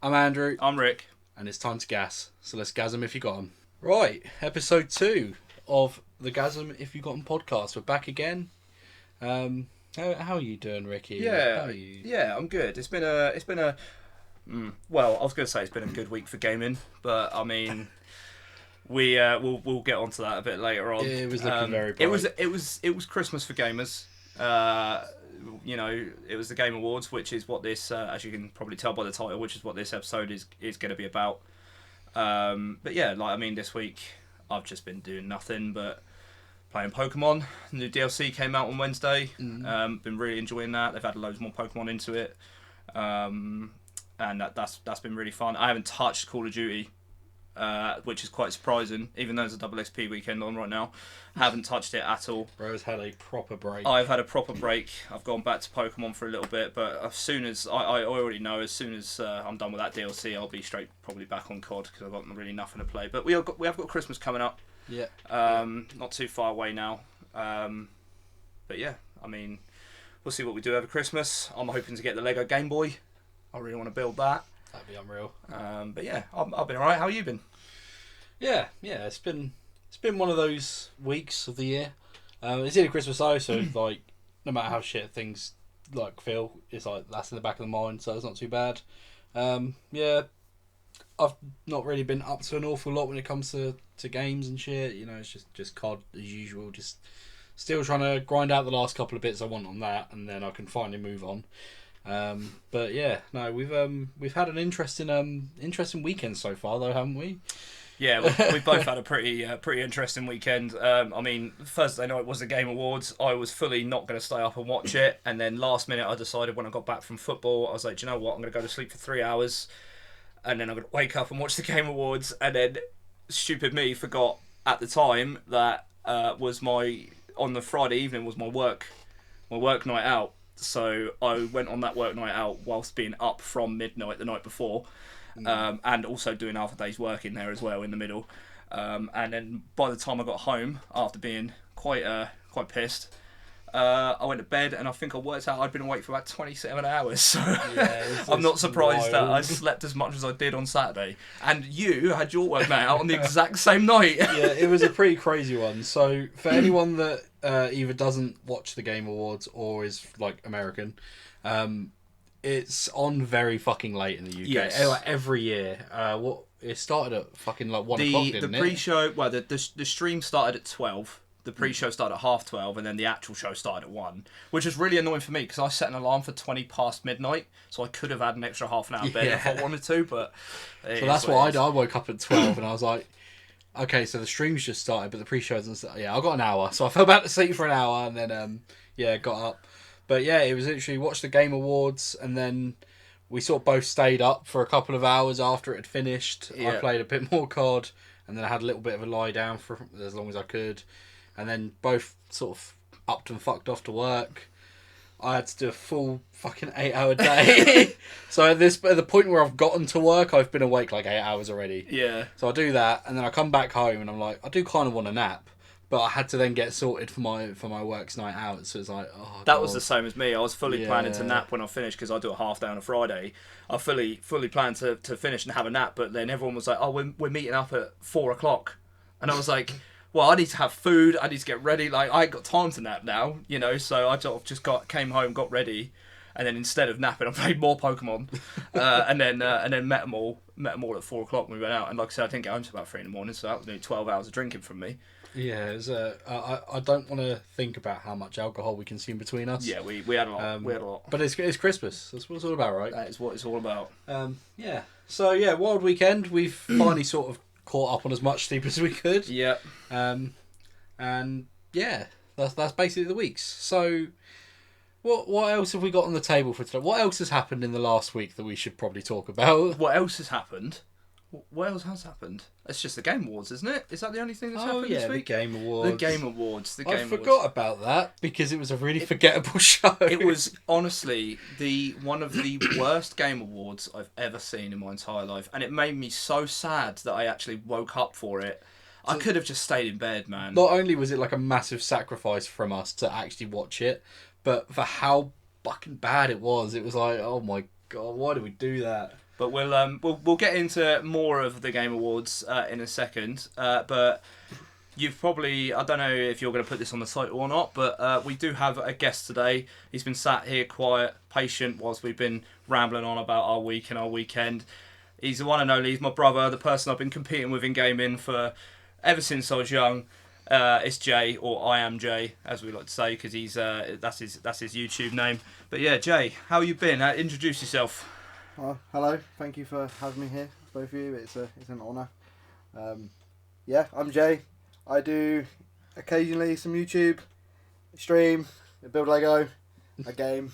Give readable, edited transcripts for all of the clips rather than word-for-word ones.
I'm Andrew, I'm Rick. and it's time to gas. So let's Gasm if you got 'em. Right, episode 2 of the Gasm if you got 'em podcast. We're back again. How are you doing, Ricky? How Yeah, are you? yeah, I'm good. Well, I was going to say it's been a good week for gaming, but I mean, we'll get onto that a bit later on. It was looking very It bright. was Christmas for gamers. It was the Game Awards, which is what this, as you can probably tell by the title, which is what this episode is going to be about. But yeah, this week I've just been doing nothing but playing Pokemon. New DLC came out on Wednesday. Been really enjoying that. They've had loads more Pokemon into it, and that's been really fun. I haven't touched Call of Duty, which is quite surprising, even though there's a double XP weekend on right now. Haven't touched it at all. Bro's had a proper break. I've had a proper break. I've gone back to Pokemon for a little bit, but as soon as I already know, as soon as I'm done with that DLC, I'll be straight probably back on COD because I've got really nothing to play. But we have got Christmas coming up. Yeah. Not too far away now. But yeah, I mean, we'll see what we do over Christmas. I'm hoping to get the Lego Game Boy. I really want to build that. That'd be unreal. But yeah, I've been alright. How have you been? Yeah. It's been one of those weeks of the year. It's in Christmas though, so like no matter how shit things like feel, it's like that's in the back of the mind, so it's not too bad. Yeah, I've not really been up to an awful lot when it comes to games and shit. You know, it's just COD as usual. Just still trying to grind out the last couple of bits I want on that, and then I can finally move on. But yeah, no, we've had an interesting weekend so far though, haven't we? Yeah, we've both had a pretty interesting weekend. Thursday night was the Game Awards. I was fully not going to stay up and watch it, and then last minute I decided when I got back from football, I was like, do you know what, I'm going to go to sleep for 3 hours, and then I'm going to wake up and watch the Game Awards, and then stupid me forgot at the time that on the Friday evening was my work night out. So I went on that work night out whilst being up from midnight the night before. And also doing half a day's work in there as well in the middle. And then by the time I got home, after being quite pissed, I went to bed, and I think I worked out I'd been awake for about 27 hours. So Yeah, I'm not surprised that I wild. slept as much as I did on Saturday. And you had your work night out on the exact same night. Yeah, it was a pretty crazy one. So for anyone that either doesn't watch the Game Awards or is like American, it's on very fucking late in the UK. Yes. Like, every year. It started at fucking like 1 o'clock, didn't The it? pre-show, well, the stream started at 12. The pre-show started at 12:30, and then the actual show started at 1, which was really annoying for me because I set an alarm for 20 past midnight, so I could have had an extra half an hour bed if I wanted to, but... So that's what I did. I woke up at 12 and I was like, okay, so the stream's just started, but the pre-show hasn't started. Yeah, I got an hour. So I fell back to sleep for an hour and then, got up. But yeah, it was literally watch the Game Awards, and then we sort of both stayed up for a couple of hours after it had finished. Yeah. I played a bit more COD, and then I had a little bit of a lie down for as long as I could. And then both sort of upped and fucked off to work. I had to do a full fucking 8-hour day. So at the point where I've gotten to work, I've been awake like 8 hours already. Yeah. So I do that, and then I come back home, and I'm like, I do kind of want a nap, but I had to then get sorted for my work's night out. So it's like, oh, That God. was the same as me. I was fully planning to nap when I finished because I do a half day on a Friday. I fully planned to finish and have a nap, but then everyone was like, "Oh, we're meeting up at 4 o'clock," and I was like, "Well, I need to have food. I need to get ready. Like, I ain't got time to nap now, you know." So I sort of just came home, got ready, and then instead of napping, I played more Pokemon, and then met them all at 4 o'clock when we went out. And like I said, I didn't get home till about 3 in the morning, so that was nearly 12 hours of drinking from me. Yeah, it was, I don't want to think about how much alcohol we consume between us. Yeah, we had a lot. We had a lot. But it's Christmas. That's what it's all about, right? That is what it's all about. Yeah. So yeah, wild weekend. We've finally sort of caught up on as much sleep as we could. Yeah. And yeah, that's basically the weeks. So what else have we got on the table for today? What else has happened in the last week that we should probably talk about? What else has happened? What else has happened? It's just the Game Awards, isn't it? Is that the only thing that's happened this week? The Game Awards. The Game Awards. I forgot about that because it was a really forgettable show. It was honestly one of the worst Game Awards I've ever seen in my entire life, and it made me so sad that I actually woke up for it. I could have just stayed in bed, man. Not only was it like a massive sacrifice from us to actually watch it, but for how fucking bad it was like, oh my God, why did we do that? But we'll get into more of the Game Awards in a second. But you've probably, I don't know if you're going to put this on the site or not, but we do have a guest today. He's been sat here quiet, patient, whilst we've been rambling on about our week and our weekend. He's the one and only. He's my brother, the person I've been competing with in gaming for ever since I was young. It's Jay, or I am Jay, as we like to say, because he's that's his YouTube name. But yeah, Jay, how you been? Introduce yourself. Hello, thank you for having me here, both of you. It's an honour. Yeah, I'm Jay. I do occasionally some YouTube, stream, build Lego, a game.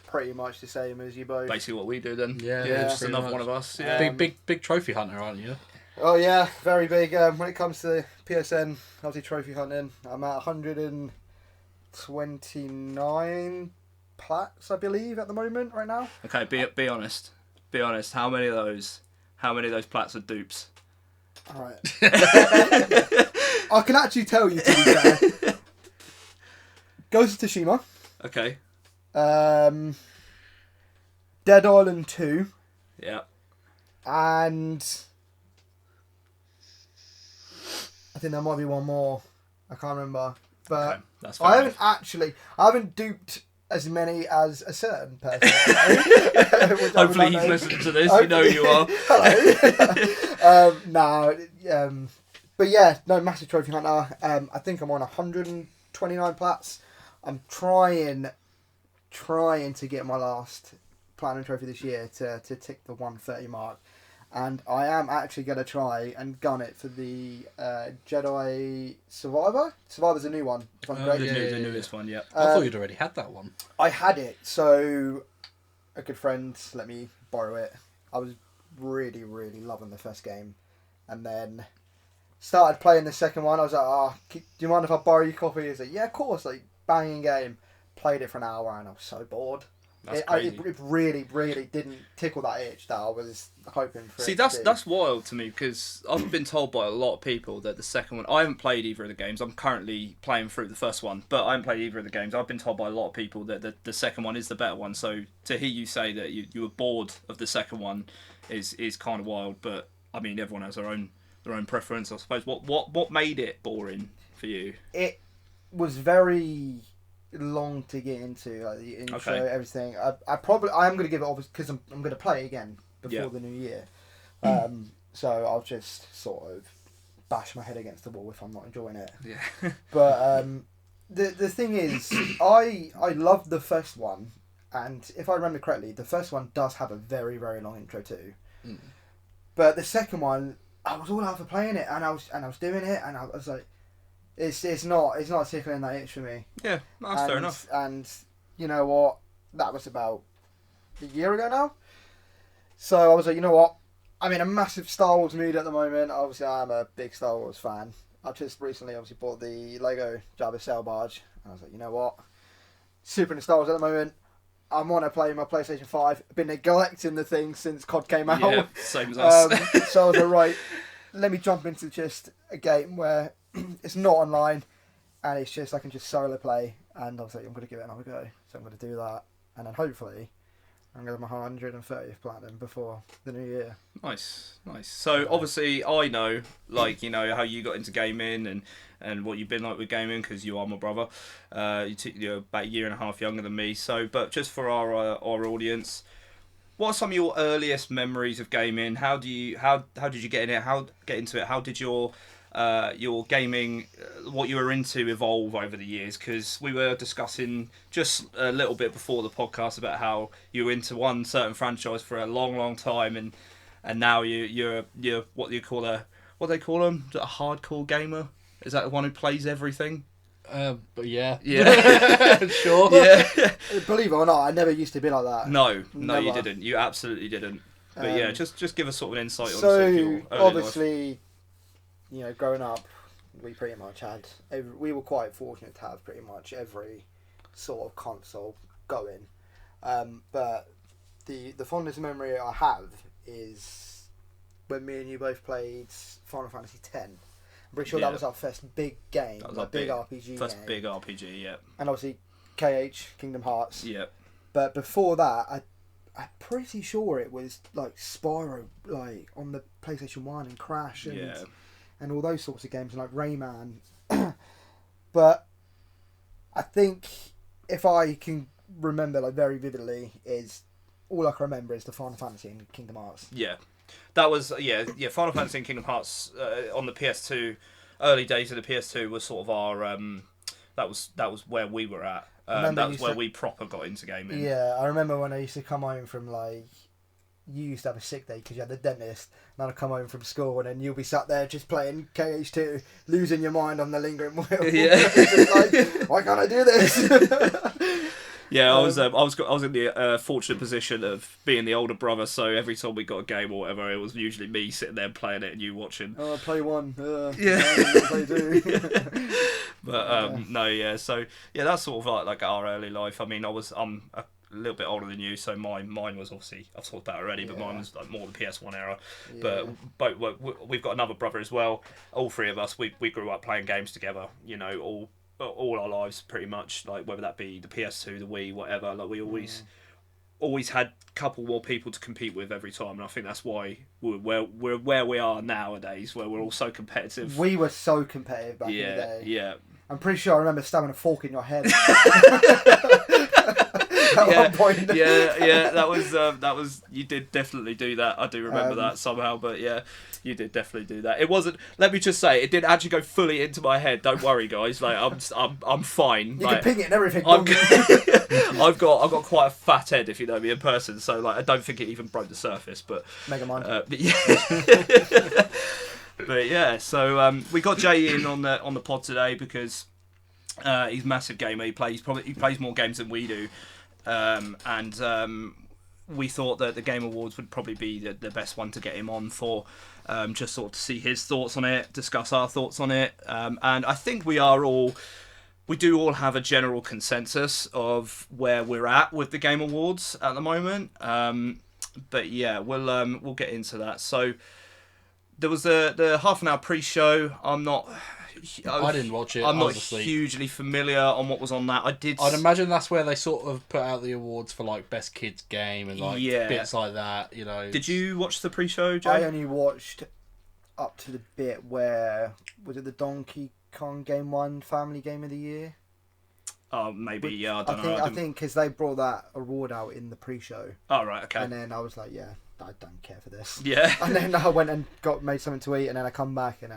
Pretty much the same as you both. Basically what we do then. Yeah, just another one of us. Yeah. Big trophy hunter, aren't you? Oh yeah, very big. When it comes to PSN, obviously trophy hunting, I'm at 129 plats, I believe, at the moment right now. Okay, be honest. Be honest. How many of those plats are dupes? Alright. I can actually tell you, to be fair. Ghost of Tsushima. Okay. Dead Island 2. Yeah. And I think there might be one more. I can't remember. But okay, that's fair I enough. haven't duped as many as a certain person. Hopefully he's listening to this. You know you are. Hello. But yeah, no, massive trophy hunter. I think I'm on 129 plats. I'm trying to get my last platinum trophy this year to tick the 130 mark. And I am actually going to try and gun it for the Jedi Survivor. Survivor's a new one. If I'm correct. The newest one, yeah. I thought you'd already had that one. I had it, so a good friend let me borrow it. I was really, really loving the first game. And then started playing the second one. I was like, do you mind if I borrow your copy? He's like, yeah, of course. Like, banging game. Played it for an hour and I was so bored. It really, really didn't tickle that itch that I was hoping for. See, that's wild to me, because I've been told by a lot of people that the second one... I haven't played either of the games. I'm currently playing through the first one, but I haven't played either of the games. I've been told by a lot of people that the second one is the better one. So to hear you say that you were bored of the second one is kind of wild. But I mean, everyone has their own preference, I suppose. What made it boring for you? It was very long to get into, like the intro, everything. I am going to give it over because I'm going to play it again before the new year. So I'll just sort of bash my head against the wall if I'm not enjoying it. Yeah. But the thing is, I loved the first one, and if I remember correctly, the first one does have a very, very long intro too. Mm. But the second one, I was all out for playing it, and I was doing it, and I was like, It's not tickling that itch for me. Yeah, that's fair enough. And you know what? That was about a year ago now. So I was like, you know what? I'm in a massive Star Wars mood at the moment. Obviously, I'm a big Star Wars fan. I just recently obviously bought the Lego Jabba Sail Barge. And I was like, you know what? Super into Star Wars at the moment. I'm on to play my PlayStation 5. I've been neglecting the thing since COD came out. Yeah, same as us. So I was like, right, let me jump into just a game where it's not online, and it's just I can just solo play, and I was like, I'm going to give it another go. So I'm going to do that, and then hopefully I'm going to have my 130th platinum before the new year. Nice. So obviously I know, like, you know, how you got into gaming and what you've been like with gaming, because you are my brother. You're about a year and a half younger than me. So, but just for our audience, what are some of your earliest memories of gaming? How did you get in it? How did your gaming, what you were into, evolve over the years? Because we were discussing just a little bit before the podcast about how you were into one certain franchise for a long, long time, and now you're what do they call them? A hardcore gamer? Is that the one who plays everything? But yeah, sure. Yeah. Believe it or not, I never used to be like that. No, Never. you didn't. You absolutely didn't. But yeah, just give us sort of an insight on so sort of your early obviously life. You know, growing up, we pretty much had we were quite fortunate to have pretty much every sort of console going. But the fondest memory I have is when me and you both played Final Fantasy X. I'm pretty sure that was our first big game, That was like big RPG first game. big RPG, yeah. And obviously KH, Kingdom Hearts. Yeah. But before that, I'm pretty sure it was like Spyro, like on the PlayStation 1 and Crash and all those sorts of games, and like Rayman. But I think if I can remember like very vividly, is all I can remember is the Final Fantasy and Kingdom Hearts. Yeah, that was Final Fantasy and Kingdom Hearts on the PS2. Early days of the PS2 was sort of our that was where we were at. That was where we proper got into gaming. Yeah, I remember when I used to come home from like, you used to have a sick day because you had the dentist, and I'd come home from school and then you'll be sat there just playing KH2, losing your mind on the lingering wheel. Yeah. Like, why can't I do this? Yeah, I was in the fortunate position of being the older brother, so every time we got a game or whatever, it was usually me sitting there playing it and you watching. Oh, play one. Yeah. Play two. But no, yeah. So yeah, that's sort of like our early life. I mean, I'm a little bit older than you, so mine was obviously, I've talked about it already, but mine was like more the PS1 era. Yeah. But we've got another brother as well. All three of us, we grew up playing games together. You know, all our lives pretty much, like whether that be the PS2, the Wii, whatever, like we always had a couple more people to compete with every time, and I think that's why we're where we are nowadays, where we're all so competitive. We were so competitive back in the day. Yeah. I'm pretty sure I remember stabbing a fork in your head. At one point. Yeah, that was you did definitely do that. I do remember that somehow, but yeah, you did definitely do that. It wasn't. Let me just say, it didn't actually go fully into my head. Don't worry, guys. Like I'm fine. You like, can ping it and everything. I've got quite a fat head, if you know me in person. So like, I don't think it even broke the surface. But Mega Mind. but yeah. But yeah, so we got Jay in on the pod today because he's a massive gamer. He plays more games than we do. And we thought that the Game Awards would probably be the best one to get him on for, just sort of to see his thoughts on it, discuss our thoughts on it, and I think we do all have a general consensus of where we're at with the Game Awards at the moment. But yeah, we'll get into that. So there was the half an hour pre-show. I didn't watch it. I'm not obviously. hugely familiar on what was on that. I'd imagine that's where they sort of put out the awards for like best kids game and like bits like that. You know. Did you watch the pre-show, Jay? I only watched up to the bit where, was it the Donkey Kong Game 1 Family Game of the Year? Oh, maybe. Yeah, I don't know. I think because they brought that award out in the pre-show. Oh, right. Okay. And then I was like, yeah, I don't care for this. Yeah. And then I went and made something to eat, and then I come back when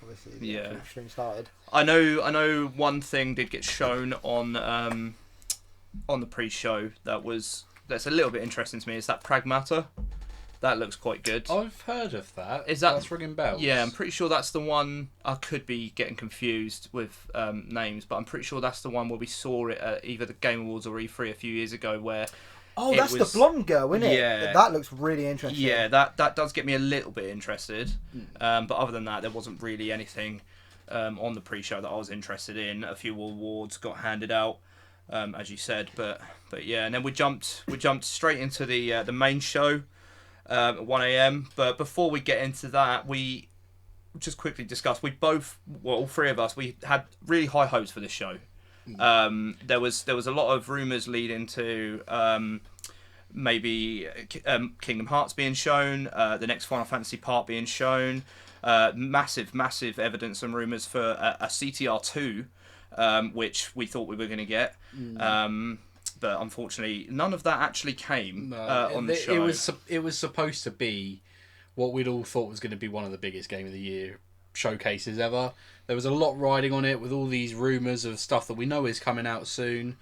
obviously the stream started. I know one thing did get shown on the pre-show that's a little bit interesting to me. Is that Pragmata? That looks quite good. I've heard of that. That's ringing bells? Yeah, I'm pretty sure that's the one. I could be getting confused with names, but I'm pretty sure that's the one where we saw it at either the Game Awards or E3 a few years ago, where. Oh, that's the blonde girl, isn't it? Yeah. That looks really interesting. Yeah, that does get me a little bit interested. But other than that, there wasn't really anything on the pre-show that I was interested in. A few awards got handed out, as you said, but yeah, and then we jumped straight into the main show at 1 a.m. But before we get into that, we just quickly discussed. All three of us, we had really high hopes for this show. There was a lot of rumours leading to maybe Kingdom Hearts being shown, the next Final Fantasy part being shown, massive evidence and rumours for a CTR2, which we thought we were going to get. But unfortunately, none of that actually came on the show. It was supposed to be what we'd all thought was going to be one of the biggest Game of the Year showcases ever. There was a lot riding on it with all these rumours of stuff that we know is coming out soon.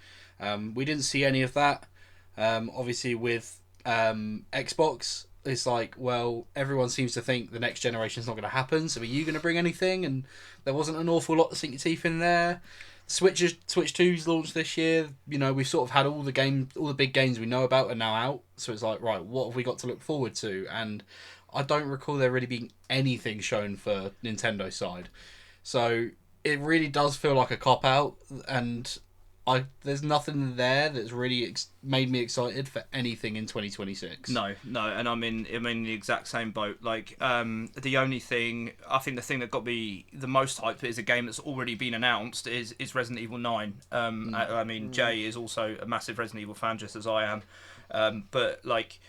We didn't see any of that. Obviously with Xbox, it's like, well, everyone seems to think the next generation is not going to happen, so are you going to bring anything? And there wasn't an awful lot to sink your teeth in there. Switch 2's launched this year. You know, we've sort of had all the big games we know about are now out. So it's like, right, what have we got to look forward to? And I don't recall there really being anything shown for Nintendo side. So it really does feel like a cop-out, and there's nothing there that's really made me excited for anything in 2026. No, and I'm in the exact same boat. Like, the only thing, I think the thing that got me the most hyped is a game that's already been announced is Resident Evil 9. I mean, Jay is also a massive Resident Evil fan, just as I am. But like,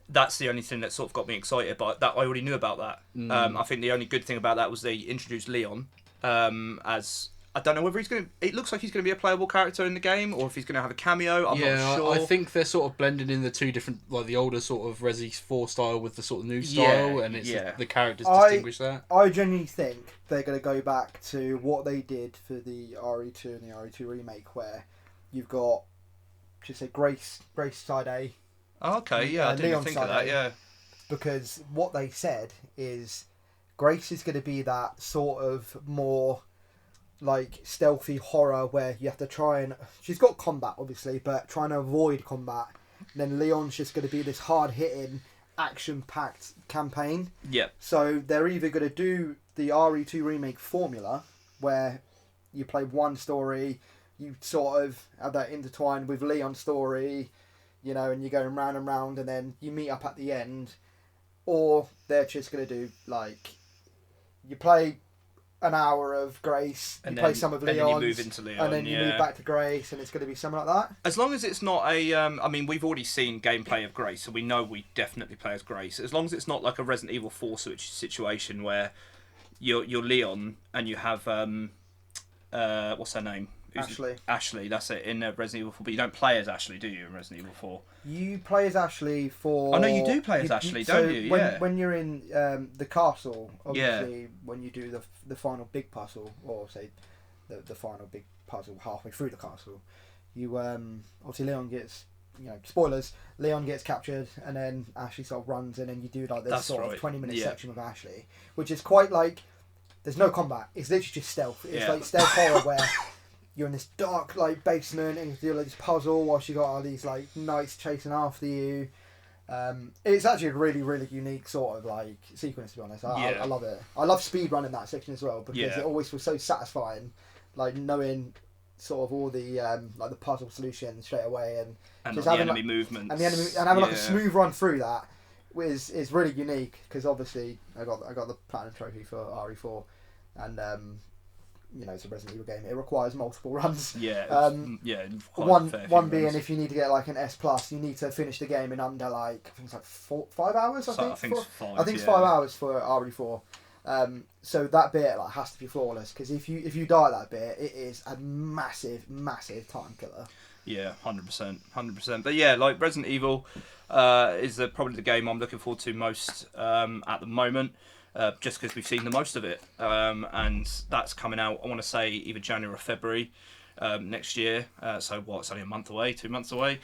that's the only thing that sort of got me excited. But that I already knew about that. I think the only good thing about that was they introduced Leon as. I don't know whether he's going to... It looks like he's going to be a playable character in the game, or if he's going to have a cameo. I'm not sure. I think they're sort of blending in the two different... Like, the older sort of Resi 4 style with the sort of new style, and it's the characters distinguish that. I genuinely think they're going to go back to what they did for the RE2 and the RE2 remake, where you've got, just say, Grace side A. Oh, okay, yeah, I didn't Leon think of that, yeah. Because what they said is Grace is going to be that sort of more... like stealthy horror where you have to try and she's got combat obviously, but trying to avoid combat. And then Leon's just going to be this hard hitting action packed campaign. Yep. So they're either going to do the RE2 remake formula where you play one story, you sort of have that intertwined with Leon's story, you know, and you're going round and round, and then you meet up at the end, or they're just going to do like you play an hour of Grace, you play some of Leon's, and then you move into Leon, and then you move back to Grace, and it's going to be something like that. As long as it's not a... I mean, we've already seen gameplay of Grace, so we know we definitely play as Grace. As long as it's not like a Resident Evil 4 situation where you're Leon and you have... what's her name? Ashley, that's it, in Resident Evil 4. But you don't play as Ashley, do you, in Resident Evil 4? You play as Ashley for... Oh, no, you do play as Ashley, don't you? When you're in the castle, obviously, when you do the final big puzzle, or say the final big puzzle halfway through the castle, you obviously Leon gets... You know, spoilers, Leon gets captured, and then Ashley sort of runs in, and you do like this sort of 20-minute section with Ashley, which is quite like... There's no combat. It's literally just stealth. It's like stealth horror where... You're in this dark like basement and you do like this puzzle whilst you got all these like knights chasing after you. It's actually a really, really unique sort of like sequence, to be honest. I love it. I love speed running that section as well because it always feels so satisfying, like knowing sort of all the like the puzzle solutions straight away and just having enemy movements and having like a smooth run through that is really unique because obviously I got the platinum trophy for RE4 and. You know, it's a Resident Evil game. It requires multiple runs. One being if you need to get like an S+, you need to finish the game in under like I think it's like 5 hours. I think it's 5 hours for RE4. So that bit like has to be flawless because if you die at that bit, it is a massive time killer. Yeah, 100%. But yeah, like Resident Evil is probably the game I'm looking forward to most at the moment. Just because we've seen the most of it. And that's coming out, I want to say, either January or February next year. So what, it's only a month away, 2 months away.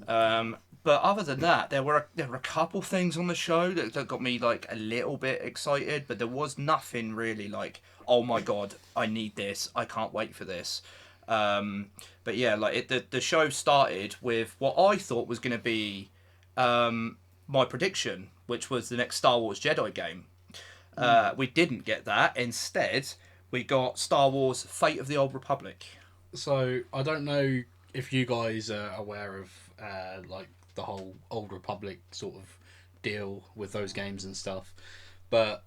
But other than that, there were a couple things on the show that got me like a little bit excited, but there was nothing really like, oh my god, I need this, I can't wait for this. But yeah, like the show started with what I thought was going to be my prediction, which was the next Star Wars Jedi game. We didn't get that. Instead, we got Star Wars Fate of the Old Republic. So, I don't know if you guys are aware of like the whole Old Republic sort of deal with those games and stuff, but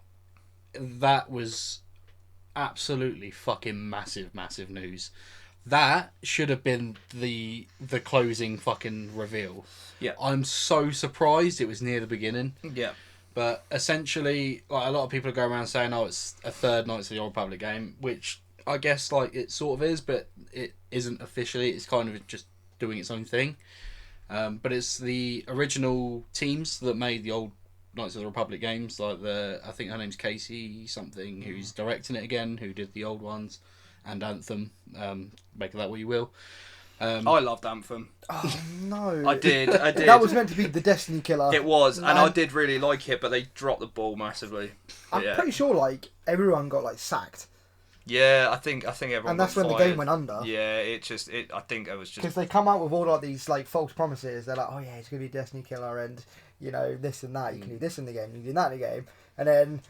that was absolutely fucking massive news. That should have been the closing fucking reveal. Yeah. I'm so surprised it was near the beginning. Yeah. But essentially, like a lot of people are going around saying, "Oh, it's a third Knights of the Old Republic game," which I guess like it sort of is, but it isn't officially. It's kind of just doing its own thing. But it's the original teams that made the old Knights of the Republic games. Like I think her name's Casey something, who's directing it again, who did the old ones, and Anthem. Make of that what you will. I loved Anthem. Oh no! I did. That was meant to be the Destiny killer. It was, and I did really like it, but they dropped the ball massively. I'm pretty sure like everyone got like sacked. Yeah, I think everyone. And that's got when fired. the game went under. Yeah, I think it was just because they come out with all like these like false promises. They're like, oh yeah, it's gonna be a Destiny killer, and you know this and that. You can do this in the game, you can do that in the game, and then.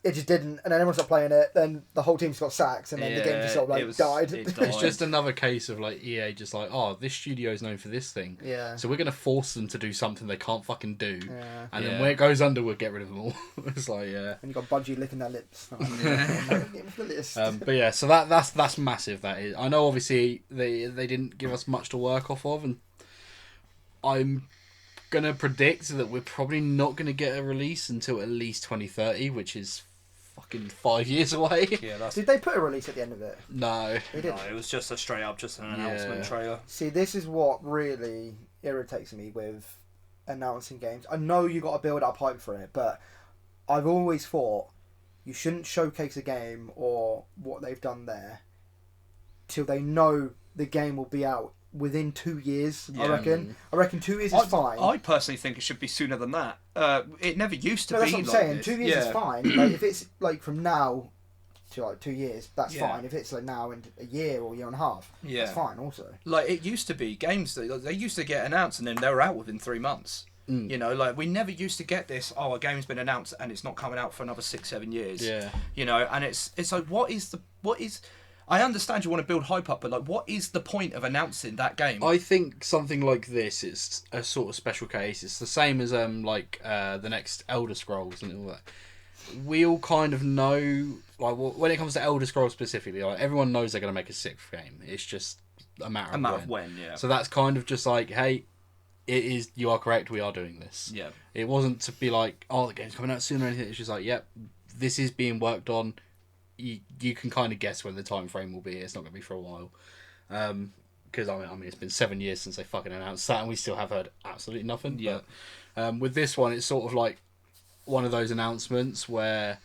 It just didn't, and then everyone stopped playing it. Then the whole team just got sacked, and then the game just sort of like died. It's just another case of like EA just like, oh, this studio is known for this thing, so we're gonna force them to do something they can't fucking do, and then when it goes under, we'll get rid of them all. It's like and you got Bungie licking their lips. But yeah, so that's massive. That is. I know obviously they didn't give us much to work off of, and I'm gonna predict that we're probably not gonna get a release until at least 2030, which is fucking 5 years away. Yeah, that's... Did they put a release at the end of it? No. They No, didn't. it was just just an announcement trailer. See, this is what really irritates me with announcing games. I know you got to build up hype for it, but I've always thought you shouldn't showcase a game or what they've done there till they know the game will be out within 2 years. Yeah. I reckon 2 years is fine. I personally think it should be sooner than that. It never used to No, be that's what I'm like saying. this. 2 years is fine. Like, if it's like from now to like 2 years, that's Yeah. fine. If it's like now and a year or a year and a half, Yeah. that's fine also. Like, it used to be games that they used to get announced and then they were out within 3 months. You know, like, we never used to get this, a game's been announced and it's not coming out for another 6-7 years. Yeah. You know, and it's like, what is I understand you want to build hype up, but like, what is the point of announcing that game? I think something like this is a sort of special case. It's the same as the next Elder Scrolls and all that. We all kind of know, like, when it comes to Elder Scrolls specifically, like, everyone knows they're going to make a 6th game. It's just a matter of when. Yeah. So that's kind of just like, hey, it is. You are correct. We are doing this. Yeah. It wasn't to be like, oh, the game's coming out soon or anything. It's just like, yep, this is being worked on. You can kind of guess when the time frame will be. It's not going to be for a while. Because I mean, it's been 7 years since they fucking announced that, and we still have heard absolutely nothing. Yeah. But with this one, it's sort of like one of those announcements where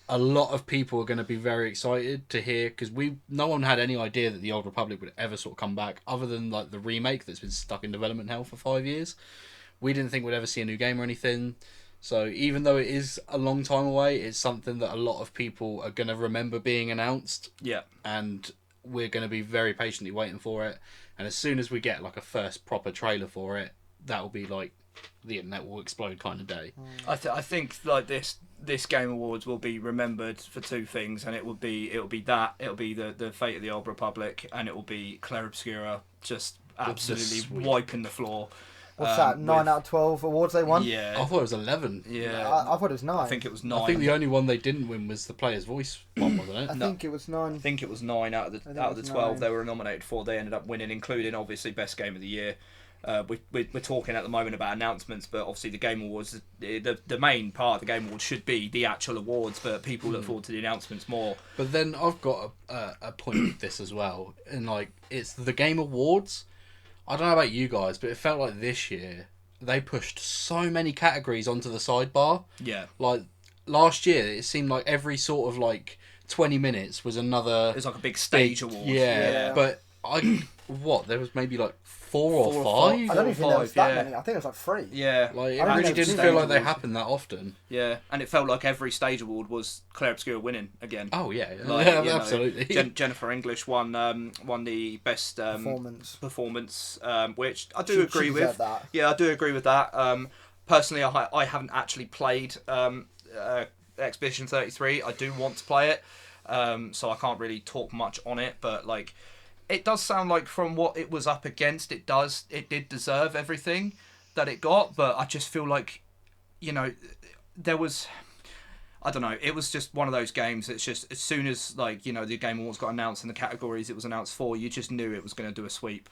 a lot of people are going to be very excited to hear, because no one had any idea that the Old Republic would ever sort of come back, other than like the remake that's been stuck in development hell for 5 years. We didn't think we'd ever see a new game or anything. So even though it is a long time away, it's something that a lot of people are going to remember being announced. Yeah. And we're going to be very patiently waiting for it. And as soon as we get like a first proper trailer for it, that will be like the internet will explode kind of day. I think like this Game Awards will be remembered for two things, and it'll be the fate of the Old Republic, and it will be Claire Obscura just absolutely wiping the floor. What's that? 9 out of 12 awards they won? Yeah. I thought it was 11. Yeah. I thought it was 9. I think it was 9. I think the only one they didn't win was the Player's Voice one, wasn't it? I think it was 9. I think it was 9 out of the 12 they were nominated for. They ended up winning, including obviously Best Game of the Year. We're talking at the moment about announcements, but obviously the Game Awards, the main part of the Game Awards should be the actual awards, but people look forward to the announcements more. But then I've got a point with this as well, and like it's the Game Awards. I don't know about you guys, but it felt like this year they pushed so many categories onto the sidebar. Yeah. Like last year, it seemed like every sort of like 20 minutes was another. It was like a big stage award. Yeah. But there was maybe like four or five. I don't even think there was that many. I think it was like 3. Yeah. Like, it I really think didn't stage feel like they awards. happened that often. Yeah, and it felt like every stage award was Claire Obscura winning again. Oh yeah, Like, yeah, you know, absolutely. Jennifer English won the best performance, which I do agree with. Said that. Yeah, I do agree with that. Personally, I haven't actually played Expedition 33. I do want to play it, so I can't really talk much on it. But like, it does sound like from what it was up against, it did deserve everything that it got. But I just feel like, you know, there was. I don't know. It was just one of those games. It's just as soon as like, you know, the Game Awards got announced and the categories it was announced for, you just knew it was going to do a sweep.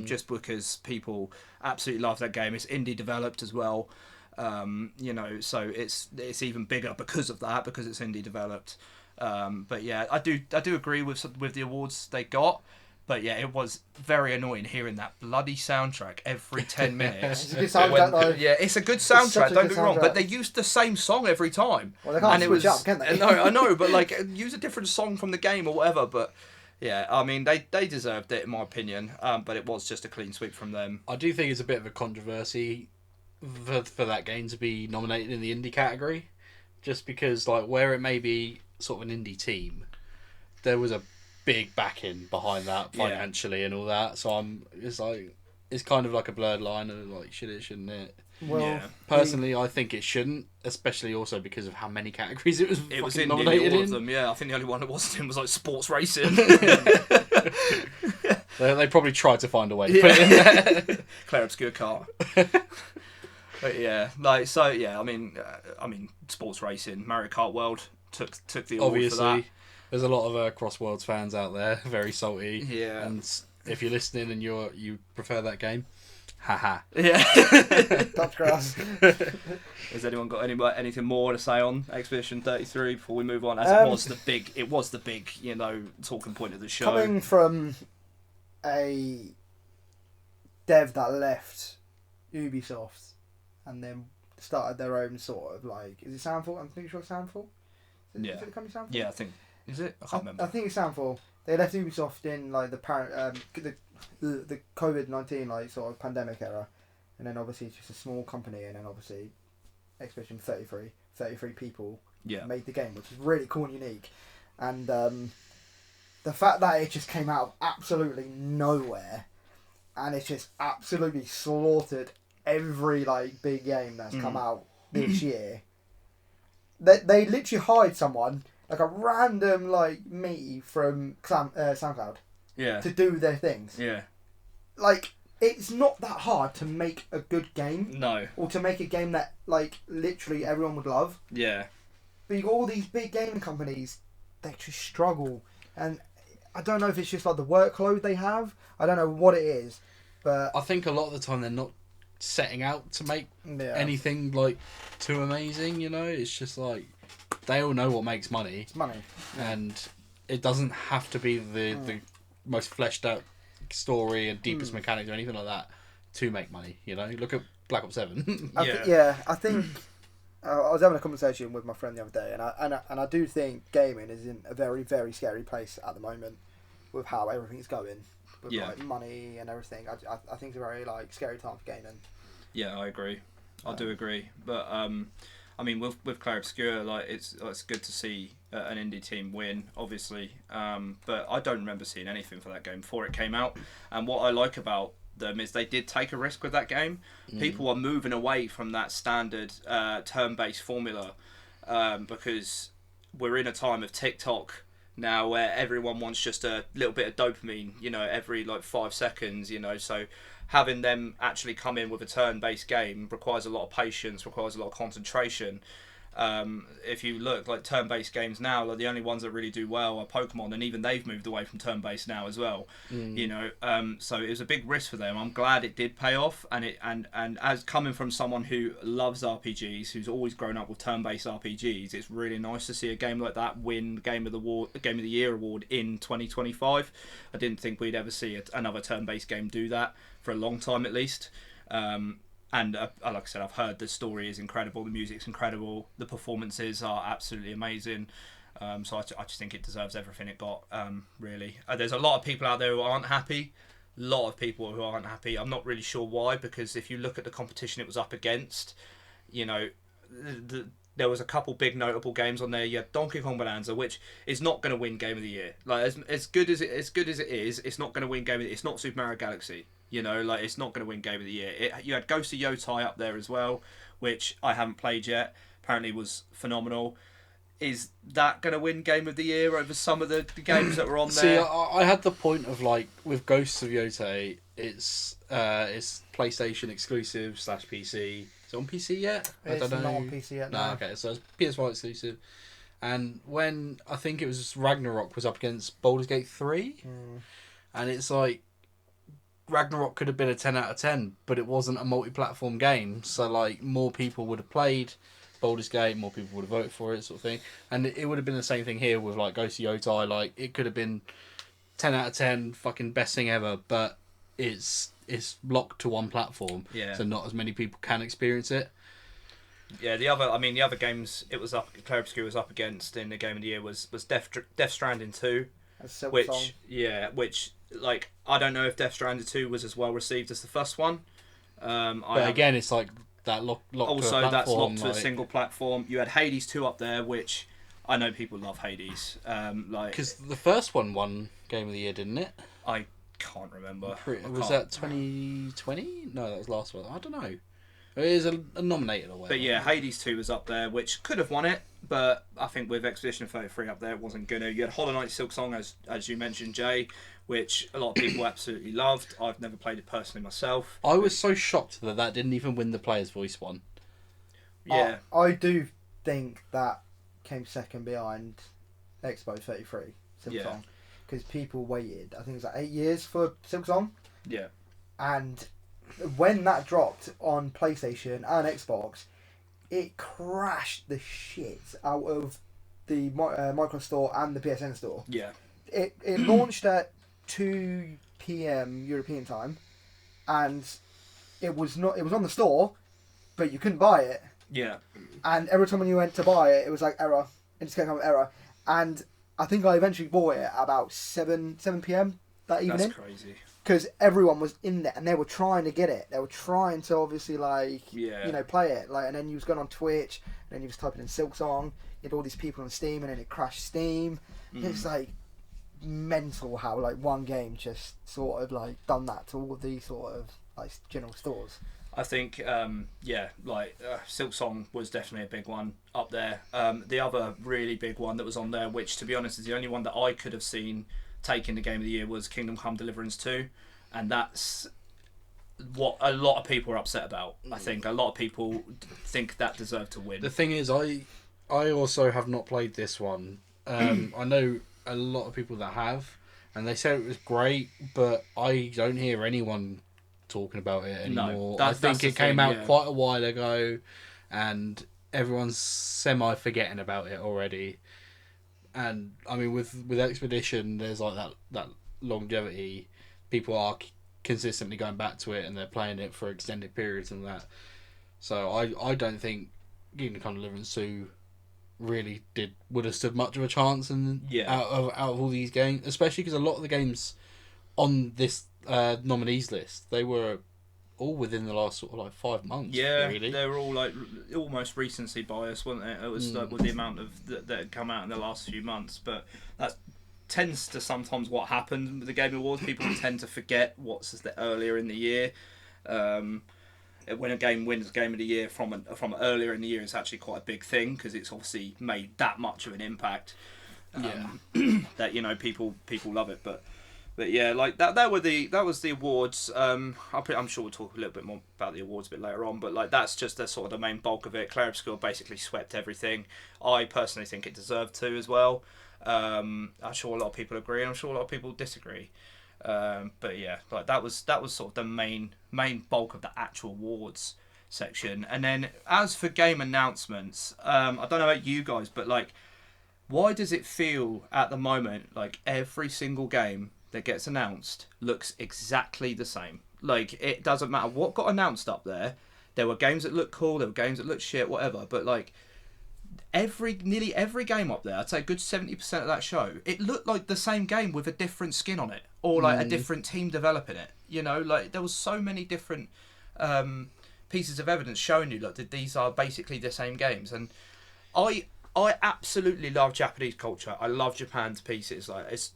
Just because people absolutely love that game. It's indie developed as well. You know, so it's even bigger because of that, because it's indie developed. But yeah, I do agree with the awards they got. But yeah, it was very annoying hearing that bloody soundtrack every 10 minutes. It's a good soundtrack though. Yeah, it's a good soundtrack, don't get me wrong, soundtrack. but they used the same song every time. Well, they can't and switch up, can they? No, I know, but like, use a different song from the game or whatever. But yeah, I mean, they deserved it in my opinion, but it was just a clean sweep from them. I do think it's a bit of a controversy for that game to be nominated in the indie category, just because like where it may be sort of an indie team, there was a big backing behind that financially and all that. So it's kind of like a blurred line of like, should it, shouldn't it? Well, Yeah. Personally, I think it shouldn't, especially also because of how many categories it was in nominated nearly all in. of them. Yeah, I think the only one that wasn't in was like sports racing. They probably tried to find a way to put it in there. Claire Obscure car. But yeah, like, so yeah, I mean, sports racing, Mario Kart World took the award for that. Obviously, there's a lot of Crossworlds fans out there, very salty. Yeah. And if you're listening and you prefer that game, Haha. Yeah. Touch grass. Has anyone got anything more to say on Expedition 33 before we move on? As it was the big, talking point of the show. Coming from a dev that left Ubisoft and then started their own sort of like, is it Soundfall? I'm pretty sure it's Soundfall. Is it the company Soundfall? Yeah, I think. Is it? I can't remember. I think it's Soundfall. They left Ubisoft in like the COVID-19 like sort of pandemic era, and then obviously it's just a small company, and then obviously Expedition 33 people made the game, which is really cool and unique, and the fact that it just came out of absolutely nowhere, and it's just absolutely slaughtered every like big game that's come out this year. They literally hired someone, like a random like me from SoundCloud, to do their things. Yeah. Like, it's not that hard to make a good game. No. Or to make a game that like literally everyone would love. Yeah. But you got all these big gaming companies, they just struggle, and I don't know if it's just like the workload they have. I don't know what it is, but I think a lot of the time they're not setting out to make anything like too amazing. It's just like they all know what makes money. It's money, and it doesn't have to be the most fleshed out story and deepest mechanics or anything like that to make money. Look at Black Ops 7. I think I was having a conversation with my friend the other day, and I do think gaming is in a very, very scary place at the moment with how everything's going with like money and everything. I think it's a very like scary time for gaming. Yeah, I agree. I do agree, but I mean, with Clair Obscur, like it's good to see an indie team win, obviously. But I don't remember seeing anything for that game before it came out. And what I like about them is they did take a risk with that game. People are moving away from that standard turn-based formula because we're in a time of TikTok now where everyone wants just a little bit of dopamine, every like 5 seconds, so having them actually come in with a turn-based game requires a lot of patience, requires a lot of concentration. If you look, like turn-based games now, like the only ones that really do well are Pokemon, and even they've moved away from turn-based now as well. So it was a big risk for them. I'm glad it did pay off, and as coming from someone who loves RPGs, who's always grown up with turn-based RPGs, it's really nice to see a game like that win Game of the Year award in 2025. I didn't think we'd ever see another turn-based game do that for a long time at least. And like I said, I've heard the story is incredible, the music's incredible, the performances are absolutely amazing. So I just think it deserves everything it got, really. There's a lot of people out there who aren't happy. I'm not really sure why, because if you look at the competition it was up against, there was a couple big notable games on there. You had Donkey Kong Bonanza, which is not going to win Game of the Year. Like as good as it is, it's not going to win Game of the Year. It's not Super Mario Galaxy. It's not going to win Game of the Year. You had Ghost of Yotai up there as well, which I haven't played yet. Apparently was phenomenal. Is that going to win Game of the Year over some of the games that were on there? See, I had the point of like with Ghosts of Yotai, it's PlayStation exclusive / PC. Is it on PC yet? I don't know. It's not on PC yet. No. Okay, so it's PS5 exclusive. And when I think it was Ragnarok was up against Baldur's Gate 3, and it's like Ragnarok could have been a 10 out of 10, but it wasn't a multi-platform game, so like more people would have played Baldur's Gate, more people would have voted for it, sort of thing. And it would have been the same thing here with like Ghost of Yotai. Like it could have been 10 out of 10, fucking best thing ever, but it's locked to one platform, so not as many people can experience it. Yeah, the other games Clair Obscur was up against in the Game of the Year was Death Stranding 2, which like I don't know if Death Stranding 2 was as well received as the first one. But again, it's like that locked also to a platform, that's locked to a single platform. You had Hades 2 up there, which I know people love Hades. Because the first one won Game of the Year, didn't it? I can't remember. Was that 2020? No, that was last one. I don't know. It is a nominated or whatever. But yeah, Hades 2 was up there, which could have won it, but I think with Expedition 33 up there, it wasn't gonna. You had Hollow Knight Silk Song, as you mentioned, Jay, which a lot of people absolutely loved. I've never played it personally myself. I was so shocked that didn't even win the Player's Voice one. Yeah. I do think that came second behind Expo 33, Silk Song. Because people waited, I think it was like 8 years for Silk Song. Yeah. And when that dropped on PlayStation and Xbox, it crashed the shit out of the Micro Store and the PSN Store. Yeah. It launched at 2 p.m. European time, and it was on the store, but you couldn't buy it. Yeah. And every time when you went to buy it, it was like error. It just kept coming error. And I think I eventually bought it at about 7 p.m. that evening. That's crazy. Because everyone was in there and they were trying to get it. They were trying to obviously play it. And then you was going on Twitch, and then you was typing in Silksong. You had all these people on Steam, and then it crashed Steam. It's mental how one game just sort of done that to all these sort of general stores. I think, Silksong was definitely a big one up there. The other really big one that was on there, which to be honest is the only one that I could have seen taking the Game of the Year, was Kingdom Come Deliverance 2. And that's what a lot of people are upset about. I think a lot of people think that deserved to win. The thing is, I also have not played this one. I know a lot of people that have, and they said it was great, but I don't hear anyone talking about it anymore. I think it came out quite a while ago, and everyone's semi forgetting about it already. And I mean, with Expedition, there's that longevity. People are consistently going back to it, and they're playing it for extended periods and that. So I don't think Kingdom Come Deliverance 2 really would have stood much of a chance out of all these games, especially because a lot of the games on this nominees list, they were all within the last sort of 5 months. Yeah, really. they were all almost recency bias, weren't they? It was with the amount of that had come out in the last few months, but that tends to sometimes what happened with the Game Awards. People tend to forget what's earlier in the year. When a game wins Game of the Year from earlier in the year, it's actually quite a big thing because it's obviously made that much of an impact. That people love it, but yeah, that was the awards. I'm sure we'll talk a little bit more about the awards a bit later on, but that's just the sort of the main bulk of it. Clair Obscur basically swept everything. I personally think it deserved to as well. I'm sure a lot of people agree, and I'm sure a lot of people disagree. But yeah, that was sort of the main bulk of the actual awards section. And then as for game announcements, I don't know about you guys, but why does it feel at the moment like every single game that gets announced looks exactly the same? It doesn't matter what got announced up there. There were games that looked cool, there were games that looked shit, whatever, but nearly every game up there, I'd say a good 70% of that show, it looked like the same game with a different skin on it, or a different team developing it. There was so many different pieces of evidence showing you that these are basically the same games. And I absolutely love Japanese culture. I love Japan to pieces. It's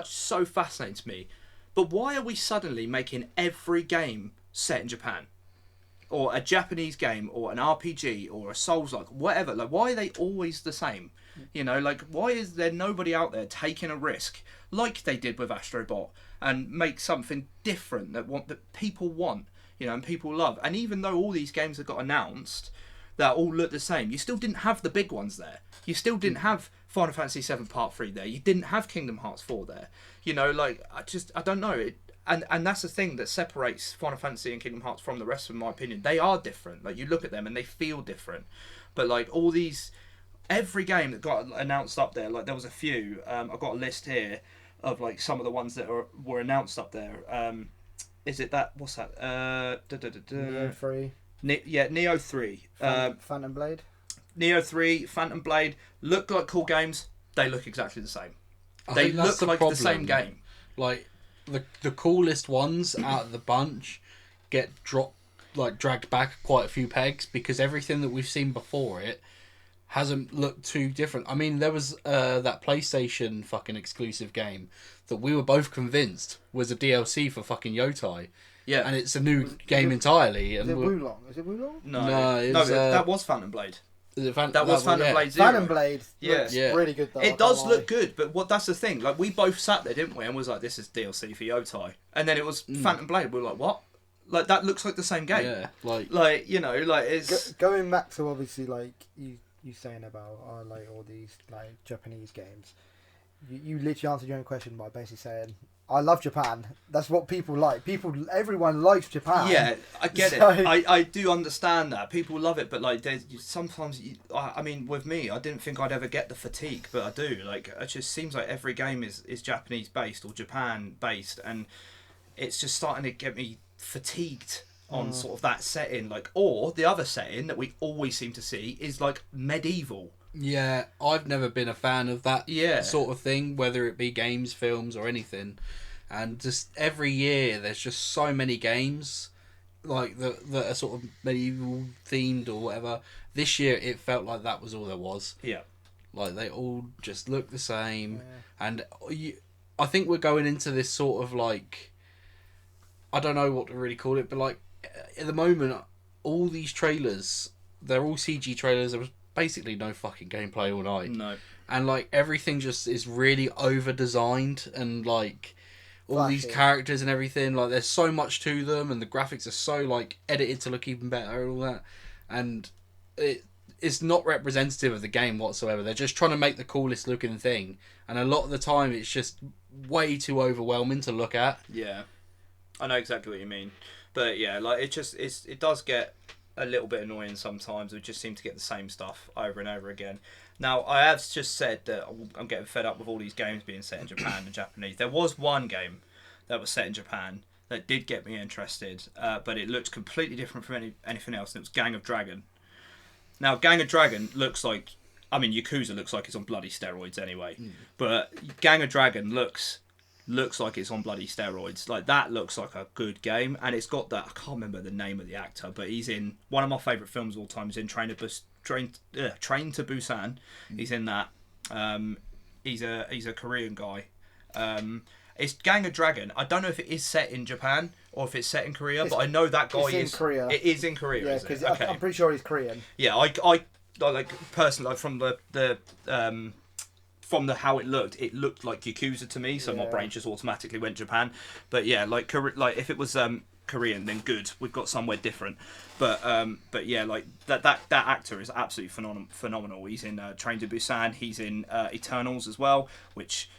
so fascinating to me. But why are we suddenly making every game set in Japan? Or a Japanese game, or an RPG, or a Souls-like, whatever. Why are they always the same? Why is there nobody out there taking a risk, like they did with Astro Bot, and make something different that people want, and people love? And even though all these games that got announced, that all look the same, you still didn't have the big ones there. You still didn't have Final Fantasy VII Part 3 there. You didn't have Kingdom Hearts 4 there. I don't know. And that's the thing that separates Final Fantasy and Kingdom Hearts from the rest of them, in my opinion. They are different. You look at them and they feel different. But every game that got announced up there, there was a few. I've got a list here of some of the ones that were announced up there. Is it that? What's that? Neo 3. Neo 3. Phantom Blade. Neo 3, Phantom Blade look like cool games. They look exactly the same. They look like the same game. The coolest ones out of the bunch get dragged back quite a few pegs because everything that we've seen before it hasn't looked too different. I mean, there was that PlayStation fucking exclusive game that we were both convinced was a DLC for fucking Yotai. Yeah. And it's a new game entirely. Is it Wulong? No, that was Phantom Blade. That was Phantom Blade 0. Phantom Blade looks really good though. It does look good, but that's the thing. We both sat there, didn't we, and was like, this is DLC for Yotai. And then it was Phantom Blade. We were like, what? That looks like the same game. Yeah. It's... Going back to obviously, you saying about, all these, Japanese games. You literally answered your own question by basically saying, I love Japan. That's what people like. Everyone likes Japan. Yeah, I get So- it. I do understand that. People love it, but like there's sometimes I mean with me, I didn't think I'd ever get the fatigue, but I do. Like it just seems like every game is Japanese based or Japan based, and it's just starting to get me fatigued on sort of that setting. Like, or the other setting that we always seem to see is like medieval. Yeah, I've never been a fan of that sort of thing, whether it be games, films, or anything. And just every year, there's just so many games like that are sort of medieval themed or whatever. This year, it felt like that was all there was. Yeah. Like they all just look the same, and I think we're going into this sort of like, I don't know what to really call it, but like at the moment, all these trailers, they're all CG trailers. There was basically no fucking gameplay all night. No. And like everything just is really over designed, and like all these Flashy. characters and everything, like there's so much to them, and the graphics are so like edited to look even better and all that, and it's not representative of the game whatsoever. They're just trying to make the coolest looking thing, and a lot of the time it's just way too overwhelming to look at. Yeah, I know exactly what you mean, but yeah, like it does get a little bit annoying sometimes. We just seem to get the same stuff over and over again. Now, I have just said that I'm getting fed up with all these games being set in Japan and Japanese. There was one game that was set in Japan that did get me interested, but it looked completely different from anything else, and it was Gang of Dragon. Now, Gang of Dragon looks like, I mean, Yakuza looks like it's on bloody steroids anyway, but Gang of Dragon looks like it's on bloody steroids. Like, that looks like a good game, and it's got that, I can't remember the name of the actor, but he's in one of my favourite films of all time. He's in Train to Busan. He's in that. He's a Korean guy. It's Gang of Dragon. I don't know if it is set in Japan or if it's set in Korea, but I know that guy it's in Korea. It is in Korea. Yeah, is it? because Okay. I'm pretty sure he's Korean. Yeah, I like personally, like from the how it looked like Yakuza to me, so my brain just automatically went Japan. But yeah, like if it was Korean, then good, we've got somewhere different. But yeah, like that actor is absolutely phenomenal. He's in Train to Busan. He's in Eternals as well, which,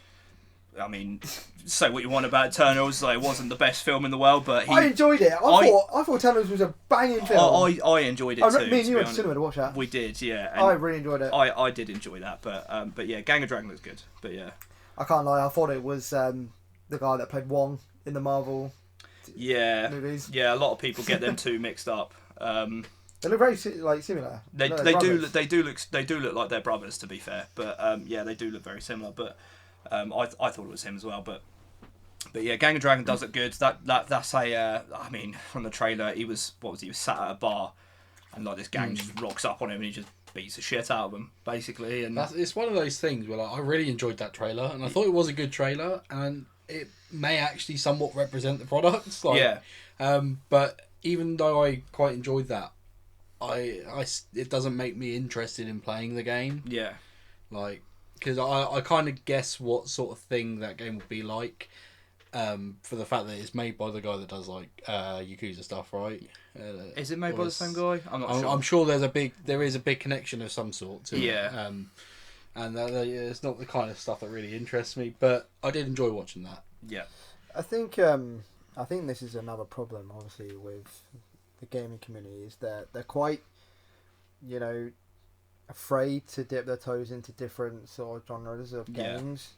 I mean, say what you want about Eternals, like, it wasn't the best film in the world, but I enjoyed it. I thought Eternals was a banging film. I enjoyed it too. Me and you to went be to cinema to watch that. We did, yeah. And I really enjoyed it. I did enjoy that, but yeah, Gang of Dragon looks good. But yeah, I can't lie, I thought it was the guy that played Wong in the Marvel movies. Yeah, a lot of people get them two mixed up. They look very similar. They They're do brothers. they do look like they're brothers, to be fair. But yeah, they do look very similar. But I thought it was him as well. But yeah, Gang of Dragon does look good. That's a I mean, from the trailer, he was sat at a bar, and like this gang just rocks up on him and he just beats the shit out of them, basically. And It's one of those things where like, I really enjoyed that trailer, and I thought it was a good trailer, and it may actually somewhat represent the products. Like, yeah. But even though I quite enjoyed that, it doesn't make me interested in playing the game. Yeah. Like, because I kind of guess what sort of thing that game would be like, for the fact that it's made by the guy that does like Yakuza stuff, right? Is it made by the same guy? I'm not sure. I'm sure there is a big connection of some sort to it. Yeah. And it's not the kind of stuff that really interests me, but I did enjoy watching that. Yeah. I think this is another problem, obviously, with the gaming community, is that they're quite, afraid to dip their toes into different sort of genres of games.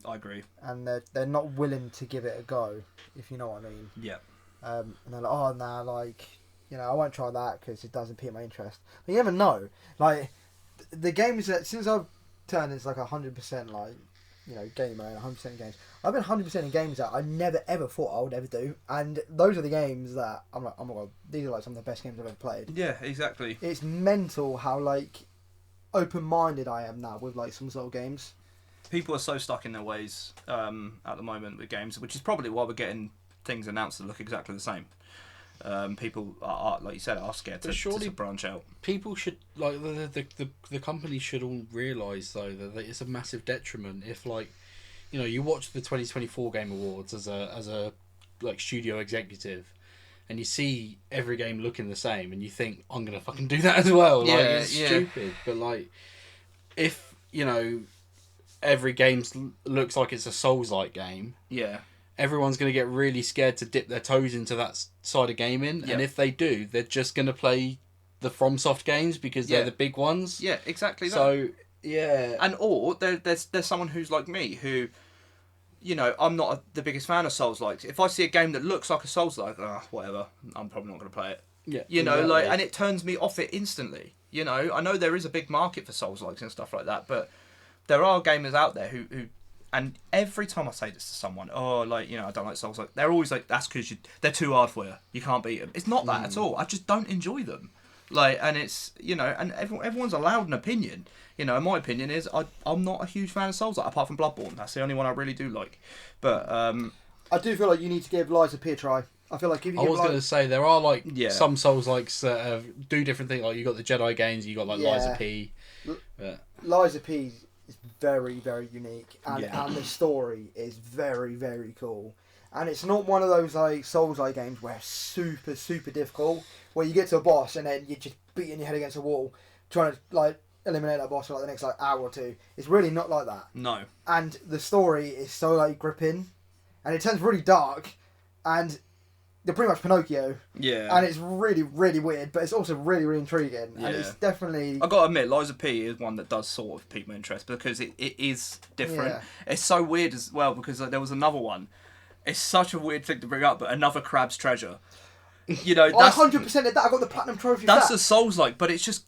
I agree. And they're not willing to give it a go, if you know what I mean. Yeah. And they're like, oh, nah, like, I won't try that because it doesn't pique my interest. But you never know. Like, the games that, since I've turned into like 100% like, gamer and 100% in games, I've been 100% in games that I never ever thought I would ever do. And those are the games that I'm like, oh my god, these are like some of the best games I've ever played. Yeah, exactly. It's mental how like open-minded I am now with like some sort of games. People are so stuck in their ways at the moment with games, which is probably why we're getting things announced that look exactly the same. People are, like you said, are scared to branch out. People should, like, the companies should all realise though that it's a massive detriment if, like, you watch the 2024 Game Awards as a like studio executive, and you see every game looking the same, and you think, I'm gonna fucking do that as well. Like, it's stupid. But like, if every game looks like it's a Souls-like game, Yeah. everyone's going to get really scared to dip their toes into that side of gaming. And if they do, they're just going to play the FromSoft games because they're the big ones. Yeah, exactly that. So, yeah. And or there's someone who's like me who, you know, I'm not the biggest fan of Souls-likes. If I see a game that looks like a Souls-like, whatever, I'm probably not going to play it. Yeah, you know, like, and it turns me off it instantly. You know, I know there is a big market for Souls-likes and stuff like that, but there are gamers out there who and every time I say this to someone, like, you know, I don't like Souls-like, they're always like, that's because they're too hard for you. You can't beat them. It's not that at all. I just don't enjoy them. Like, and it's, you know, and everyone's allowed an opinion. You know, my opinion is I'm not a huge fan of Souls-like, apart from Bloodborne. That's the only one I really do like. But I do feel like you need to give Lies of P a try. I feel like if you I was going to say, there are, like, some Souls-likes that do different things. Like, you got the Jedi games, you got, like, Lies of P. Lies of P is very, very unique. And the story is very, very cool. And it's not one of those, like, Souls-like games where it's super, super difficult, where you get to a boss and then you're just beating your head against a wall, trying to, like, eliminate that boss for, like, the next, like, hour or two. It's really not like that. No. And the story is so, like, gripping. And it turns really dark. And they're pretty much Pinocchio. Yeah. And it's really, really weird, but it's also really, really intriguing. Yeah. And it's definitely... I got to admit, Lies of P is one that does sort of pique my interest because it is different. Yeah. It's so weird as well because there was another one. It's such a weird thing to bring up, but another Crab's Treasure. You know, I 100% did that. I got the platinum trophy for that's that. a Souls-like, but it's just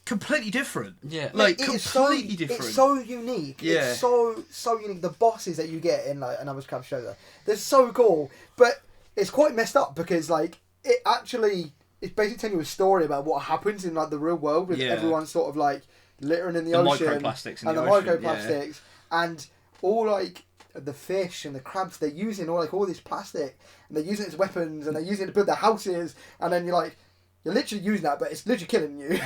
completely different. Yeah. Like, It is completely different. It's so unique. Yeah. It's so unique. The bosses that you get in, like, another Crab's Treasure, they're so cool. But it's quite messed up because, like, it's basically telling you a story about what happens in, like, the real world with everyone sort of, like, littering in the ocean. Microplastics in and the the ocean. microplastics. And all, like, the fish and the crabs, they're using all this plastic and they're using it as weapons and they're using it to build their houses, and then you're literally using that, but it's literally killing you.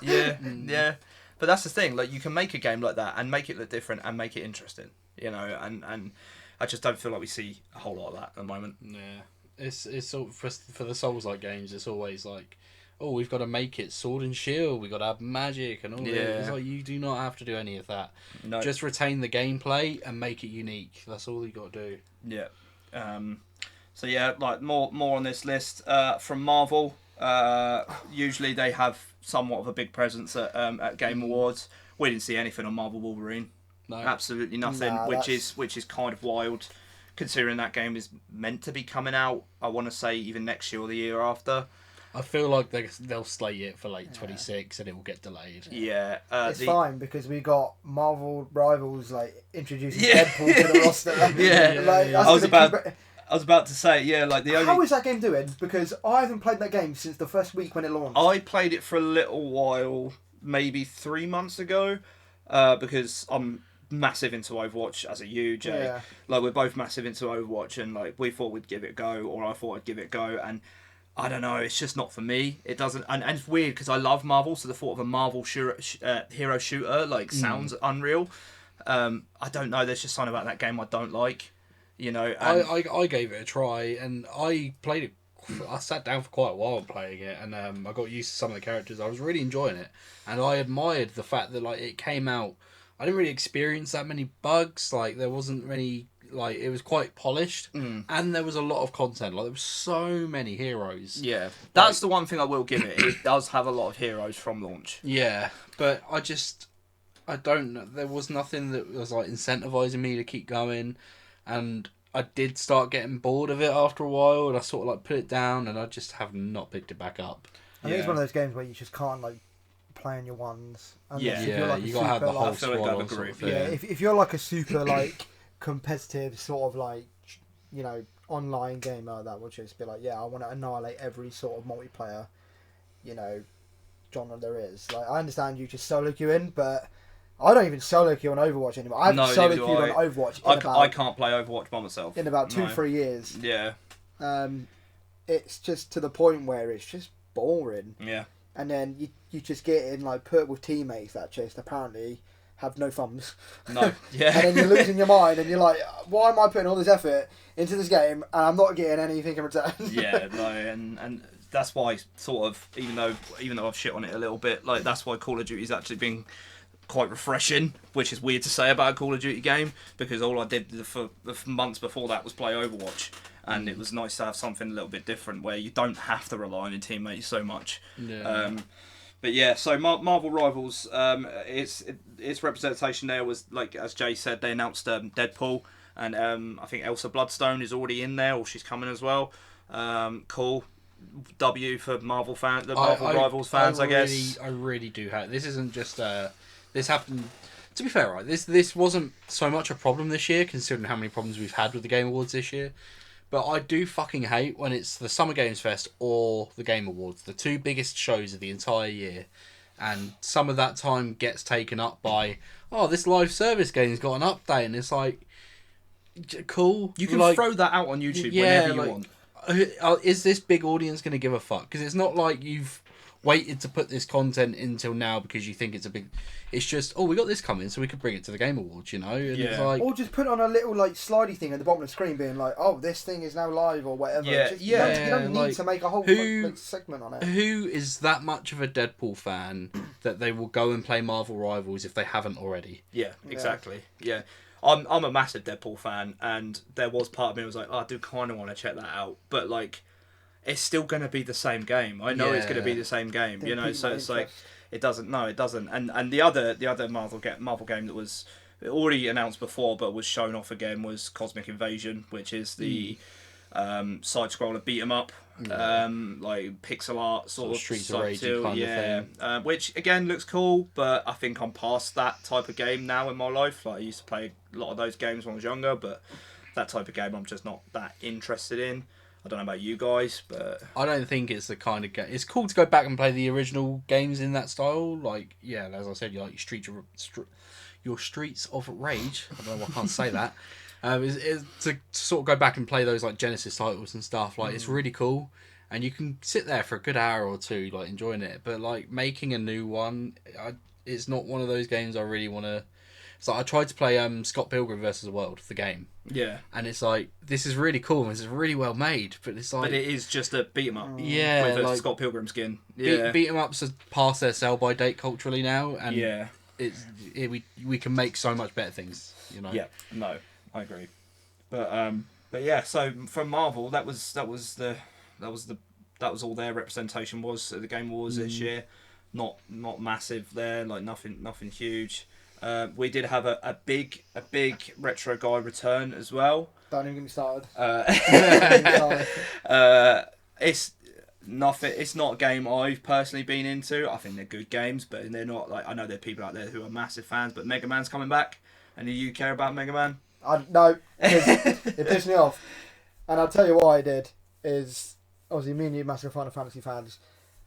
Yeah. But that's the thing, like, you can make a game like that and make it look different and make it interesting, you know, and I just don't feel like we see a whole lot of that at the moment. Yeah. It's all, for the Souls-like games, it's always like, oh, we've got to make it sword and shield, we've got to have magic and all that. It's like, you do not have to do any of that. No. Just retain the gameplay and make it unique. That's all you got to do. Yeah. So yeah, like more on this list from Marvel. Usually they have somewhat of a big presence at Game Awards. We didn't see anything on Marvel Wolverine. No. Absolutely nothing, which is kind of wild, considering that game is meant to be coming out, I want to say, even next year or the year after. I feel like they'll slate it for like 26 and it will get delayed. Yeah. It's fine because we got Marvel Rivals, like, introducing Deadpool to the roster. I was about to say, How is that game doing? Because I haven't played that game since the first week when it launched. I played it for a little while, maybe 3 months ago, because I'm massive into Overwatch, as are you, Jay. Yeah. Like, we're both massive into Overwatch, and, like, we thought we'd give it a go, or I thought I'd give it a go, and I don't know, it's just not for me. It doesn't, and it's weird because I love Marvel, so the thought of a Marvel hero shooter, like, sounds unreal. I don't know, there's just something about that game I don't like. You know, I gave it a try and I played it. I sat down for quite a while playing it, and I got used to some of the characters. I was really enjoying it, and I admired the fact that, like, it came out. I didn't really experience that many bugs. Like, there wasn't many. Like, it was quite polished, and there was a lot of content. Like, there was so many heroes. Yeah, that's the one thing I will give it. It does have a lot of heroes from launch. Yeah, but I don't know. There was nothing that was, like, incentivizing me to keep going. And I did start getting bored of it after a while, and I sort of, like, put it down, and I just have not picked it back up. I think it's one of those games where you just can't, like, play on your ones. Yeah, you got to have the whole squad. Sort of thing. Yeah, if you're, like, a super, like, competitive sort of, like, you know, online game like that, which is be like, I want to annihilate every sort of multiplayer, you know, genre there is. Like, I understand you just solo queuing, but I don't even solo queue on Overwatch anymore. I haven't solo queued on Overwatch I can't play Overwatch by myself. In about 2-3 years. Yeah. It's just to the point where it's just boring. Yeah. And then you just get in, like, put with teammates that just apparently have no thumbs. No. Yeah. And then you're losing your mind and you're like, why am I putting all this effort into this game and I'm not getting anything in return? Yeah, no, and that's why, sort of, even though I've shit on it a little bit, like, that's why Call of Duty's actually been quite refreshing, which is weird to say about a Call of Duty game, because all I did for months before that was play Overwatch, and it was nice to have something a little bit different where you don't have to rely on your teammates so much. Yeah. But yeah, so Marvel Rivals, its representation there was, like as Jay said, they announced Deadpool, and I think Elsa Bloodstone is already in there, or she's coming as well. Cool. W for Marvel Rivals fans, I guess. I really do have. This isn't just this happened. To be fair, right, this wasn't so much a problem this year, considering how many problems we've had with the Game Awards this year. But I do fucking hate when it's the Summer Games Fest or the Game Awards, the two biggest shows of the entire year, and some of that time gets taken up by, oh, this live service game's got an update, and it's like, cool. You can throw that out on YouTube whenever you want. Is this big audience going to give a fuck? Because it's not like you've waited to put this content until now because you think it's a big... It's just, oh, we got this coming, so we could bring it to the Game Awards, you know? And it's like... Or just put on a little like slidey thing at the bottom of the screen being like, oh, this thing is now live or whatever. Yeah, just, you don't need to make a whole segment on it. Who is that much of a Deadpool fan that they will go and play Marvel Rivals if they haven't already? Yeah, exactly. Yeah. I'm a massive Deadpool fan, and there was part of me that was like, oh, I do kind of want to check that out, but like, it's still going to be the same game. I know it's going to be the same game, you know. So it's like, it doesn't. No, it doesn't. And the other Marvel game that was already announced before but was shown off again was Cosmic Invasion, which is the side scroller beat 'em up, like pixel art sort of Streets of Rage kind of thing. Which again looks cool, but I think I'm past that type of game now in my life. Like I used to play a lot of those games when I was younger, but that type of game I'm just not that interested in. I don't know about you guys, but I don't think it's the kind of game. It's cool to go back and play the original games in that style. Like, yeah, as I said, you like your Streets of Rage. I don't know why I can't say that. Is to sort of go back and play those like Genesis titles and stuff. Like, it's really cool, and you can sit there for a good hour or two, like enjoying it. But like making a new one, it's not one of those games I really want to. So I tried to play Scott Pilgrim vs. the World, the game. Yeah. And it's like, this is really cool and this is really well made, but it's like... But it is just a beat 'em up. Yeah. With a like, Scott Pilgrim skin. Yeah. Beat 'em ups are past their sell by date culturally now, and yeah. We can make so much better things, you know. Yeah. No, I agree. But yeah, so from Marvel, that was all their representation was at the Game Awards this year. Not massive there, like nothing huge. We did have a big retro guy return as well. Don't even get me started. It's nothing. It's not a game I've personally been into. I think they're good games, but they're not like, I know there are people out there who are massive fans. But Mega Man's coming back, and do you care about Mega Man? No, it pissed me off, and I'll tell you why I did. Is obviously me and you massive Final Fantasy fans.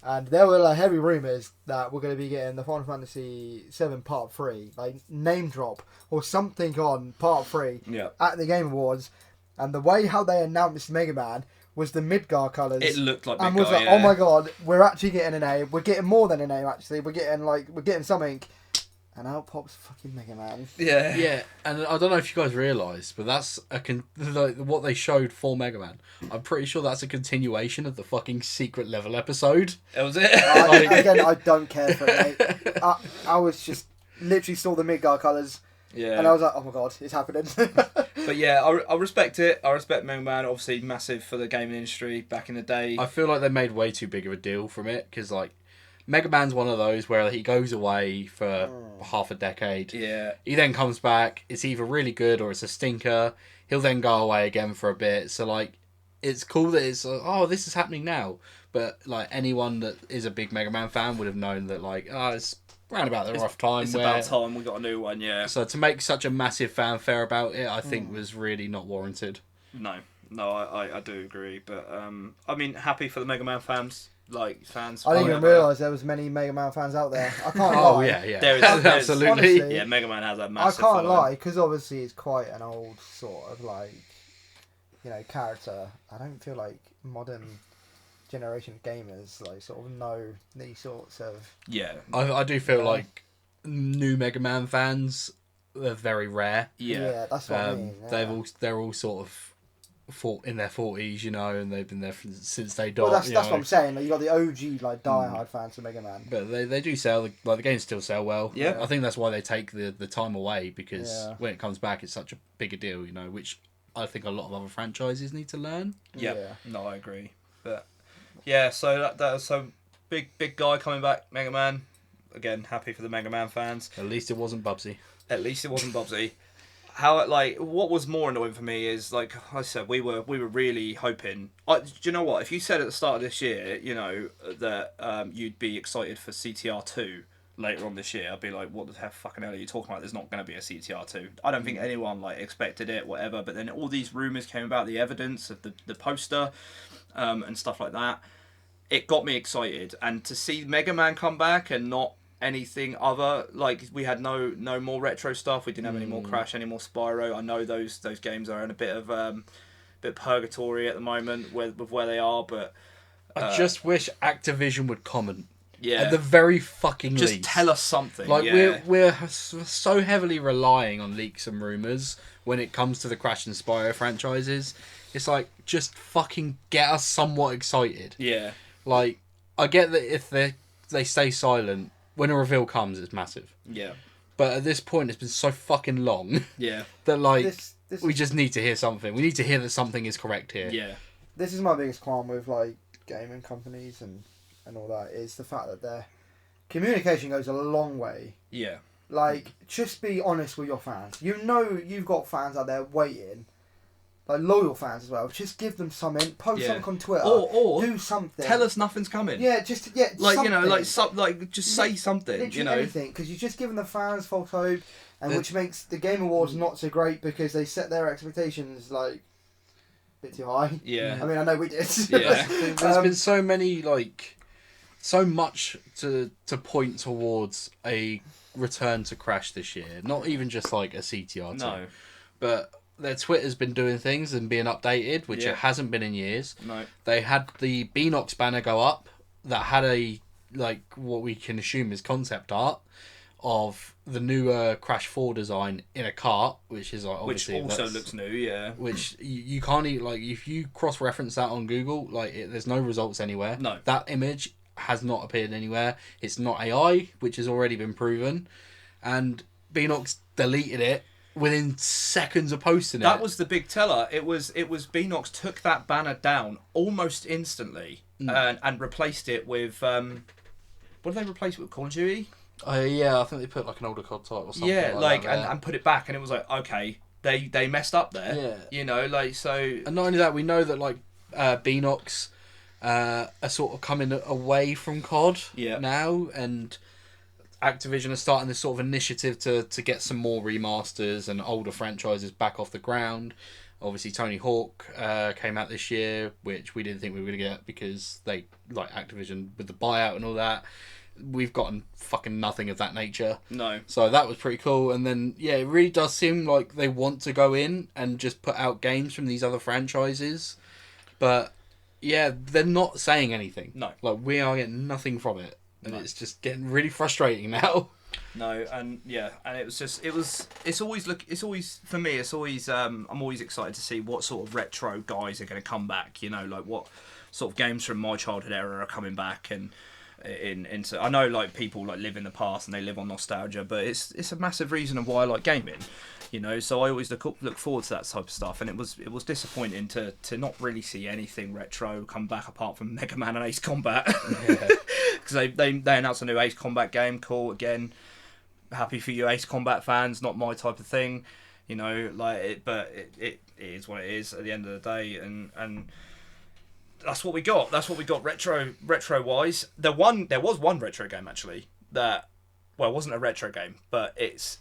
And there were like heavy rumours that we're going to be getting the Final Fantasy VII Part 3, like name drop or something on Part 3 at the Game Awards. And the way how they announced Mega Man was the Midgar colours. It looked like Midgar, and was like, oh my god, we're actually getting a name. We're getting more than a name, actually. We're getting something. And out pops fucking Mega Man. Yeah. Yeah, and I don't know if you guys realise, but that's like what they showed for Mega Man. I'm pretty sure that's a continuation of the fucking secret level episode. That was it. Again, I don't care for it, mate. I was just literally saw the Midgar colours. Yeah. And I was like, oh my god, it's happening. But yeah, I respect it. I respect Mega Man. Obviously, massive for the gaming industry back in the day. I feel like they made way too big of a deal from it, because like, Mega Man's one of those where he goes away for half a decade. Yeah. He then comes back. It's either really good or it's a stinker. He'll then go away again for a bit. So, like, it's cool that it's, this is happening now. But, like, anyone that is a big Mega Man fan would have known that, like, it's round about the rough time. It's about time we got a new one, yeah. So, to make such a massive fanfare about it, I think was really not warranted. No, I do agree. But, I mean, happy for the Mega Man fans. Like fans, I didn't even realise there was many Mega Man fans out there. I can't lie. Oh yeah. There is absolutely. Honestly, yeah, Mega Man has a massive. I can't following. lie, because obviously it's quite an old sort of like, character. I don't feel like modern generation gamers like sort of know these sorts of. Yeah, I do feel like new Mega Man fans are very rare. Yeah, that's what I mean. Yeah. They're all sort of. in their 40s, you know, and they've been there since they died. Well, that's you what know. I'm saying. Like, you got the OG like diehard fans of Mega Man. But they do sell, like the games still sell well. Yeah. I think that's why they take the time away, because Yeah. when it comes back, it's such a bigger deal, you know, which I think a lot of other franchises need to learn. Yeah. Yeah. No, I agree. But yeah, so that was so big guy coming back, Mega Man. Again, happy for the Mega Man fans. At least it wasn't Bubsy. At least it wasn't Bubsy. What was more annoying for me is, like I said, we were really hoping. Do you know what? If you said at the start of this year, you know, that you'd be excited for CTR 2 later on this year, I'd be like, what the fucking hell are you talking about? There's not going to be a CTR 2. I don't think anyone like expected it, whatever. But then all these rumours came about, the evidence of the poster, and stuff like that. It got me excited, and to see Mega Man come back and not anything other, like we had no more retro stuff. We didn't have any more Crash, any more Spyro. I know those games are in a bit of purgatory at the moment with where they are, but I just wish Activision would comment. Yeah, At the very fucking just least. tell us something. Like, yeah. we're so heavily relying on leaks and rumours when it comes to the Crash and Spyro franchises. It's like, just fucking get us somewhat excited. Yeah. Like, I get that if they stay silent, when a reveal comes, it's massive. Yeah. But at this point, it's been so fucking long Yeah. that, like, This we just need to hear something. We need to hear that something is correct here. Yeah. This is my biggest qualm with like gaming companies and all that, is the fact that their communication goes a long way. Yeah. Like, just be honest with your fans. You know you've got fans out there waiting, like loyal fans as well. Just give them something. Post something on Twitter. Or do something. tell us nothing's coming. Yeah, Like, something. you know, like just say something. Literally You know. anything, because you're just giving the fans false hope, and The- which makes the Game Awards not so great because they set their expectations like a bit too high. Yeah. I mean, I know we did. Yeah. There's been so many, like, so much to point towards a return to Crash this year. Not even just like a CTR2. No. But their Twitter's been doing things and being updated, which Yeah. it hasn't been in years. No. They had the Beanox banner go up that had a, like, what we can assume is concept art of the new Crash 4 design in a cart, which is, like, Which obviously also looks new. Yeah. which you can't even, like, if you cross-reference that on Google, like, there's no results anywhere. No. That image has not appeared anywhere. It's not AI, which has already been proven, and Beanox deleted it within seconds of posting it. That was the big teller. It was Beanox took that banner down almost instantly and replaced it with what did they replace it with? Call of Duty? Yeah, I think they put like an older COD title or something. Yeah, like that and, there. and put it back, and it was like, okay, they messed up there. Yeah. You know, like, so. And not only that, we know that, like, Beanox are sort of coming away from COD now, and Activision are starting this sort of initiative to get some more remasters and older franchises back off the ground. Obviously, Tony Hawk came out this year, which we didn't think we were going to get because they, like Activision with the buyout and all that, we've gotten fucking nothing of that nature. No. So that was pretty cool. And then, yeah, it really does seem like they want to go in and just put out games from these other franchises. But, yeah, they're not saying anything. No. Like, we are getting nothing from it. And it's just getting really frustrating now. No, and yeah, and it's always for me, I'm always excited to see what sort of retro guys are going to come back, you know, like what sort of games from my childhood era are coming back, and into, I know, like, people like live in the past and they live on nostalgia, but it's a massive reason of why I like gaming, you know, so I always look forward to that type of stuff, and it was disappointing to not really see anything retro come back apart from Mega Man and Ace Combat. Because they announced a new Ace Combat game. Cool, again, happy for you Ace Combat fans. Not my type of thing, you know, like it, but it is what it is at the end of the day, and that's what we got. That's what we got retro wise. There was one retro game actually that, well, it wasn't a retro game, but is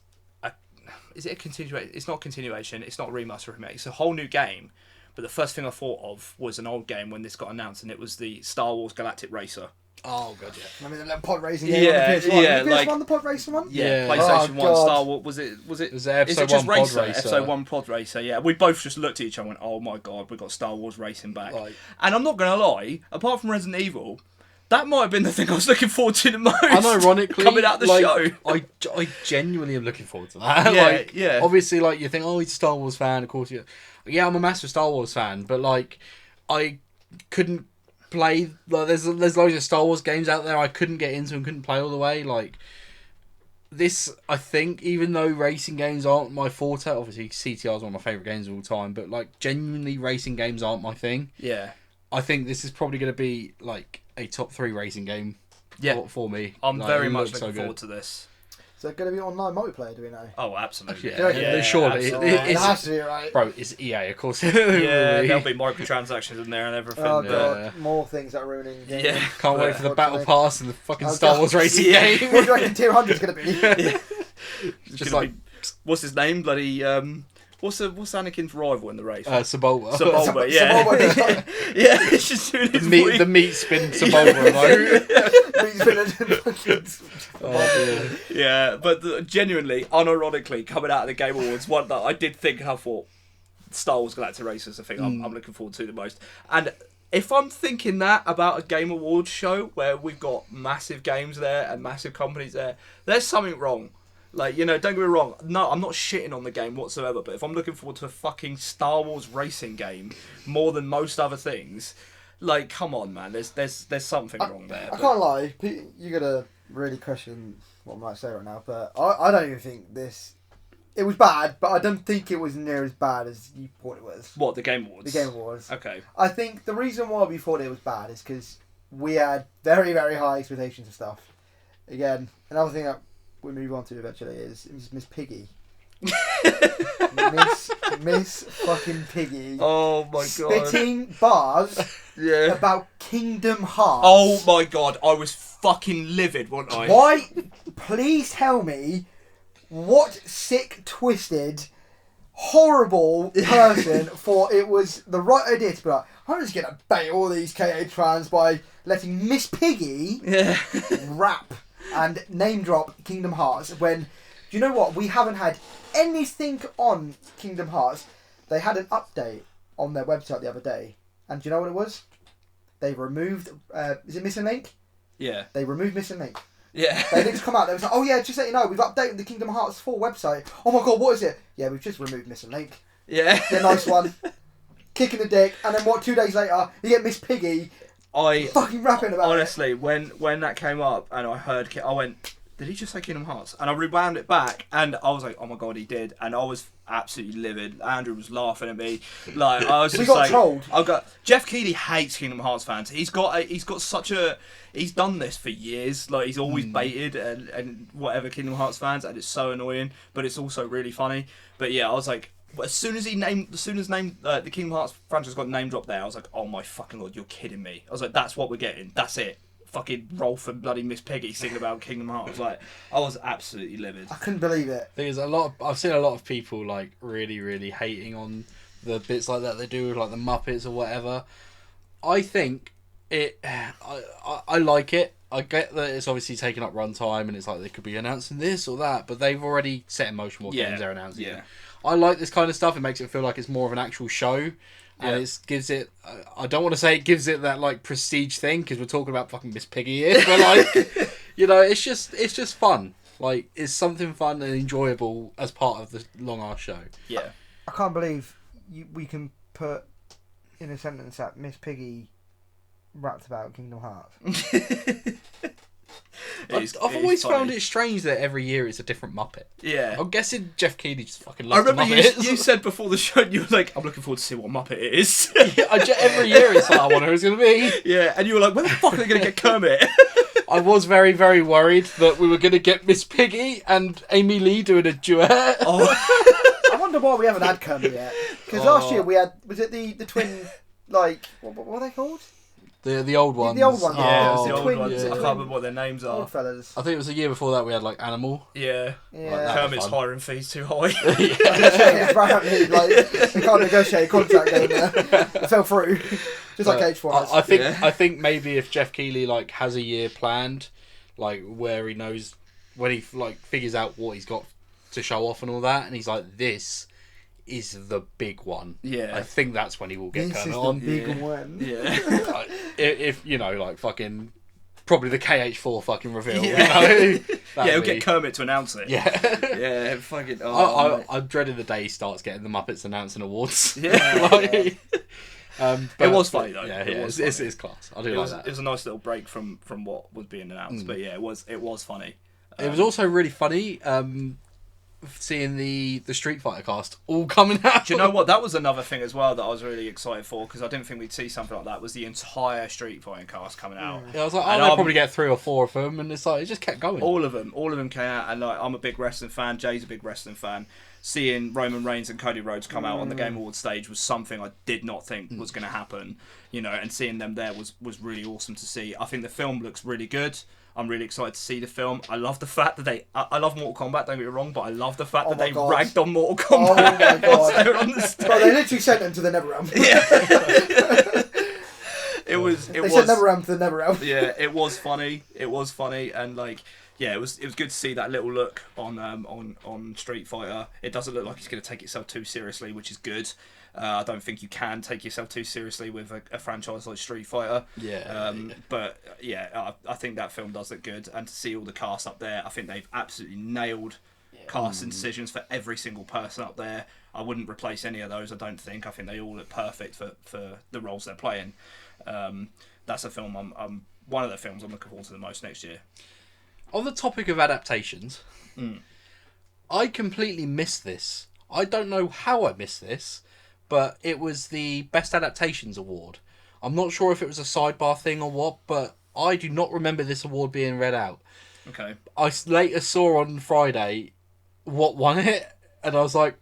it a continuation? It's not a continuation. It's not a remaster remake. It's a whole new game. But the first thing I thought of was an old game when this got announced, and it was the Star Wars Galactic Racer. Oh, God, yeah. I mean, the little pod racing game Yeah, on the PS1. yeah, the PS1, like- the pod racing one? Yeah. PlayStation 1, Oh, God. Star Wars, was it? It was Is episode it just 1 Pod Racer? Racer. Episode 1 Pod Racer, yeah. We both just looked at each other and went, oh my God, we've got Star Wars racing back. Like- And I'm not going to lie, apart from Resident Evil, That might have been the thing I was looking forward to the most. Unironically, coming out the show. I genuinely am looking forward to that. Yeah, like, yeah. Obviously, like, you think, oh, he's a Star Wars fan. Of course, yeah, I'm a massive Star Wars fan. But like, I couldn't play. Like, there's loads of Star Wars games out there I couldn't get into and couldn't play all the way. Like this, I think, even though racing games aren't my forte, obviously CTR is one of my favourite games of all time. But like, genuinely, racing games aren't my thing. Yeah. I think this is probably going to be like a top 3 racing game for me. I'm like, very it much looks looking so forward to this. Is there going to be online multiplayer, do we know? Oh, absolutely. Yeah, surely. absolutely. It has to be, right? Bro, it's EA, of course. Yeah, there'll be microtransactions in there and everything. Oh, but- God. More things that are ruining games. Yeah. Can't wait for the Battle Pass and the fucking Oh, Star God. Wars racing Yeah. game. What do you reckon Tier 100 is going to be? Yeah. Just Gonna like be- what's his name? Bloody what's Anakin's rival in the race? Sebulba. Sebulba, yeah. Sebulba. Yeah, it's just doing his voice. The meat spin Sebulba. Like. Yeah, but genuinely, unironically, coming out of the Game Awards, one that I did think, and I thought Star Wars Galactic Racers, the thing I'm looking forward to the most. And if I'm thinking that about a Game Awards show where we've got massive games there and massive companies there, there's something wrong. Like, don't get me wrong. No, I'm not shitting on the game whatsoever. But if I'm looking forward to a fucking Star Wars racing game more than most other things, like, come on, man. There's something wrong there. I can't lie. You're going to really question what I might say right now. But I don't even think this... It was bad, but I don't think it was near as bad as you thought it was. What, the Game Awards? The Game Awards. Okay. I think the reason why we thought it was bad is because we had very, very high expectations of stuff. Again, another thing that we move on to eventually is Miss Piggy. Miss fucking Piggy. Oh my god. Spitting bars Yeah. about Kingdom Hearts. Oh my god, I was fucking livid, wasn't I? Why? Please tell me what sick, twisted, horrible person thought it was the right idea to be like, I'm just going to bait all these KH fans by letting Miss Piggy rap and name drop Kingdom Hearts when, you know what, we haven't had anything on Kingdom Hearts. They had an update on their website the other day, and do you know what it was? They removed, is it Missing Link? Yeah. They removed Missing Link. Yeah. They didn't come out, they was like, oh yeah, just so you know, we've updated the Kingdom Hearts 4 website. Oh my god, what is it? Yeah, we've just removed Missing Link. Yeah. Yeah, nice one. Kick in the dick, and then what, 2 days later, you get Miss Piggy fucking rapping about honestly, when that came up and I heard, I went, did he just say Kingdom Hearts? And I rewound it back and I was like, oh my god, he did. And I was absolutely livid. Andrew was laughing at me. Like, I was just We got like, trolled. Jeff Keighley hates Kingdom Hearts fans. He's got such a, he's done this for years. Like, he's always baited and whatever Kingdom Hearts fans, and it's so annoying, but it's also really funny. But yeah, I was like, as soon as the Kingdom Hearts franchise got name dropped there, I was like, oh my fucking lord, you're kidding me. I was like, that's what we're getting. That's it. Fucking Rolf and bloody Miss Piggy singing about Kingdom Hearts. Like, I was absolutely livid. I couldn't believe it. There's I've seen a lot of people like really, really hating on the bits like that they do with like the Muppets or whatever. I think I like it. I get that it's obviously taking up runtime and it's like they could be announcing this or that, but they've already set in motion what games they're announcing. Yeah. I like this kind of stuff. It makes it feel like it's more of an actual show. And it gives it, I don't want to say it gives it that like prestige thing because we're talking about fucking Miss Piggy here, but like, it's just fun. Like, it's something fun and enjoyable as part of the long ass show. Yeah. I can't believe we can put in a sentence that Miss Piggy rapped about Kingdom Hearts. I've always found it strange that every year it's a different Muppet. Yeah. I'm guessing Jeff Keighley just fucking I loves the remember Muppets. you said before the show, you were like, I'm looking forward to see what Muppet it is. Every year it's like, I wonder who it's going to be. Yeah, and you were like, where the fuck are they going to get Kermit? I was very, very worried that we were going to get Miss Piggy and Amy Lee doing a duet. I wonder why we haven't had Kermit yet. Because last year we had, was it the twin, like, what were they called? The old ones. The old ones. Yeah, it was Oh, the old twins, ones. yeah. I can't remember what their names are. Old fellas. I think it was the year before that we had like Animal. Yeah. Yeah. Like that. Kermit's fun. hiring fees too high. Apparently, like, they can't negotiate a contract going there. It fell through. Just like H1. I think maybe if Jeff Keighley like has a year planned, like where he knows when he like figures out what he's got to show off and all that, and he's like, this is the big one. Yeah. I think that's when he will get This Kermit is on. the big one. Yeah. If like fucking probably the KH4 fucking reveal. Yeah. You know? He'll get Kermit to announce it. Yeah. Yeah, fucking. I'm dreading the day he starts getting the Muppets announcing awards. Yeah. But it was funny though. Yeah, it's class. I do It like was, that. it was a nice little break from what was being announced, but yeah, it was funny. It was also really funny seeing the Street Fighter cast all coming out. Do you know what? That was another thing as well that I was really excited for, because I didn't think we'd see something like that. Was the entire Street Fighter cast coming out? Yeah, I was like, And they'll probably get 3 or 4 of them, and it's like it just kept going. All of them came out, and like I'm a big wrestling fan. Jay's a big wrestling fan. Seeing Roman Reigns and Cody Rhodes come out on the Game Awards stage was something I did not think was going to happen. You know, and seeing them there was really awesome to see. I think the film looks really good. I'm really excited to see the film. I love the fact that I love Mortal Kombat, don't get me wrong, but I love the fact that they ragged on Mortal Kombat. Oh my God. They were on the stage. Bro, they literally sent them to the Netherrealm. Yeah. They sent Netherrealm to the Netherrealm. Yeah, it was funny. It was funny, and like, yeah, it was good to see that little look on Street Fighter. It doesn't look like it's going to take itself too seriously, which is good. I don't think you can take yourself too seriously with a franchise like Street Fighter. Yeah. But yeah, I think that film does look good, and to see all the cast up there, I think they've absolutely nailed casting decisions for every single person up there. I wouldn't replace any of those. I don't think. I think they all look perfect for the roles they're playing. That's a film I'm one of the films I'm looking forward to the most next year. On the topic of adaptations, I completely missed this. I don't know how I missed this, but it was the Best Adaptations Award. I'm not sure if it was a sidebar thing or what, but I do not remember this award being read out. Okay. I later saw on Friday what won it, and I was like,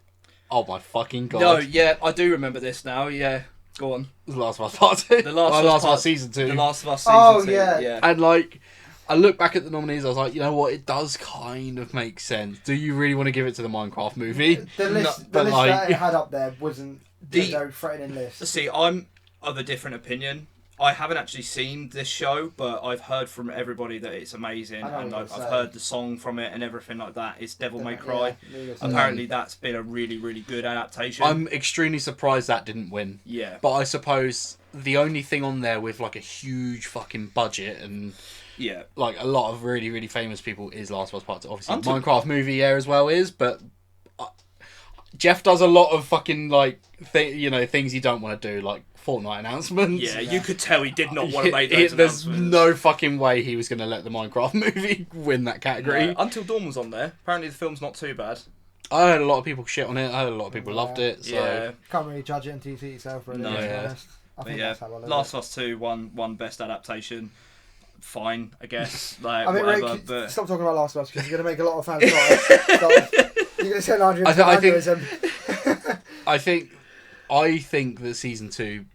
oh my fucking God. No, yeah, I do remember this now, yeah. Go on. The Last of Us Part 2. The Last of Us Season 2. The Last of Us Season Oh, 2. yeah. And like, I look back at the nominees, I was like, you know what, it does kind of make sense. Do you really want to give it to the Minecraft movie? The list, but like, that it had up there wasn't a very threatening list. See, I'm of a different opinion. I haven't actually seen this show, but I've heard from everybody that it's amazing, and I've heard the song from it and everything like that. It's Devil May Cry. Yeah, Apparently, that's been a really, really good adaptation. I'm extremely surprised that didn't win. Yeah. But I suppose the only thing on there with like a huge fucking budget and Yeah. like a lot of really, really famous people is Last of Us Part 2. Obviously, Minecraft movie, yeah, as well is, but Jeff does a lot of fucking like, things you don't want to do, like Fortnite announcements. Yeah, you could tell he did not want to make those There's announcements. no fucking way he was going to let the Minecraft movie win that category. Until Dawn was on there. Apparently, the film's not too bad. I heard a lot of people shit on it. I heard a lot of people loved it. So. Yeah. Can't really judge it until you see it yourself, really. No, to be yeah. honest. I But think yeah, that's how I look Last at of Us 2 won Best Adaptation. Fine, I guess. Like, I mean, whatever. Rick, but stop talking about Last of Us because you're going to make a lot of fans cry. You're going to send Andrew into aneurysm. I think that season 2,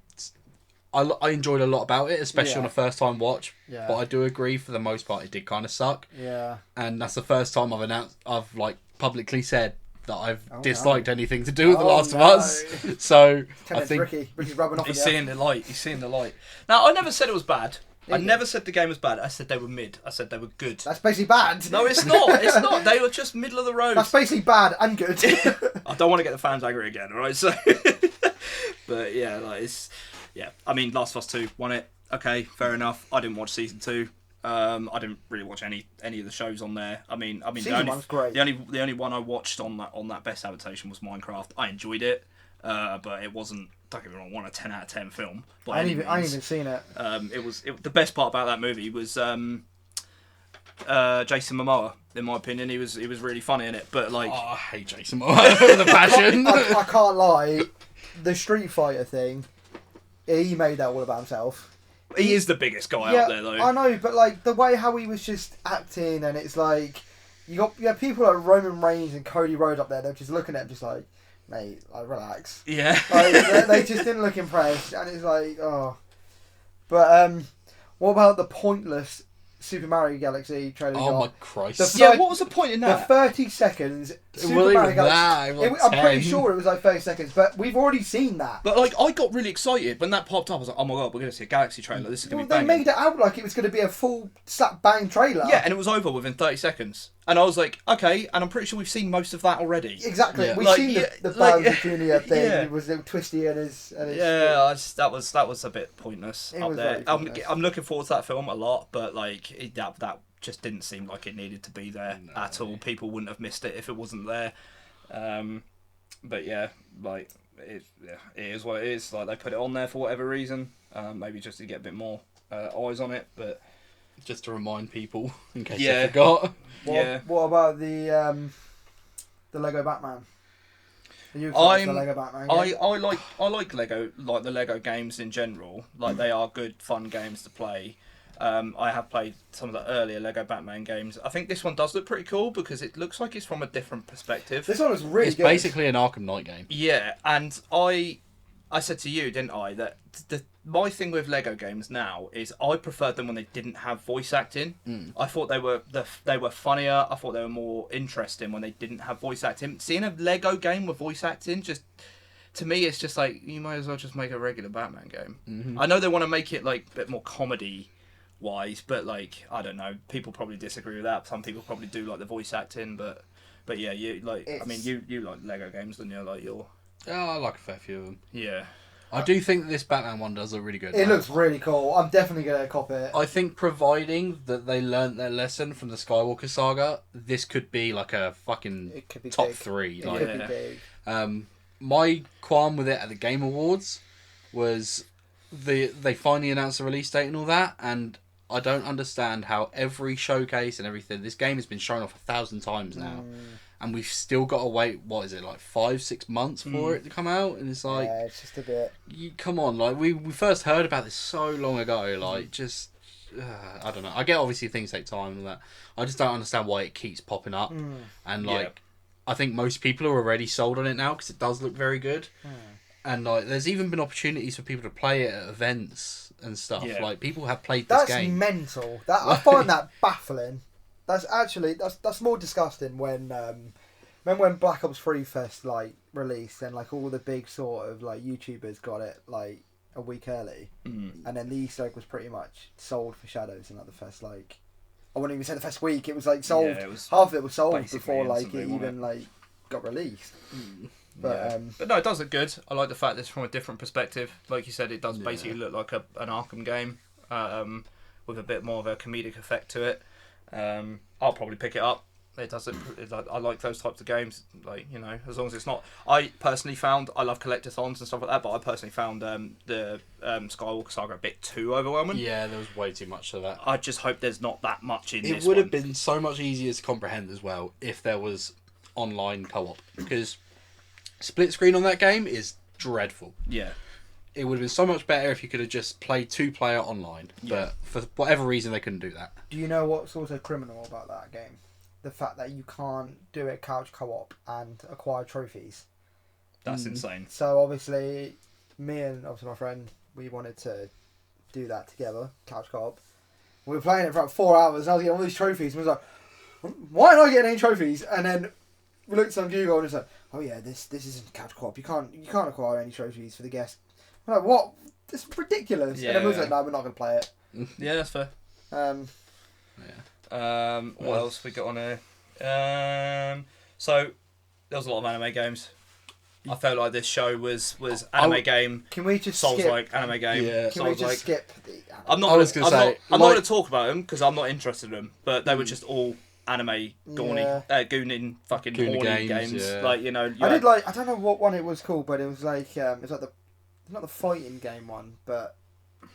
I enjoyed a lot about it, especially on a first time watch. Yeah. But I do agree, for the most part, it did kind of suck. Yeah. And that's the first time I've like publicly said that I've disliked anything to do with The Last of Us. So I think Ricky's rubbing off. he's seeing the light. He's seeing the light. Now, I never said it was bad. I never said the game was bad. I said they were mid. I said they were good. That's basically bad. No, it's not. It's not. They were just middle of the road. That's basically bad and good. I don't want to get the fans angry again, alright? So, but yeah, like it's I mean, Last of Us 2 won it. Okay, fair enough. I didn't watch season 2. I didn't really watch any of the shows on there. I mean, Season 1's great. the only one I watched on that best adaptation was Minecraft. I enjoyed it, but it wasn't. Don't get me wrong, a 10 out of 10 film. I ain't even seen it. The best part about that movie was Jason Momoa. In my opinion, he was really funny in it. But like, I hate Jason Momoa with a passion. I can't lie. The Street Fighter thing, he made that all about himself. he is the biggest guy out there, though. I know, but like the way how he was just acting, and it's like you have people like Roman Reigns and Cody Rhodes up there. They're just looking at him, just like, mate, like relax. Yeah. Like, they just didn't look impressed, and it's like, oh. But what about the pointless Super Mario Galaxy trailer? Oh my Christ! The what was the point in that? The 30 seconds Super Well, Mario even Galaxy. that, like I'm pretty 10. sure it was like 30 seconds, but we've already seen that. But like, I got really excited when that popped up. I was like, "Oh my god, we're going to see a Galaxy trailer. This is going Well, to be they banging." made it out like it was going to be a full slap bang trailer. Yeah, and it was over within 30 seconds. And I was like, okay, and I'm pretty sure we've seen most of that already. Exactly. Yeah. We've Like, seen yeah, the like, Bowser Jr. thing. yeah. It was little Twisty and his. That was a bit pointless It up was there. very pointless. I'm looking forward to that film a lot, but like that just didn't seem like it needed to be there at all. People wouldn't have missed it if it wasn't there. But yeah, like it is what it is. Like they put it on there for whatever reason, maybe just to get a bit more eyes on it. But Just to remind people, in case Yeah. they forgot. What about the Lego Batman? Are you excited for the Lego Batman game? I like the Lego games in general. Like they are good, fun games to play. I have played some of the earlier Lego Batman games. I think this one does look pretty cool because it looks like it's from a different perspective. This one was really It's good. basically an Arkham Knight game. Yeah, and I said to you, didn't I, that my thing with Lego games now is I preferred them when they didn't have voice acting. I thought they were funnier. I thought they were more interesting when they didn't have voice acting. Seeing a Lego game with voice acting just, to me, it's just like you might as well just make a regular Batman game. Mm-hmm. I know they want to make it like a bit more comedy wise, but like I don't know, people probably disagree with that. Some people probably do like the voice acting, but yeah, you like. I mean, you like Lego games, don't you? Like your Oh, I like a fair few of them. yeah. I do think that this Batman one does look really good. It looks really cool. I'm definitely going to cop it. I think providing that they learnt their lesson from the Skywalker saga, this could be like a fucking It could be top big. 3. It Like, could be big. my qualm with it at the Game Awards was they finally announced the release date and all that, and I don't understand how every showcase and everything, this game has been shown off 1,000 times now, and we've still got to wait, what is it, like 5-6 months for it to come out, and it's like, Yeah, it's just a bit. come on, like we first heard about this so long ago, like just I don't know. I get obviously things take time and all that. I just don't understand why it keeps popping up, and like Yeah. I think most people are already sold on it now because it does look very good, and like there's even been opportunities for people to play it at events and stuff. Yeah. Like people have played this That's game. mental. That I find that baffling. That's actually that's more disgusting when Black Ops 3 Fest like released and like all the big sort of like YouTubers got it like a week early, and then the Easter egg was pretty much sold for Shadows and the fest like. I wouldn't even say the first week. It was like sold. Yeah, it was half of it was sold basically before like it instantly, wasn't even like got released. But Yeah. But no, it does look good. I like the fact that it's from a different perspective. Like you said, it does basically look like an Arkham game with a bit more of a comedic effect to it. I'll probably pick it up. It does. I like those types of games. Like, you know, as long as it's not. I personally found I love collectathons and stuff like that, but I personally found the Skywalker Saga a bit too overwhelming. Yeah, there was way too much of that. I just hope there's not that much in this. It would have one. been so much easier to comprehend as well if there was online co-op, because split screen on that game is dreadful. Yeah. It would have been so much better if you could have just played 2-player online, but for whatever reason they couldn't do that. do you know what's also criminal about that game? The fact that you can't do it couch co-op and acquire trophies. That's insane. So obviously, me and obviously my friend, we wanted to do that together, couch co-op. We were playing it for about 4 hours, and I was getting all these trophies, and we was like, why am I getting any trophies? And then we looked on Google, and it's like, oh yeah, this isn't couch co-op. You can't acquire any trophies for the guest. I'm like, what? This is ridiculous. And then we was like, no, we're not going to play it. Yeah, that's fair. What else we got on here? So there was a lot of anime games. I felt like this show was anime game. Can we just Souls skip? like anime game. Yeah. Can we Souls just like. skip? I'm not. I was gonna say, I'm not like- going to talk about them because I'm not interested in them. But they were just all anime gooning fucking Gooning horny games, games. yeah. Like, you know. You I had- did like. I don't know what one it was called, but it was like it's like not the fighting game one, but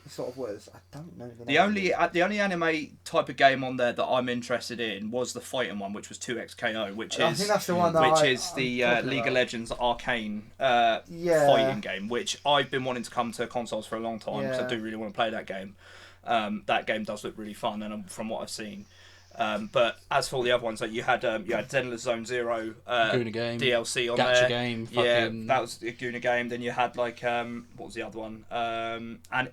it sort of was. I don't know the name. The only anime type of game on there that I'm interested in was the fighting one, which was 2XKO, which I is think that's the one that is the I'm talking League about. of Legends Arcane Yeah. fighting game, which I've been wanting to come to consoles for a long time because I Yeah. do really want to play that game. That game does look really fun, and from what I've seen. But as for the other ones, like you had Zenless Zone Zero Guna game, DLC on gacha there. game, Yeah, fucking... that was a Guna game. Then you had like what was the other one?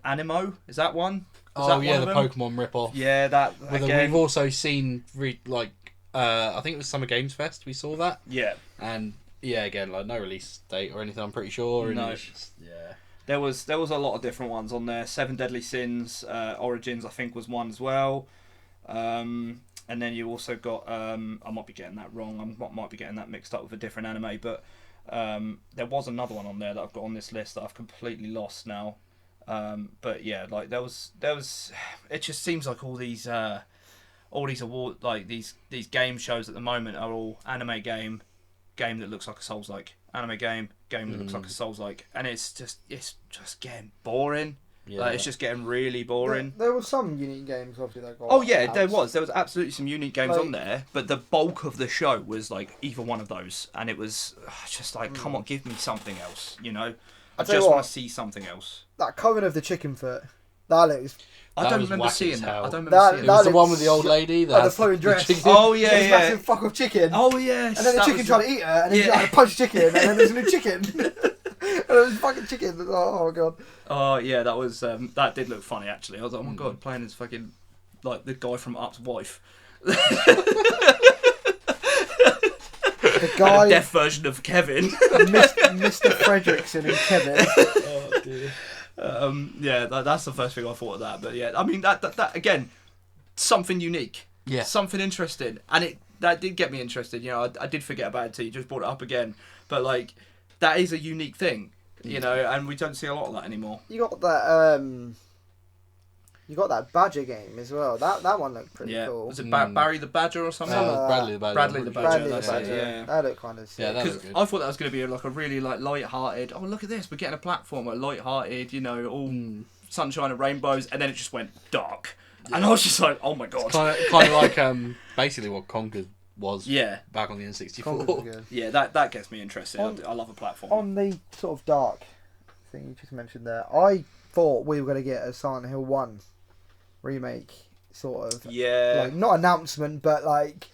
Animo, is that one? Is Oh that yeah, one the of them? Pokemon rip-off. Yeah, that Well, again. we've also seen I think it was Summer Games Fest. We saw that, Yeah. and yeah, again, like no release date or anything. I'm pretty sure. And No. it's just, yeah. There was a lot of different ones on there. Seven Deadly Sins, Origins, I think, was one as well. And then you also got, I might be getting that wrong. I might be getting that mixed up with a different anime, but there was another one on there that I've got on this list that I've completely lost now. But yeah, like there was. It just seems like all these award, like these game shows at the moment are all anime game that looks like a Souls-like, anime game that looks like a Souls-like, and it's just getting boring. Yeah. Like, it's just getting really boring. There were some unique games, obviously, that got. Oh yeah, out. there was absolutely some unique games Like- on there, but the bulk of the show was like either one of those, and it was just like, come on, give me something else, you know. I tell you just want what. to see something else. That Coven of the Chicken Foot. That looks. I That don't was remember wacky seeing as that. hell. I don't That- remember seeing It that. was the that one is with the old so- lady Oh, that the flowing dress. chicken. Oh yeah, This yeah. massive fuck of chicken. Oh yes. And then the that chicken was- tried to eat her, and then she Yeah. tried to punch chicken, and then there's a new chicken. And it was fucking chicken. Oh my god. Oh yeah, that was that did look funny actually. I was like, oh my god, playing as fucking like the guy from Up's wife, The and guy, a deaf version of Kevin. Mr. Fredrickson and Kevin. Oh dear. Yeah, that's the first thing I thought of that. But yeah, I mean that again, something unique, Yeah. something interesting, and that did get me interested. You know, I did forget about it till you just brought it up again. But like, that is a unique thing, you know, and we don't see a lot of that anymore. You got that. You got that Badger game as well. That one looked pretty Yeah, cool. was it Barry the Badger or something? Bradley the Badger. Bradley the Badger. Bradley the that's it, Badger. yeah. That looked kind of sick. Yeah, that Because was good. I thought that was going to be like a really like light-hearted. Oh, look at this! We're getting a platformer, light-hearted. You know, all sunshine and rainbows, and then it just went dark, and I was just like, oh my god. Kind of like basically what Conquer was. Yeah, Back on the N64. Conker's was good. yeah, that gets me interested. On- I love a platform. On the sort of dark thing you just mentioned there, I thought we were going to get a Silent Hill 1 remake, sort of. Yeah, Like, not announcement, but like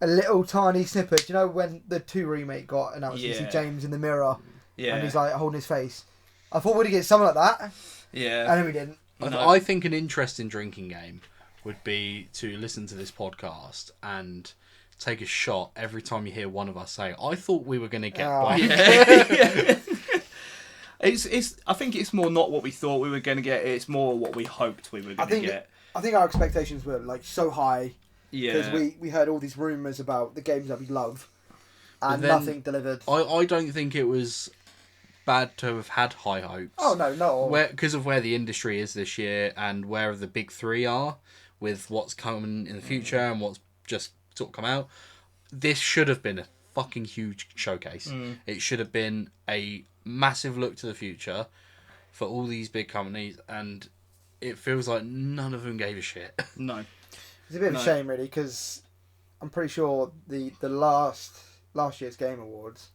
a little tiny snippet. You know when the 2 remake got announced, you see Yeah. James in the mirror yeah, and he's like holding his face. I thought we'd get something like that, yeah. and then we didn't. No. I think an interesting drinking game would be to listen to this podcast and take a shot every time you hear one of us say, I thought we were going to get Oh. black. Yeah. It's. I think it's more not what we thought we were going to get. It's more what we hoped we were I going to think get. I think our expectations were like so high because Yeah. we heard all these rumours about the games that we love, and then- nothing delivered. I don't think it was bad to have had high hopes. Oh no, no. Because of where the industry is this year and where the big 3 are with what's coming in the future and what's just sort of come out, this should have been a fucking huge showcase. It should have been a massive look to the future for all these big companies, and it feels like none of them gave a shit. No. It's a bit of a No. shame, really, because I'm pretty sure the last year's Game Awards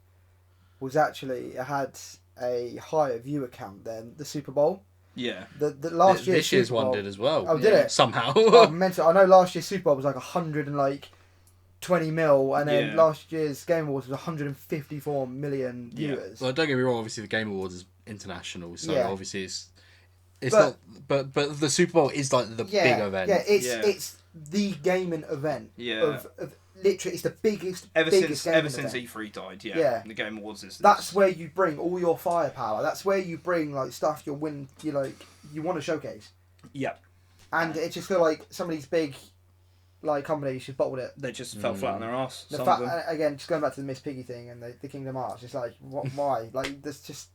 was actually it had a higher viewer count than the Super Bowl. Yeah. The last year's This year's Super Bowl, one did as well. Oh, did it? Somehow. I know last year's Super Bowl was like 120 mil, and then Yeah. last year's Game Awards was 154 million Yeah. viewers. Well, don't get me wrong. Obviously, the Game Awards is international, so Yeah. obviously it's But- not. But the Super Bowl is like the big event. Yeah, Yeah. it's the gaming event. Yeah. Of literally, it's the biggest. Ever biggest since gaming event. E3 died, yeah. Yeah. The Game Awards is. That's where you bring all your firepower. That's where you bring like stuff you want to showcase. Yeah. And it just feel like some of these big like companies just bottled it. They just fell flat on their ass. The Some fact, of them. again, just going back to the Miss Piggy thing and the Kingdom Hearts, it's like why? Like there's just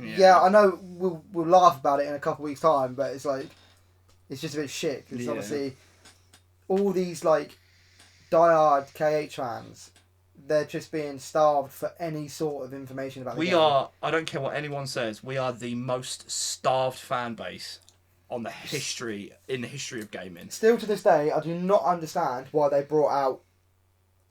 yeah. I know we'll laugh about it in a couple of weeks' time, but it's like it's just a bit shit because Yeah. obviously all these like diehard KH fans, they're just being starved for any sort of information about the We game. are. I don't care what anyone says. We are the most starved fan base in the history of gaming. Still to this day, I do not understand why they brought out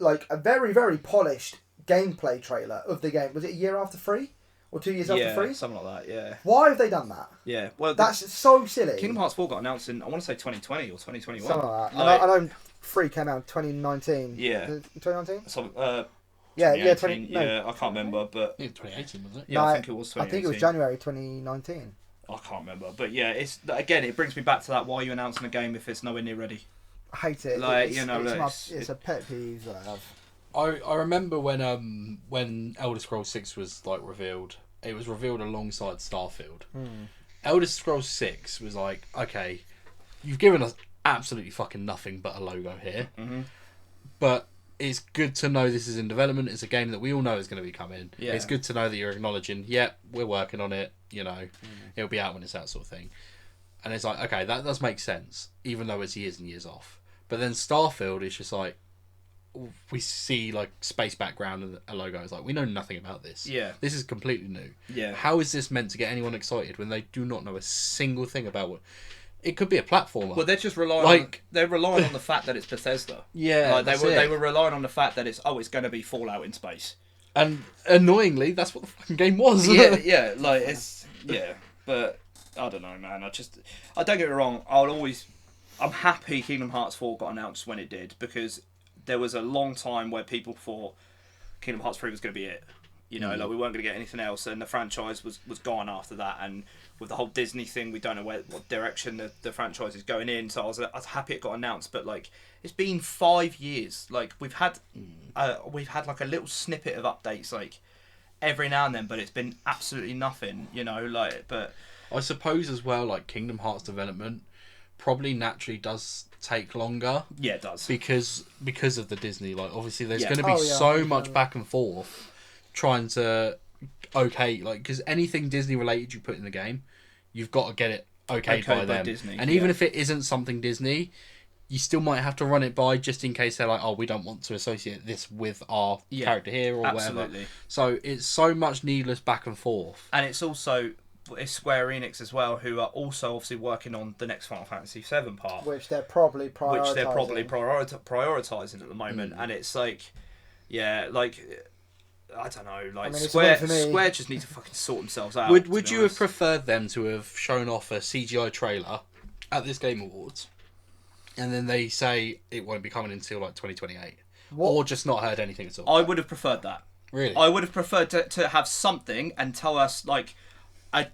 like a very, very polished gameplay trailer of the game. Was it a year after 3? Or 2 years after 3? something like that. Yeah. Why have they done that? Yeah. Well, That's so silly. Kingdom Hearts 4 got announced in I want to say 2020 or 2021. Something like that. Like- I know 3 came out in 2019. Yeah. 2019? So, Yeah, 2018, no. yeah, I can't remember, but Yeah, 2018 wasn't it? yeah, No, I think it was I 2018. think it was January 2019. I can't remember, but yeah, it's again, it brings me back to that. Why are you announcing a game if it's nowhere near ready? I hate it. Like, it's, you know, it's a pet peeve that I have. I remember when Elder Scrolls 6 was like revealed. It was revealed alongside Starfield. Elder Scrolls 6 was like, okay, you've given us absolutely fucking nothing but a logo here, but it's good to know this is in development. It's a game that we all know is going to be coming. Yeah. It's good to know that you're acknowledging, we're working on it. You know, it'll be out when it's out, sort of thing. And it's like, okay, that does make sense, even though it's years and years off. But then Starfield is just like, we see like space background and a logo. It's like, we know nothing about this. Yeah. This is completely new. Yeah. How is this meant to get anyone excited when they do not know a single thing about what... It could be a platformer. Well, they're just relying they're relying on the fact that it's Bethesda. Yeah, like that's they it. were relying on the fact that it's going to be Fallout in space. And annoyingly, that's what the fucking game was. yeah, like it's but I don't know, man. I don't get me wrong. I'm happy Kingdom Hearts 4 got announced when it did, because there was a long time where people thought Kingdom Hearts 3 was going to be it. You know, like we weren't going to get anything else, and the franchise was gone after that. And with the whole Disney thing, we don't know what direction the franchise is going in. So I was happy it got announced, but like it's been 5 years. Like we've had like a little snippet of updates like every now and then, but it's been absolutely nothing. You know, like but I suppose as well, like Kingdom Hearts development probably naturally does take longer. Yeah, it does. Because of the Disney, like obviously there's Yeah. going to be so 100%. much back and forth trying to because anything Disney related you put in the game, you've got to get it okayed by them. Disney, and even if it isn't something Disney, you still might have to run it by just in case they're like, oh, we don't want to associate this with our character here or whatever. So it's so much needless back and forth. And it's Square Enix as well, who are also obviously working on the next Final Fantasy VII part, Which they're probably prioritising at the moment. And it's like, yeah, like I don't know, like I mean, Square just need to fucking sort themselves out. Would you have preferred them to have shown off a CGI trailer at this Game Awards, and then they say it won't be coming until like 2028, or just not heard anything at all? I would have preferred that. Really? I would have preferred to have something and tell us like a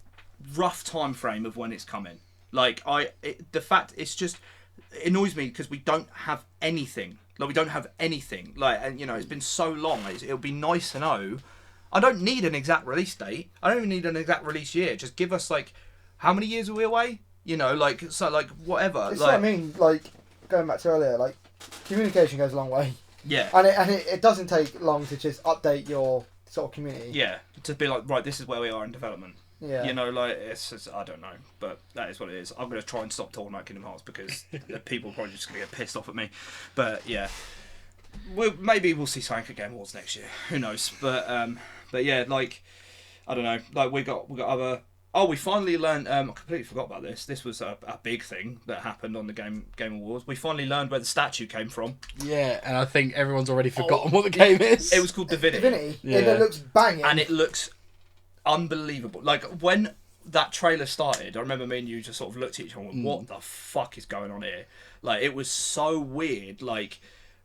rough time frame of when it's coming. Like the fact it's just it annoys me because we don't have anything. Like we don't have anything. Like, and you know, it's been so long. It'll be nice to know. I don't need an exact release date. I don't even need an exact release year. Just give us like, how many years are we away? You know, like so, like whatever. It's like, what I mean. Like going back to earlier, like communication goes a long way. Yeah. And it doesn't take long to just update your sort of community. Yeah. To be like, right, this is where we are in development. Yeah. You know, like it's I don't know, but that is what it is. I'm gonna try and stop talking about Kingdom Hearts because the people are probably just gonna get pissed off at me. But yeah, maybe we'll see something at Game Awards next year. Who knows? But yeah, like I don't know. Like we got other. Oh, we finally learned. I completely forgot about this. This was a big thing that happened on the Game Awards. We finally learned where the statue came from. Yeah, and I think everyone's already forgotten what the game is. It was called Divinity. Yeah. It looks banging. And it looks unbelievable. Like when that trailer started, I remember me and you just sort of looked at each other and went, what the fuck is going on here? Like it was so weird, like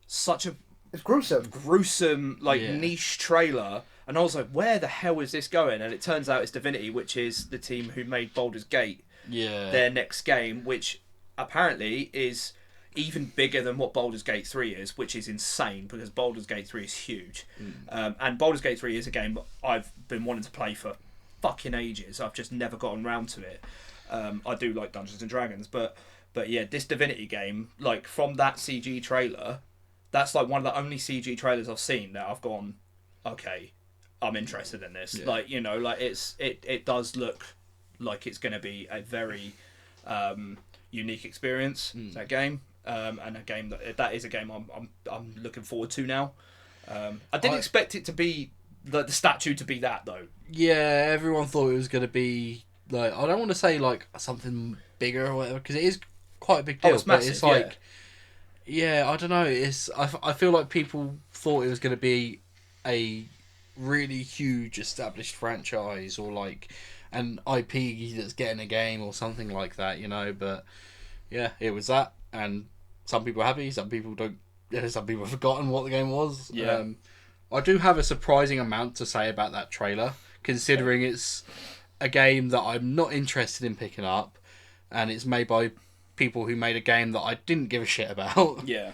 such a It's gruesome. like niche trailer, and I was like, where the hell is this going? And it turns out it's Divinity, which is the team who made Baldur's Gate their next game, which apparently is even bigger than what Baldur's Gate 3 is, which is insane because Baldur's Gate 3 is huge. And Baldur's Gate 3 is a game I've been wanting to play for fucking ages. I've just never gotten around to it. I do like Dungeons and Dragons, but yeah, this Divinity game, like from that CG trailer, that's like one of the only CG trailers I've seen that I've gone, okay, I'm interested in this. Like, you know, like it does look like it's going to be a very unique experience, that game. And a game that is a game I'm looking forward to now. I didn't expect it to be the statue to be that though. Yeah, everyone thought it was going to be like, I don't want to say like something bigger or whatever because it is quite a big deal. It's massive, but it's like, yeah, I don't know. I feel like people thought it was going to be a really huge established franchise or like an IP that's getting a game or something like that, you know. But yeah, it was that, and some people are happy, some people don't. Some people have forgotten what the game was. Yeah. I do have a surprising amount to say about that trailer, considering it's a game that I'm not interested in picking up, and it's made by people who made a game that I didn't give a shit about. Yeah.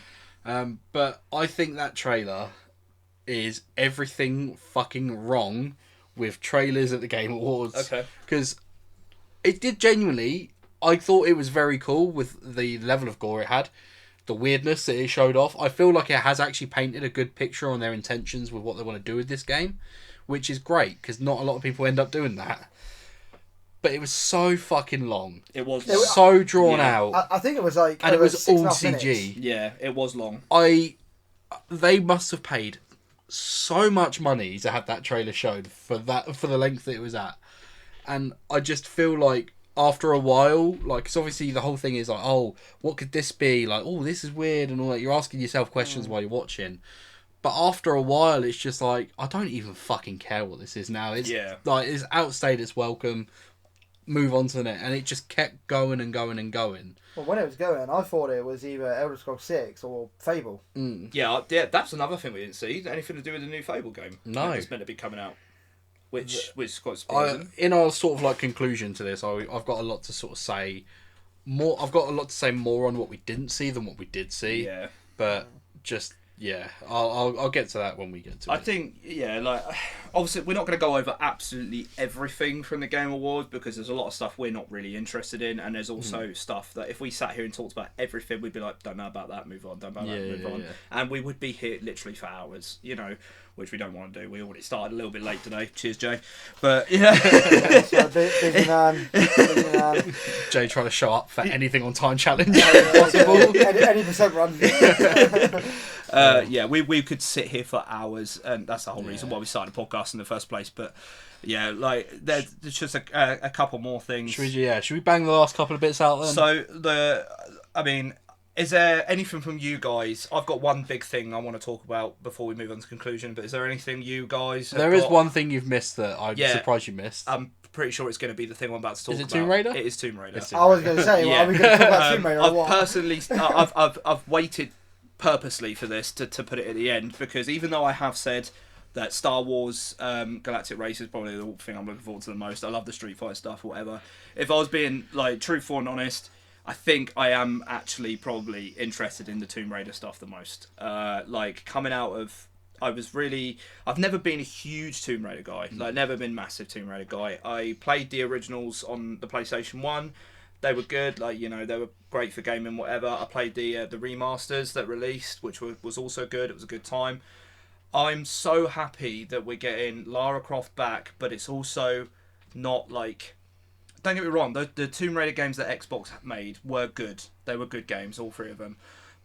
But I think that trailer is everything fucking wrong with trailers at the Game Awards. Okay. Because it did genuinely... I thought it was very cool with the level of gore it had, the weirdness that it showed off. I feel like it has actually painted a good picture on their intentions with what they want to do with this game, which is great, because not a lot of people end up doing that. But it was so fucking long. It was so drawn out. I think it was like... And it was all 6.5 CG. minutes. Yeah, it was long. They must have paid so much money to have that trailer shown for the length that it was at. And I just feel like after a while, like, because obviously the whole thing is like, oh, what could this be? Like, oh, this is weird and all that. You're asking yourself questions while you're watching. But after a while, it's just like, I don't even fucking care what this is now. It's like, it's outstayed its welcome. Move on to the next. And it just kept going and going and going. Well, when it was going, I thought it was either Elder Scrolls 6 or Fable. Yeah, that's another thing we didn't see. Anything to do with the new Fable game? No. It's meant to be coming out. Which is quite surprising. In our sort of like conclusion to this, I've got a lot to sort of say. I've got a lot to say more on what we didn't see than what we did see. Yeah. But just... Yeah, I'll get to that when we get to it. I think, like, obviously we're not going to go over absolutely everything from the Game Awards because there's a lot of stuff we're not really interested in, and there's also stuff that if we sat here and talked about everything, we'd be like, don't know about that, move on, don't know about that, move on. And we would be here literally for hours, which we don't want to do. We already started a little bit late today. Cheers, Jay. But, yeah. Busy man. Jay trying to show up for anything on time challenge possible. Any percent run. We could sit here for hours, and that's the whole reason why we started the podcast in the first place. But yeah, like there's just a couple more things. Should we bang the last couple of bits out then? So is there anything from you guys? I've got one big thing I want to talk about before we move on to conclusion. But is there anything you guys? There is one thing you've missed that I'm surprised you missed. I'm pretty sure it's going to be the thing I'm about to talk about. Is it Tomb Raider? It is Tomb Raider. I was going to say, are we going to talk about Tomb Raider or what? Personally, I've waited purposely for this to put it at the end, because even though I have said that Star Wars Galactic Race is probably the thing I'm looking forward to the most, I love the Street Fighter stuff, whatever. If I was being like truthful and honest, I think I am actually probably interested in the Tomb Raider stuff the most. Like coming out of, I've never been a huge Tomb Raider guy, like never been massive Tomb Raider guy. I played the originals on the PlayStation 1. They were good, like, they were great for gaming, whatever. I played the remasters that released, which was also good. It was a good time. I'm so happy that we're getting Lara Croft back, but it's also not like... Don't get me wrong, the Tomb Raider games that Xbox made were good. They were good games, all three of them.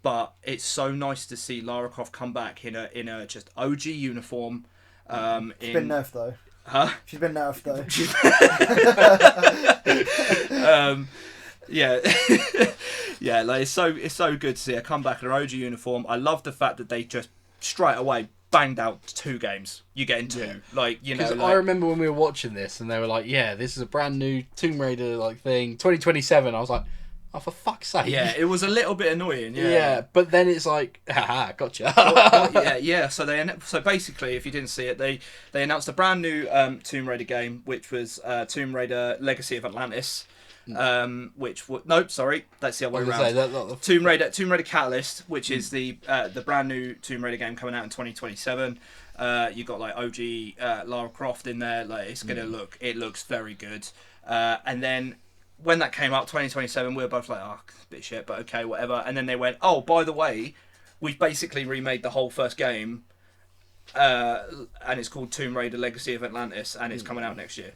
But it's so nice to see Lara Croft come back in a just OG uniform. It's been nerfed, though. Huh? She's been nerfed, though. Yeah, like it's so good to see her come back in her OG uniform. I love the fact that they just straight away banged out 2 games. You get in 2, I remember when we were watching this and they were like, "Yeah, this is a brand new Tomb Raider thing, 2027." I was like, "Oh, for fuck's sake!" Yeah, it was a little bit annoying. Yeah, yeah, but then it's like, haha, gotcha. yeah. So basically, if you didn't see it, they announced a brand new Tomb Raider game, which was Tomb Raider: Legacy of Atlantis. That's the other way around. Tomb Raider Catalyst, which is the brand new Tomb Raider game coming out in 2027. You got like OG Lara Croft in there. Like it looks very good. And then when that came out, 2027, we were both like, oh, it's a bit shit, but okay, whatever. And then they went, oh, by the way, we've basically remade the whole first game, and it's called Tomb Raider: Legacy of Atlantis, and it's coming out next year,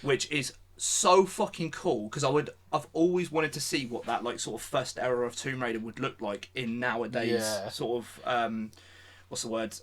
which is so fucking cool, because I've always wanted to see what that like sort of first era of Tomb Raider would look like in nowadays sort of what's the word?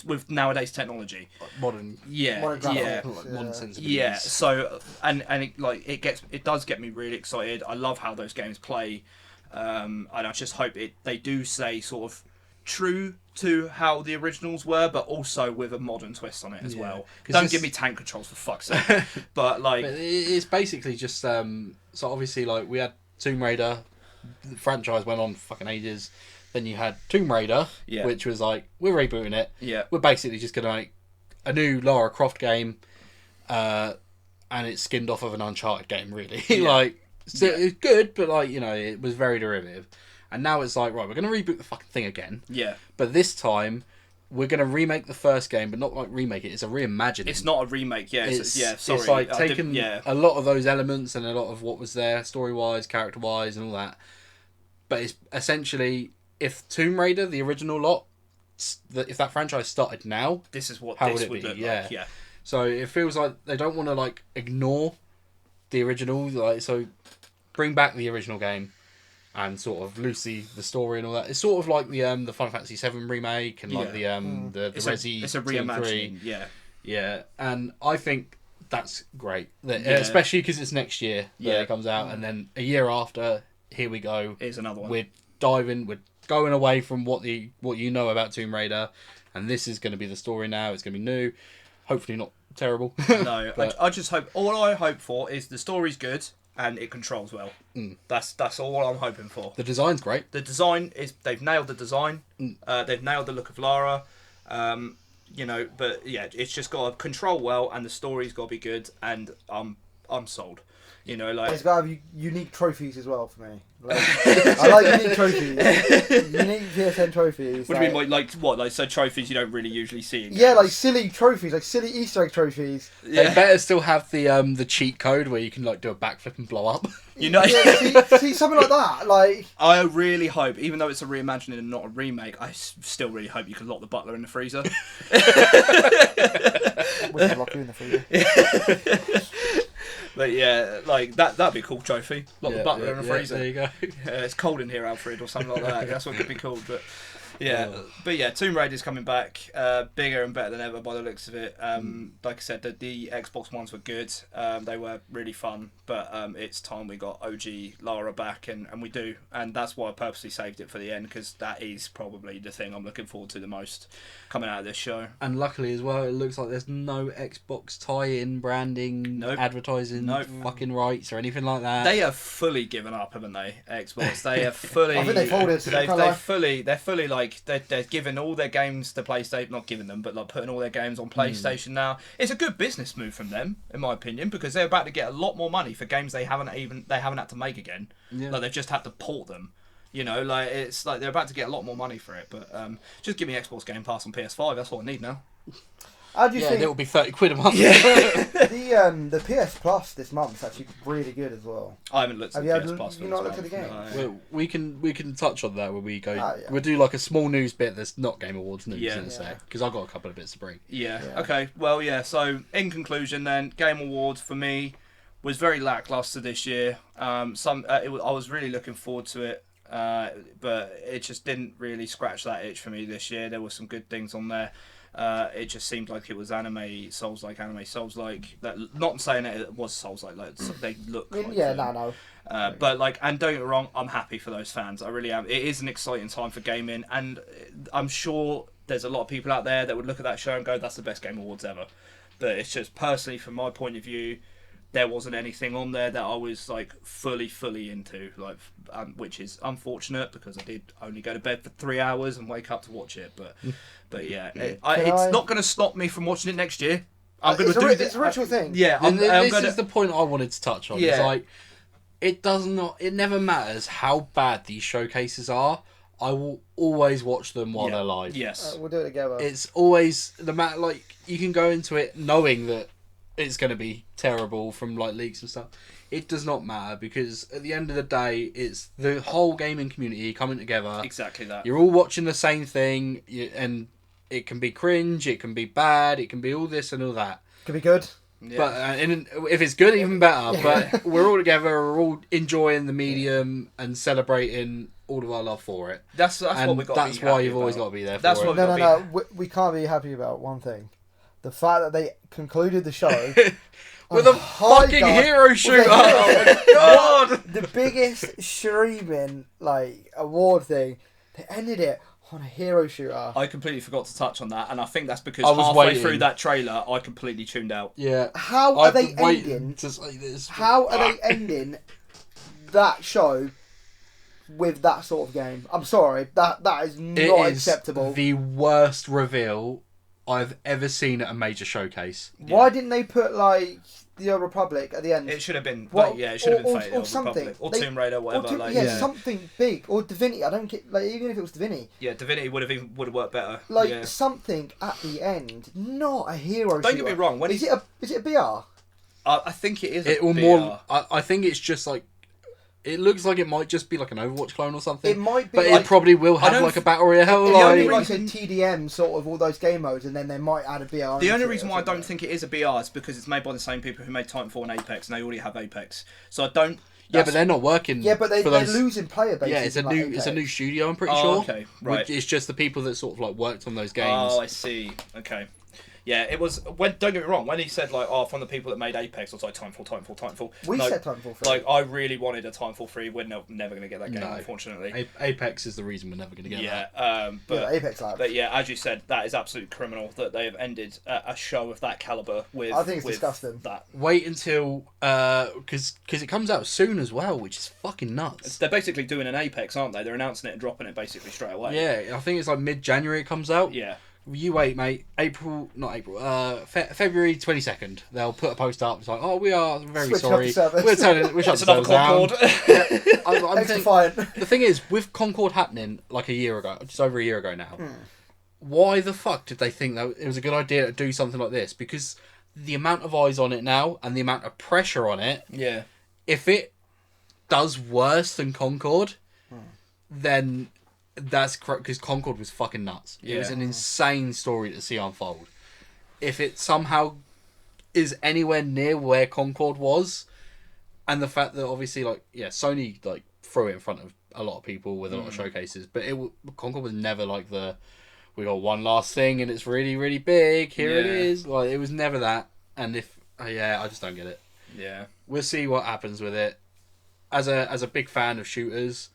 With nowadays technology, modern graphics, sensibilities. Yeah. So and it does get me really excited. I love how those games play, and I just hope they do stay sort of true to how the originals were, but also with a modern twist on it as well. Don't give me tank controls, for fuck's sake. But it's basically just so obviously like we had Tomb Raider, the franchise went on for fucking ages. Then you had Tomb Raider, which was like, we're rebooting it. Yeah, we're basically just gonna make a new Lara Croft game, and it's skinned off of an Uncharted game, really. Yeah. So it's good, but like, you know, it was very derivative. And now it's like, right, we're going to reboot the fucking thing again. Yeah. But this time, we're going to remake the first game, but not like remake it. It's a reimagining. It's not a remake, yeah. Sorry. It's like I taking yeah. a lot of those elements and a lot of what was there, story-wise, character-wise, and all that. But it's essentially, if Tomb Raider, the original lot, if that franchise started now, This is what how this would it would be? look Yeah. like. Yeah. So it feels like they don't want to like ignore the original, like so bring back the original game and sort of loosely the story and all that. It's sort of like the Final Fantasy VII remake and like the Resi It's a 2 and 3. reimagining. Yeah. Yeah, and I think that's great, especially because it's next year that it comes out, and then a year after, here we go. Here's another one. We're going away from what you know about Tomb Raider, and this is going to be the story now. It's going to be new, hopefully not terrible. No, But- I just hope. All I hope for is the story's good and it controls well. That's all I'm hoping for. The design's great. The design they've nailed the design. They've nailed the look of Lara. You know, but yeah, it's just got to control well, and the story's got to be good, and I'm sold. You know, like It's got to have unique trophies as well for me. Like, I like unique trophies. Unique PSN trophies. what do you mean, like what? Like so trophies you don't really usually see. In Yeah, games? like silly trophies, like silly Easter egg trophies. They better still have the cheat code where you can like do a backflip and blow up. You know, Yeah, see something like that. Like I really hope, even though it's a reimagining and not a remake, I still really hope you can lock the butler in the freezer. we can lock you in the freezer. But yeah, like that'd be a cool trophy. Lock the butler in the freezer. There you go. It's cold in here, Alfred, or something like that. That's what could be called. But yeah, but yeah, Tomb Raider's coming back, bigger and better than ever by the looks of it. Like I said, the Xbox ones were good. They were really fun, but it's time we got OG Lara back, and we do, and that's why I purposely saved it for the end, because that is probably the thing I'm looking forward to the most coming out of this show. And luckily as well, it looks like there's no Xbox tie-in branding, advertising, fucking rights or anything like that. They have fully given up, haven't they? Xbox. They have fully. I think they folded. They're fully like they're giving all their games to PlayStation. Not giving them, but like putting all their games on PlayStation now. It's a good business move from them, in my opinion, because they're about to get a lot more money for games they haven't had to make again. Yeah. Like they've just had to port them. You know, like it's like they're about to get a lot more money for it. But just give me Xbox Game Pass on PS5. That's what I need now. How do you think it'll be £30 a month. the PS Plus this month is actually really good as well? I haven't looked at Have the you PS Plus. you not looked at the game? No. Well, we can touch on that when we go. Ah, yeah. We'll do like a small news bit that's not Game Awards news in a Yeah. sec, because I've got a couple of bits to bring. Yeah. Yeah. Okay. Well, yeah. So, in conclusion, then Game Awards for me was very lackluster this year. I was really looking forward to it, but it just didn't really scratch that itch for me this year. There were some good things on there. It just seemed like it was anime Souls-like. That, not saying that it was Souls-like. Like they look. I mean, like yeah, them. no. But like, and don't get me wrong, I'm happy for those fans. I really am. It is an exciting time for gaming, and I'm sure there's a lot of people out there that would look at that show and go, "That's the best Game Awards ever." But it's just personally, from my point of view, there wasn't anything on there that I was like fully into, like, which is unfortunate because I did only go to bed for 3 hours and wake up to watch it. But yeah, it's not going to stop me from watching it next year. I'm going to do this. It's a ritual thing. Yeah, This is the point I wanted to touch on. Yeah. It's like it never matters how bad these showcases are. I will always watch them while they're live. Yes, We'll do it together. It's always the matter. Like you can go into it knowing that it's going to be terrible from like leaks and stuff. It does not matter, because at the end of the day, it's the whole gaming community coming together. exactly that. You're all watching the same thing, and it can be cringe, it can be bad, it can be all this and all that. Could be good. Yeah. But and if it's good, even better. But we're all together, we're all enjoying the medium and celebrating all of our love for it. that's And what we got. that's why you've always got to be there. That's for what- it. No. We can't be happy about one thing. The fact that they concluded the show with a high fucking guard- hero shooter. with a- Oh my god! the biggest streaming award thing. They ended it on a hero shooter. I completely forgot to touch on that, and I think that's because I was halfway waiting. through that trailer, I completely tuned out. Yeah. How are I've they been waiting ending? to say this. How are they ending that show with that sort of game? I'm sorry, that is It not is acceptable. the worst reveal I've ever seen at a major showcase. Why didn't they put like the Old Republic at the end? It should have been. What- Yeah, it should have been Fate, or Old something. Republic, or They- Tomb Raider, whatever. Yeah. Something big, or Divinity. I don't get, like, even if it was Divinity, Yeah, Divinity would have worked better. like yeah. something at the end, not a hero. Don't get me wrong. When is it a BR? I think it is. It a will BR. more. I think it's just like. It looks like it might just be like an Overwatch clone or something. It might be, but like, it probably will have don't like a battle royale. the only Like, reason TDM sort of all those game modes, and then they might add a BR. The into only it reason or why I don't something. think it is a BR is because it's made by the same people who made Titanfall and Apex, and they already have Apex. So I don't. yeah, but they're not working. Yeah, but for they're those... losing player base. Yeah, it's a new studio. I'm pretty Oh, sure. okay, right. It's just the people that sort of like worked on those games. Oh, I see. Okay. Yeah, it was. Don't get me wrong. When he said like, "Oh, from the people that made Apex," I was like, "Titanfall." We No, said Titanfall 3. Like, I really wanted a Titanfall 3. We're never going to get that game, No. unfortunately. Apex is the reason we're never going to get Yeah, that. but Yeah, Apex Lab. But yeah, as you said, that is absolutely criminal that they have ended a show of that caliber with. I think it's with disgusting. That Wait until because it comes out soon as well, which is fucking nuts. they're basically doing an Apex, aren't they? They're announcing it and dropping it basically straight away. Yeah, I think it's like mid-January it comes out. Yeah. You wait, mate. February 22nd. They'll put a post up. It's like, oh, we are very Switch up sorry. the servers. We're turning. We're It's shutting another the servers Concord. down. I'm Extra think- fine. the thing is, with Concord happening like a year ago, just over a year ago now, Hmm. why the fuck did they think that it was a good idea to do something like this? Because the amount of eyes on it now and the amount of pressure on it, Yeah. if it does worse than Concord, then that's correct, because Concord was fucking nuts. It was Yeah. an insane story to see unfold. If it somehow is anywhere near where Concord was, and the fact that obviously, like, yeah, Sony like threw it in front of a lot of people with a lot of showcases, but Concord was never like we got one last thing and it's really really big. Here it Yeah. is. Like, it was never that. And if yeah, I just don't get it. Yeah. We'll see what happens with it. As a big fan of shooters,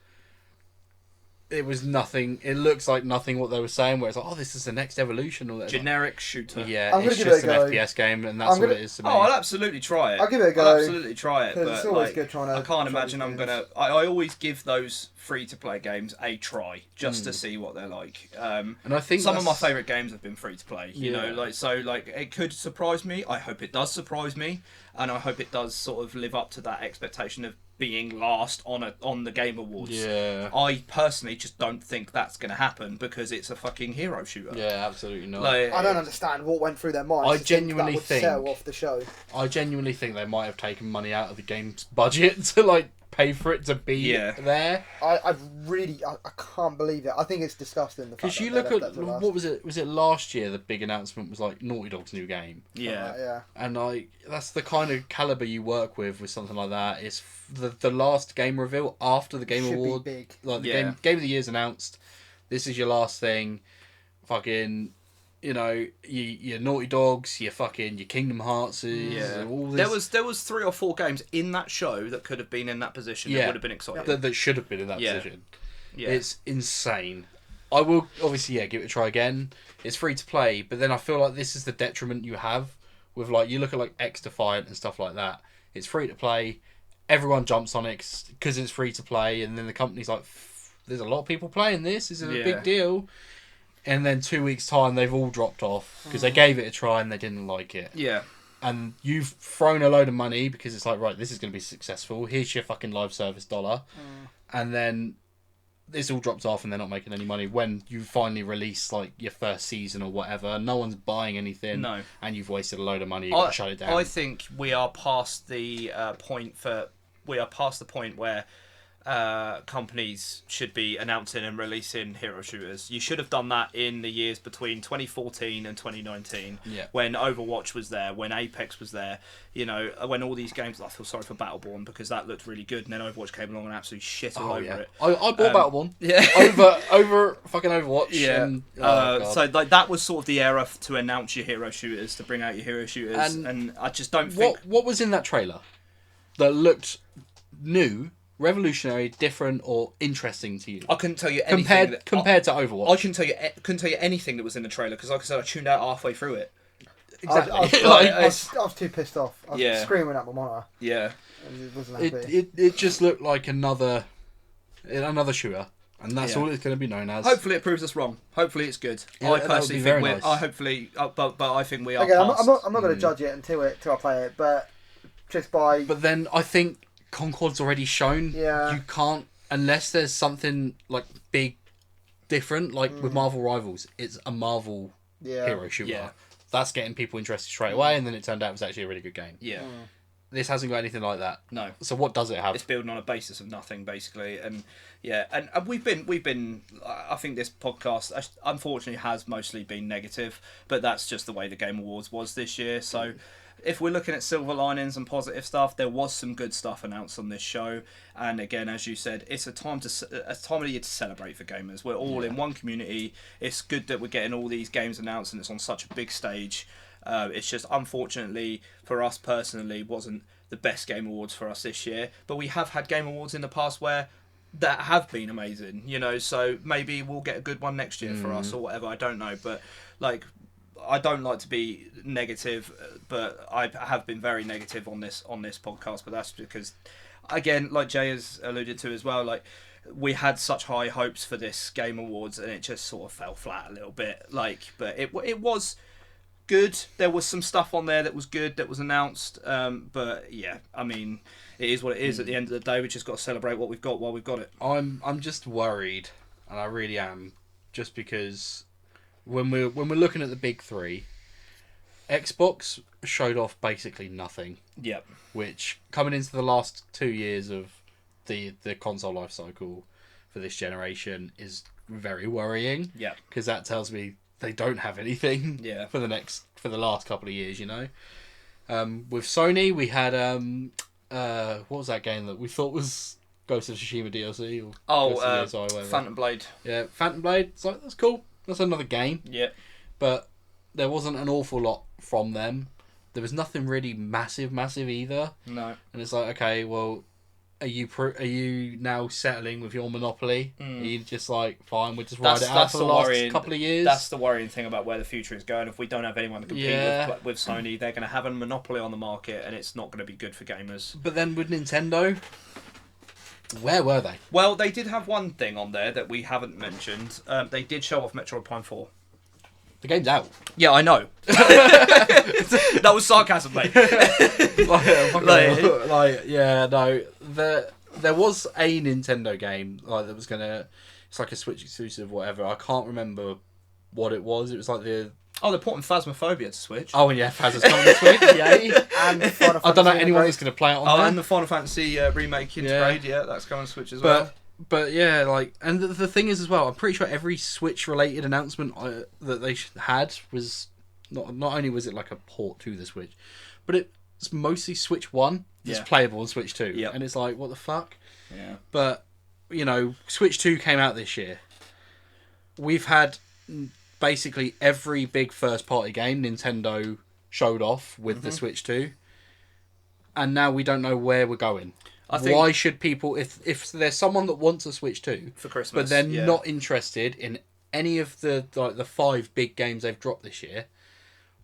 it was nothing. It looks like nothing what they were saying. Where it's like, oh, this is the next evolution. Or whatever. Generic shooter. Yeah, I'm gonna it's give just it an a go. FPS game, and that's I'm what gonna- it is to me. Oh, I'll absolutely try it. I'll give it a go, I'll absolutely try it, 'cause but it's always like, good trying to I can't try imagine these I'm games. gonna. I always give those free-to-play games a try just to see what they're like. and I think Some of my that's- favourite games have been free-to-play. You know, like it could surprise me. I hope it does surprise me, and I hope it does sort of live up to that expectation of being last on the Game Awards. Yeah. I personally just don't think that's going to happen because it's a fucking hero shooter. Yeah, absolutely not. Like, I don't understand what went through their minds. I to think genuinely that would think- sell off the show. I genuinely think they might have taken money out of the game's budget to like pay for it to be Yeah. there. I can't believe it. I think it's disgusting. The fact Because that you they look left at that to last. what was it? Was it last year? The big announcement was like Naughty Dog's new game, yeah. Yeah. and like that's the kind of caliber you work with something like that. It's the last game reveal after the Game Should be Award. big. Like the Yeah. game of the year's announced. This is your last thing. Fucking, you know, your Naughty Dogs, your Kingdom Hearts, Yeah, all this. there was 3 or 4 games in that show that could have been in that position. Yeah. That would have been exciting. that should have been in that Yeah. position. Yeah, It's insane. I will obviously give it a try again. It's free to play, but then I feel like this is the detriment you have with like you look at like X Defiant and stuff like that. It's free to play. Everyone jumps on it because it's free to play, and then the company's like, "There's a lot of people playing this. This is a Yeah. big deal." And then 2 weeks time, they've all dropped off because they gave it a try and they didn't like it. yeah, And you've thrown a load of money because it's like, right, this is going to be successful. Here's your fucking live service dollar. And then this all drops off and they're not making any money when you finally release like your first season or whatever. No one's buying anything. No. And you've wasted a load of money. You've got to shut it down. I think we are past the point where companies should be announcing and releasing hero shooters. You should have done that in the years between 2014 and 2019, Yeah. when Overwatch was there, when Apex was there. You know, when all these games. I feel sorry for Battleborn because that looked really good, and then Overwatch came along and absolutely shit all over it. I bought Battleborn. Yeah. over fucking Overwatch. Yeah. And, God. So like that was sort of the era to announce your hero shooters, to bring out your hero shooters, And and I just don't think. What was in that trailer that looked new, revolutionary, different, or interesting to you? I couldn't tell you anything. Compared to Overwatch. I couldn't tell you anything that was in the trailer because, like I said, I tuned out halfway through it. Exactly. I was too pissed off. I was Yeah. screaming at my monitor. Yeah, And it wasn't happy. It just looked like another shooter. And that's all it's going to be known as. Hopefully it proves us wrong. Hopefully it's good. Yeah, I personally think we're. nice. But I think we are. Again, past. I'm not going to judge it until I play it, but just by. But then I think Concord's already shown Yeah. you can't, unless there's something like big, different, like with Marvel Rivals, it's a Marvel hero shooter. Yeah. That's getting people interested straight away, and then it turned out it was actually a really good game. Yeah. This hasn't got anything like that. No. So what does it have? It's building on a basis of nothing, basically, and and we've been. I think this podcast, unfortunately, has mostly been negative, but that's just the way the Game Awards was this year. So, if we're looking at silver linings and positive stuff, there was some good stuff announced on this show, and again, as you said, it's a time of the year to celebrate for gamers. We're all in one community. It's good that we're getting all these games announced, and it's on such a big stage. It's just, unfortunately, for us personally, wasn't the best Game Awards for us this year. But we have had Game Awards in the past where that have been amazing, so maybe we'll get a good one next year for us or whatever, I don't know. But, I don't like to be negative, but I have been very negative on this podcast. But that's because, again, like Jay has alluded to as well, we had such high hopes for this Game Awards and it just sort of fell flat a little bit. But it was good. There was some stuff on there that was good that was announced, but yeah, I mean, it is what it is. At the end of the day, we just got to celebrate what we've got while we've got it. I'm just worried, and I really am, just because when we're looking at the big three, Xbox showed off basically nothing. Yep. Which, coming into the last 2 years of the console life cycle for this generation, is very worrying. Yeah. Because that tells me they don't have anything for the last couple of years, With Sony, we had what was that game that we thought was Ghost of Tsushima DLC? Phantom Blade. Yeah, Phantom Blade. So that's cool. That's another game. Yeah. But there wasn't an awful lot from them. There was nothing really massive either. No. And it's like, okay, well, are you now settling with your monopoly? Are you just like, fine, we'll just ride it out for the last couple of years? That's the worrying thing about where the future is going. If we don't have anyone to compete with Sony, they're going to have a monopoly on the market, and it's not going to be good for gamers. But then with Nintendo, where were they? Well, they did have one thing on there that we haven't mentioned. They did show off Metroid Prime 4. The game's out. Yeah, I know. That was sarcasm, mate. There was a Nintendo game that was gonna. It's like a Switch exclusive, whatever. I can't remember what it was. It was like the. Oh, they're porting Phasmophobia to Switch. Oh, and yeah, Phasmo's coming to Switch. Yay! And Final I don't know Fantasy anyone that's gonna play it on there. And the Final Fantasy remake Integrate. Yeah, that's coming to Switch as well. But yeah, and the thing is as well, I'm pretty sure every Switch-related announcement that they had was not only was it like a port to the Switch, but it's mostly Switch 1 that's playable on Switch 2. Yep. And it's like, what the fuck? Yeah. But, Switch 2 came out this year. We've had basically every big first-party game Nintendo showed off with the Switch 2. And now we don't know where we're going. Why should people, if there's someone that wants a Switch 2 for Christmas, but they're not interested in any of the 5 big games they've dropped this year,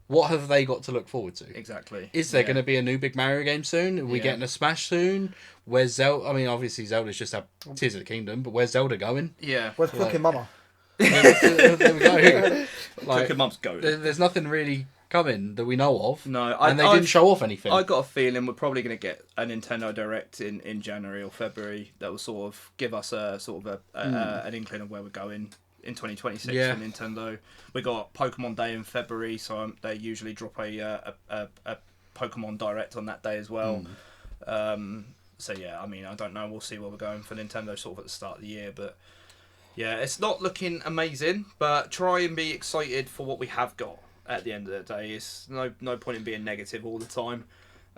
what have they got to look forward to? Exactly. Is there going to be a new big Mario game soon? Are we getting a Smash soon? Where's Zelda? I mean, obviously Zelda's just had Tears of the Kingdom, but where's Zelda going? Yeah. Where's Cooking Mama? There we go. Cooking Mum's going. There's nothing really coming that we know of. No, and they didn't show off anything. I got a feeling we're probably going to get a Nintendo Direct in January or February that will sort of give us a sort of an inkling of where we're going in 2026 for Nintendo. We got Pokemon Day in February, so they usually drop a Pokemon Direct on that day as well. So yeah, I mean, I don't know. We'll see where we're going for Nintendo sort of at the start of the year, but yeah, it's not looking amazing. But try and be excited for what we have got. At the end of the day, it's no point in being negative all the time.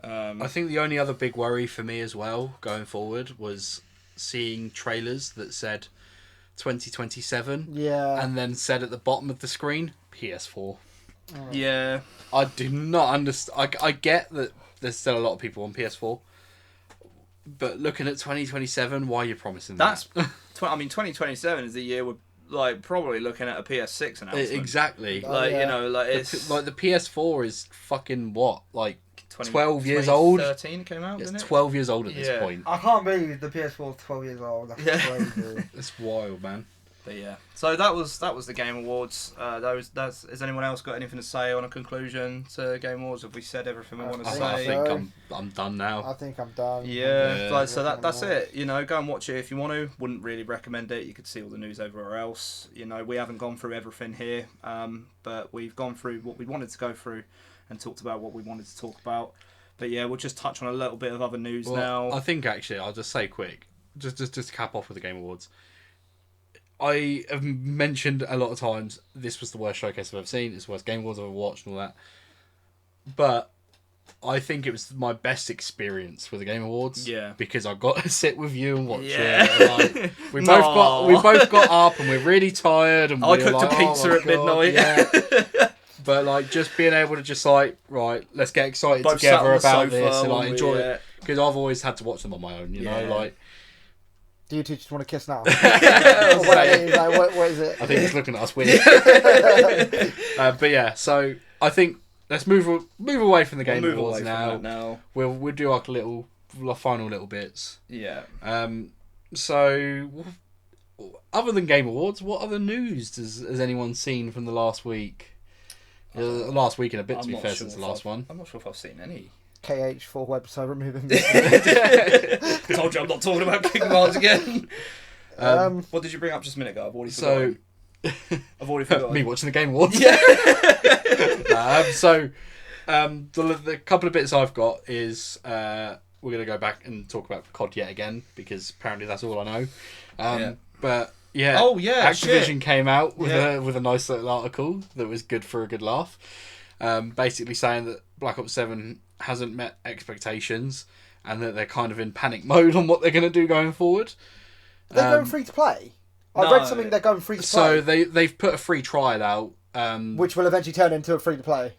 I think the only other big worry for me as well going forward was seeing trailers that said 2027, and then said at the bottom of the screen PS4. Yeah, I do not understand. I get that there's still a lot of people on PS4, but looking at 2027, why are you promising that? I mean, 2027 is the year we're probably looking at a PS6 announcement. Exactly. It's the PS4 is fucking what, 12 years old. 2013 came out, It's didn't it? 12 years old at this Yeah. point. I can't believe the PS4 is 12 years old. That's Yeah. crazy. It's wild, man. But yeah, so that was the Game Awards. Has anyone else got anything to say on a conclusion to Game Awards? Have we said everything we want to I I say? think I'm done now. I think I'm done. Yeah, Yeah. like, so that's it. You know, go and watch it if you want to. Wouldn't really recommend it. You could see all the news everywhere else. You know, we haven't gone through everything here, but we've gone through what we wanted to go through and talked about what we wanted to talk about. But yeah, we'll just touch on a little bit of other news now. I think actually, I'll just say quick, just to cap off with the Game Awards. I have mentioned a lot of times this was the worst showcase I've ever seen. It's the worst Game Awards I've ever watched and all that. But I think it was my best experience with the Game Awards. Yeah. Because I got to sit with you and watch Yeah. it. And like, we both got up and we're really tired. And I we were cooked like, a pizza oh my at midnight. Yeah. But like just being able to just like, right, let's get excited Both sat together on the about sofa this and when like we- enjoy yeah. it. Because I've always had to watch them on my own, you know, Yeah. like. Do you two just want to kiss now? I Or what is it? think he's looking at us weird. But yeah, so I think let's move away from the Game We'll move Awards away now. from that now. We'll do our final little bits. Yeah. So other than Game Awards, what other news has anyone seen from the last week? Last week and a bit, to be fair, since the last one. I'm not sure if I've seen any. KH for website removing. Told you I'm not talking about Kingdom Hearts again. What did you bring up just a minute ago? I've already forgotten. I've already forgotten. Me watching the Game Awards. Yeah. The couple of bits I've got is we're going to go back and talk about COD yet again because apparently that's all I know. Yeah. But yeah, Oh, yeah, Activision shit. came out with Yeah. a nice little article that was good for a good laugh. Basically saying that Black Ops 7 hasn't met expectations and that they're kind of in panic mode on what they're going to do going forward. They're going free to play. I no. read something they're going free to So play, they've put a free trial out. which will eventually turn into a free to play.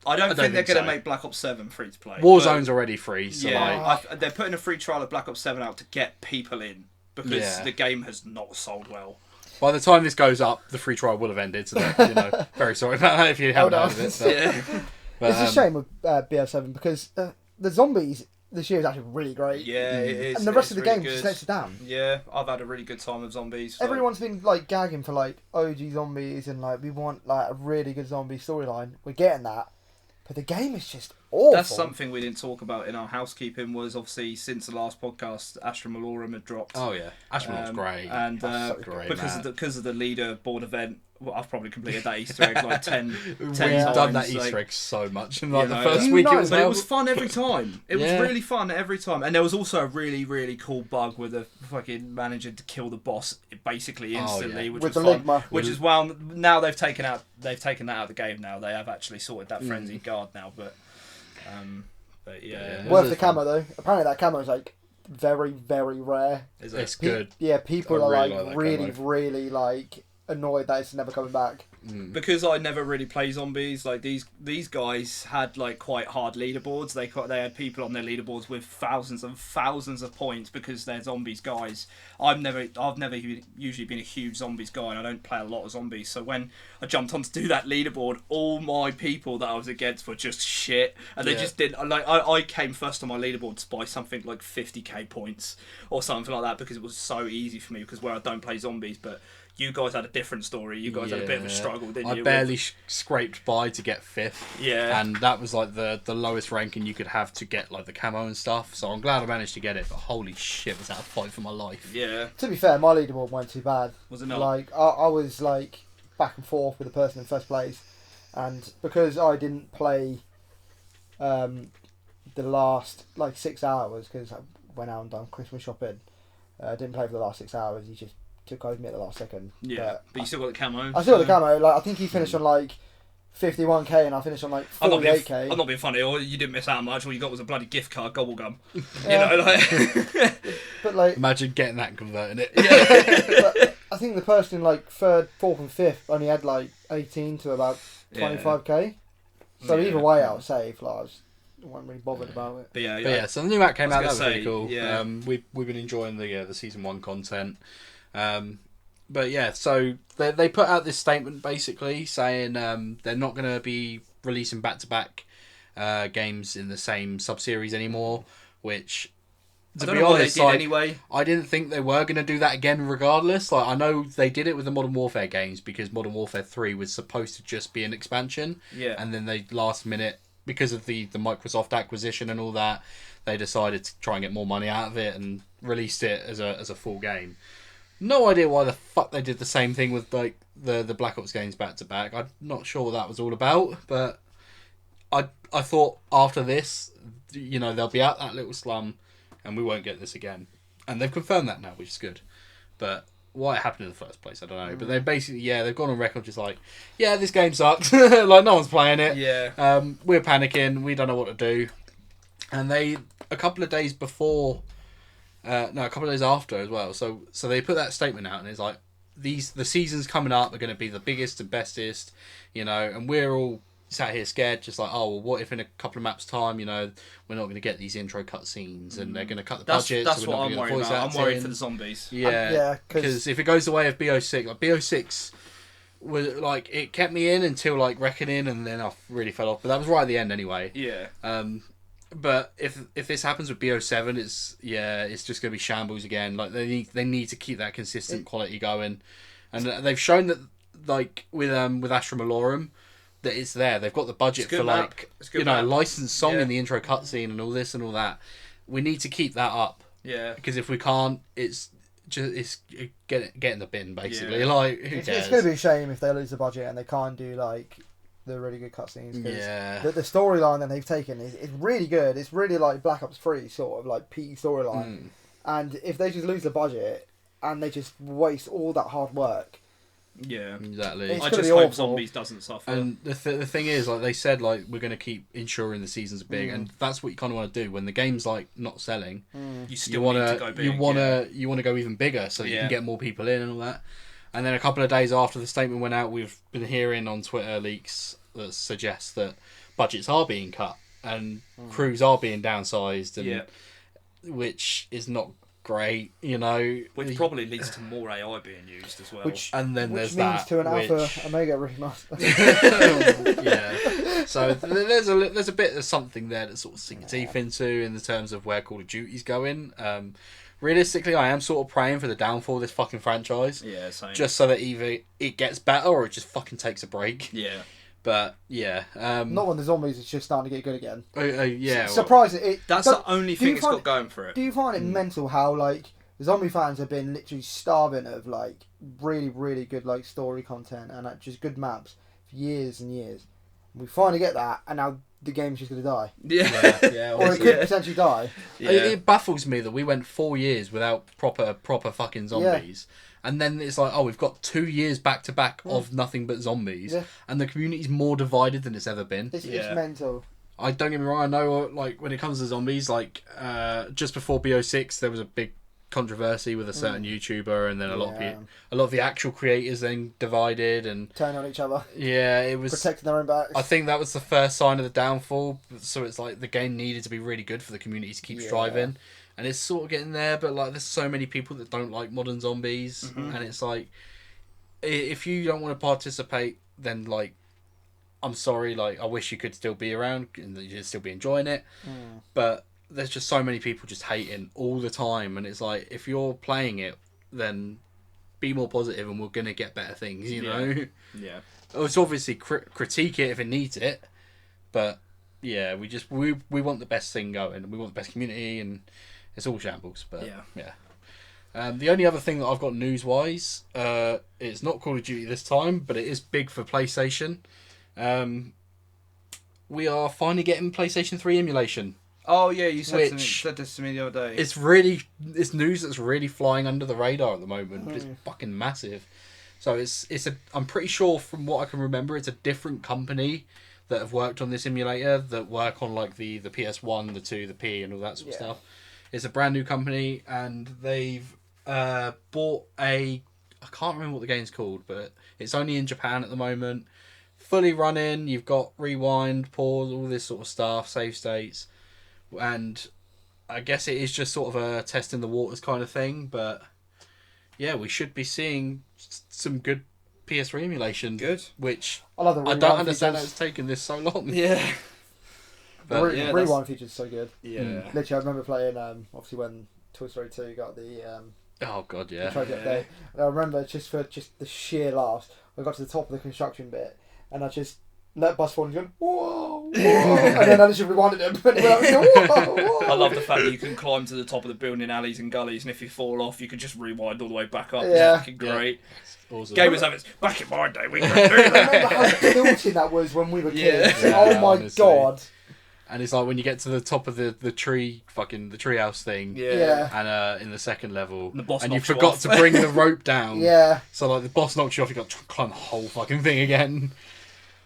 I don't think they're think going so. to make Black Ops 7 free to play. Warzone's already free, so Yeah, like, they're putting a free trial of Black Ops 7 out to get people in because Yeah. the game has not sold well. by the time this goes up, the free trial will have ended. So that, you know, very sorry about that if you haven't Hold heard on. of it. Yeah, But, It's a shame with BF7 because the zombies this year is actually really great. yeah, it is. And the rest it's of the really game just good. lets it down. Yeah, I've had a really good time with zombies. like- Everyone's been like gagging for like OG zombies and like we want like a really good zombie storyline. We're getting that, but the game is just awful. That's something we didn't talk about in our housekeeping. Was obviously since the last podcast, Astra Malorum had dropped. oh yeah, Ashman's great. And That's so great, because man. of the leaderboard event, well, I've probably completed that Easter egg like 10 We've times. done that like, Easter egg so much in like you the know, first you week. know, It was But it held. was fun every time. It Yeah. was really fun every time. And there was also a really, really cool bug with the fucking managing to kill the boss basically instantly, yeah. which With was the fun. Ligma. Which is well now they've taken that out of the game now. They have actually sorted that frenzied guard now, but yeah. Yeah. Worth It the was camo though. Apparently that camo is like very very rare. Is It's it? good. Yeah, people I are really like like that really camo. really like annoyed that it's never coming back. Because I never really play zombies. Like these guys had like quite hard leaderboards. They had people on their leaderboards with thousands and thousands of points because they're zombies guys. I've never usually been a huge zombies guy, and I don't play a lot of zombies. So when I jumped on to do that leaderboard, all my people that I was against were just shit, and they Yeah. just didn't. Like I came first on my leaderboards by something like 50k points or something like that because it was so easy for me because where I don't play zombies, but. You guys had a different story. You guys had a bit of a Yeah. struggle, didn't you? I barely scraped by to get 5th. Yeah. And that was like the lowest ranking you could have to get like the camo and stuff. So I'm glad I managed to get it. But holy shit, was that a fight for my life? Yeah. To be fair, my leaderboard weren't too bad. Was it not? Like I was like back and forth with the person in first place, and because I didn't play the last like 6 hours because I went out and done Christmas shopping. Didn't play for the last 6 hours. He just took over me at the last second. Yeah. But you still got the camo. I still got the camo. Like I think he finished on like 51k and I finished on like I'm not, 48k. I'm not being funny, or you didn't miss out much. All you got was a bloody gift card, Gobblegum. Yeah. You know, like. But like Imagine getting that and converting it. but I think the person in like third, fourth, and fifth only had like 18 to about 25k. So Yeah. either way, I was safe. Like I wasn't really bothered about it. But yeah, But yeah, so the new map came I out. was That was gonna really say, cool. yeah. We've been enjoying the season 1 content. But yeah, so they put out this statement basically saying they're not going to be releasing back-to-back games in the same sub-series anymore, which, I to don't be know what they honest, did like, anyway. I didn't think they were going to do that again regardless. Like, I know they did it with the Modern Warfare games because Modern Warfare 3 was supposed to just be an expansion. Yeah. And then they, last minute, because of the Microsoft acquisition and all that, they decided to try and get more money out of it and released it as a full game. No idea why the fuck they did the same thing with like the Black Ops games back to back. I'm not sure what that was all about, but I thought after this, you know, they'll be out that little slum and we won't get this again. And they've confirmed that now, which is good. But why it happened in the first place, I don't know. But they basically, they've gone on record just like, yeah, this game sucks. Like, no one's playing it. Yeah. We're panicking. We don't know what to do. And they, a couple of days before, a couple of days after as well. So they put that statement out and it's like, the seasons coming up are going to be the biggest and bestest, you know, and we're all sat here scared, just like, oh, well, what if in a couple of maps time, you know, we're not going to get these intro cutscenes and they're going to cut the budget. That's so we're what not I'm gonna worried get the voice about. I'm worried acting. for the zombies. Yeah, because if it goes the way of BO6, like BO6 was like, it kept me in until like Reckoning, and then I really fell off. But that was right at the end anyway. Yeah. But if this happens with BO7, it's just going to be shambles again. Like they need to keep that consistent quality going, and they've shown that like with Astra Malorum, that it's there. They've got the budget for like, you know, licensed song in the intro cutscene and all this and all that. We need to keep that up. Yeah. Because if we can't, it's get in the bin basically. Yeah. Like, who cares? It's going to be a shame if they lose the budget and they can't do like the really good cutscenes. Yeah. The storyline that they've taken is really good. It's really like Black Ops 3 sort of like P storyline. And if they just lose the budget and they just waste all that hard work. Yeah, exactly. It's I gonna just be hope awful. Zombies doesn't suffer. And the thing is, like they said, like we're going to keep ensuring the seasons are big, and that's what you kind of want to do when the game's like not selling. You still need to go big. You want to go even bigger so that you can get more people in and all that. And then a couple of days after the statement went out, we've been hearing on Twitter leaks that suggest that budgets are being cut and crews are being downsized, and which is not great, you know. Which probably leads to more AI being used as well. And then which there's means that, to an Alpha Omega remaster. Yeah. So there's a bit of something there that sort of sink your teeth into in the terms of where Call of Duty's going. Realistically, I am sort of praying for the downfall of this fucking franchise. Yeah, same. Just so that either it gets better or it just fucking takes a break. Yeah. Not when the zombies is just starting to get good again. Surprising. That's the only thing it's got going for it. Do you find it mental how like zombie fans have been literally starving of like really, really good like story content and like, just good maps for years and years? We finally get that, and now the game's just going to die. Yeah. Or it could potentially die. Yeah. It baffles me that we went 4 years without proper fucking zombies. And then it's like, oh, we've got 2 years back to back of nothing but zombies, and the community's more divided than it's ever been. It's mental. I don't get me wrong. I know, like when it comes to zombies, like just before BO6, there was a big controversy with a certain YouTuber, and then a lot of the actual creators then divided and turning on each other. Yeah, it was protecting their own backs. I think that was the first sign of the downfall. So it's like the game needed to be really good for the community to keep striving. And it's sort of getting there, but like there's so many people that don't like modern zombies, and it's like, if you don't want to participate, then like, I'm sorry, like I wish you could still be around and you'd still be enjoying it, but there's just so many people just hating all the time, and it's like, if you're playing it, then be more positive, and we're gonna get better things, you know. Yeah. It's obviously critique it if it needs it, but yeah, we want the best thing going, and we want the best community, and it's all shambles, but yeah. The only other thing that I've got news-wise, it's not Call of Duty this time, but it is big for PlayStation. We are finally getting PlayStation 3 emulation. Oh yeah, you said this to me the other day. It's news that's really flying under the radar at the moment, but it's fucking massive. So I'm pretty sure from what I can remember, it's a different company that have worked on this emulator that work on like the PS1, the 2, the P, and all that sort of stuff. It's a brand new company, and they've bought I can't remember what the game's called, but it's only in Japan at the moment. Fully running, you've got rewind, pause, all this sort of stuff, save states, and I guess it is just sort of a testing the waters kind of thing, but yeah, we should be seeing some good PS3 emulation. Good. Which I don't understand how it's taken this so long. Yeah. But the yeah, rewind feature's so good. Yeah. Literally, I remember playing obviously when Toy Story 2 got the oh god, the yeah. trophy update. And I remember just for the sheer laughs, I got to the top of the construction bit, and I just let Buzz fall and going, whoa, whoa, and then I just rewinded him, and he went up, whoa, whoa. I love the fact that you can climb to the top of the building in alleys and gullies, and if you fall off, you can just rewind all the way back up. Yeah. It's fucking great. Awesome. Gamers have it. Back in my day, we could do I that. remember how tilting that was when we were kids. Yeah, Oh my honestly. god. And it's like when you get to the top of the tree, fucking the treehouse thing. Yeah. And in the second level, The boss and you knocks you forgot off. to bring the rope down. Yeah. So like the boss knocks you off, you got to climb the whole fucking thing again.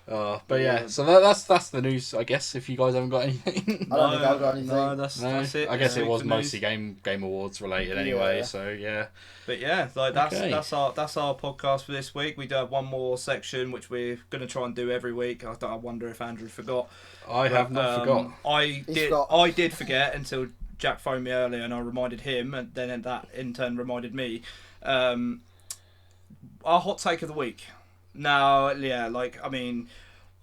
But yeah, so that's the news, I guess. If you guys haven't got anything, I don't think I've got anything. No, that's it. I guess it was The news. mostly game awards related anyway. Yeah. So yeah, But yeah, like that's Okay. that's our podcast for this week. We do have one more section which we're gonna try and do every week. I wonder if Andrew forgot. I have not forgot. I did forget until Jack phoned me earlier and I reminded him, and then that in turn reminded me. Our hot take of the week. Now, yeah,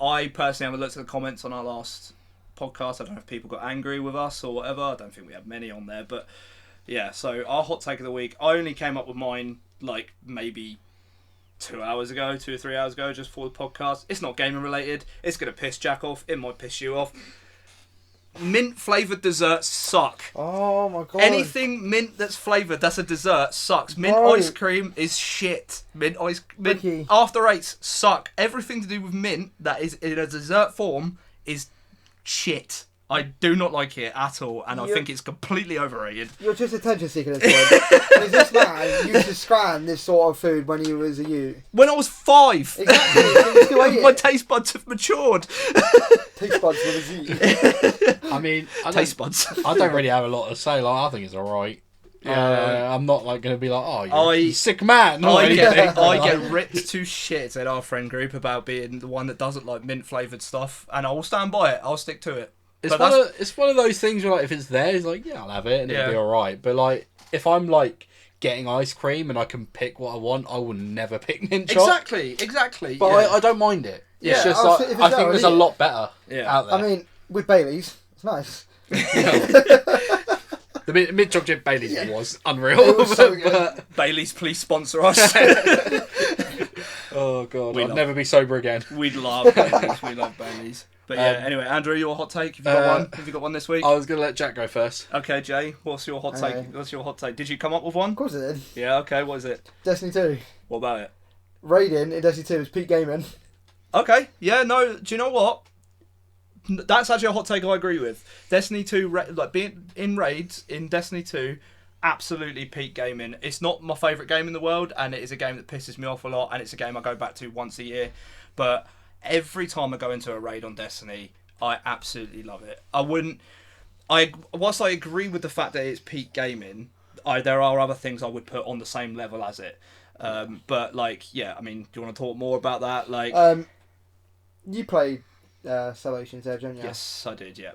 I personally haven't looked at the comments on our last podcast. I don't know if people got angry with us or whatever. I don't think we had many on there, but yeah. So our hot take of the week. I only came up with mine maybe 2 hours ago, 2 or 3 hours ago, just for the podcast. It's not gaming related. It's gonna piss Jack off. It might piss you off. Mint flavoured desserts suck. Oh my god. Anything mint that's flavoured that's a dessert sucks. Mint Bro. ice cream is shit. Mint Ricky. after eights suck. Everything to do with mint that is in a dessert form is shit. I do not like it at all, and I think it's completely overrated. You're just attention seeker at this point. Because this man used to scram this sort of food when he was a youth. When I was 5, Exactly. So you still ate my it. taste buds have matured. Taste buds with a Z. I mean, Taste buds. I don't really have a lot to say. Like, I think it's alright. Yeah. I'm not going to be like, oh, you're a sick man. I Like, get ripped to shit in our friend group about being the one that doesn't like mint flavoured stuff, and I will stand by it. I'll stick to it. It's one of those things where, like, if it's there, it's like, yeah, I'll have it and it'll be alright. But like, if I'm like getting ice cream and I can pick what I want, I will never pick mint choc. Exactly. But I don't mind it. It's Yeah, just I'll like, sit- if I it's think there, there's I'll a eat lot better Yeah. out there. I mean, with Bailey's, it's nice. The mint chocolate Bailey's was unreal. It was so good. But Bailey's, please sponsor us. Oh god, We I'd love never be sober again. We love Bailey's. We love Bailey's. But yeah, anyway, Andrew, your hot take. Have you got one? Have you got one this week? I was gonna let Jack go first. Okay, Jay, what's your hot take? Okay. What's your hot take? Did you come up with one? Of course it did. Yeah. Okay. What is it? Destiny 2. What about it? Raiden in Destiny 2 is peak gaming. Okay. Yeah. No. Do you know what? That's actually a hot take I agree with. Destiny 2, being in raids in Destiny 2, absolutely peak gaming. It's not my favourite game in the world, and it is a game that pisses me off a lot, and it's a game I go back to once a year. But every time I go into a raid on Destiny, I absolutely love it. Whilst I agree with the fact that it's peak gaming, there are other things I would put on the same level as it. But yeah, I mean, do you want to talk more about that? You played Salvation's Edge, didn't you? Yes, I did. Yeah.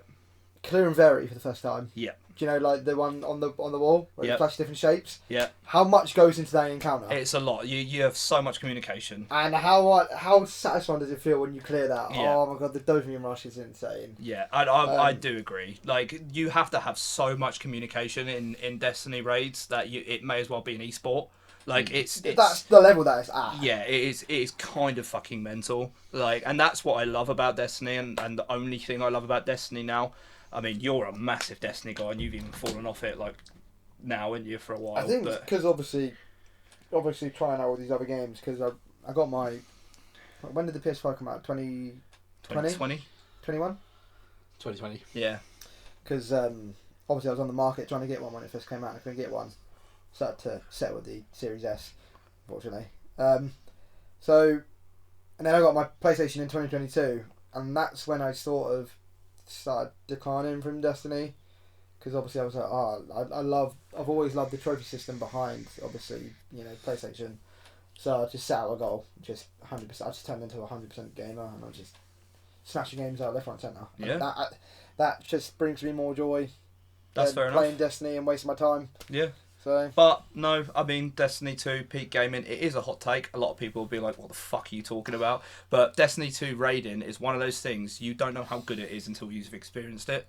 Clear and Vary for the first time. Yeah. Do you know, like the one on the wall where Yep. it flashes different shapes? Yeah. How much goes into that encounter? It's a lot. You have so much communication. And how satisfying does it feel when you clear that? Yeah. Oh my god, the dopamine rush is insane. Yeah, I do agree. Like, you have to have so much communication in Destiny raids that it may as well be an esport. Like, it's That's the level that it's at. yeah, it is kind of fucking mental. Like, and that's what I love about Destiny, and the only thing I love about Destiny now. I mean, you're a massive Destiny guy, and you've even fallen off it like now, and you for a while. I think but because obviously trying out all these other games because I got my. When did the PS5 come out? 2020? 2020. 21? 2020. Yeah. Because obviously I was on the market trying to get one when it first came out. I couldn't get one. Started to settle with the Series S, unfortunately. So, and then I got my PlayStation in 2022, and that's when I sort of started declining from Destiny. Because obviously I was like, I've always loved the trophy system behind, obviously, PlayStation. So I just set out a goal, just 100%. I just turned into a 100% gamer, and I was just smashing games out left, right, centre. Yeah. That just brings me more joy. That's than fair enough. playing Destiny and wasting my time. Yeah. So, But no, I mean, Destiny 2 peak gaming, it is a hot take. A lot of people will be like, what the fuck are you talking about? But Destiny 2 raiding is one of those things, you don't know how good it is until you've experienced it.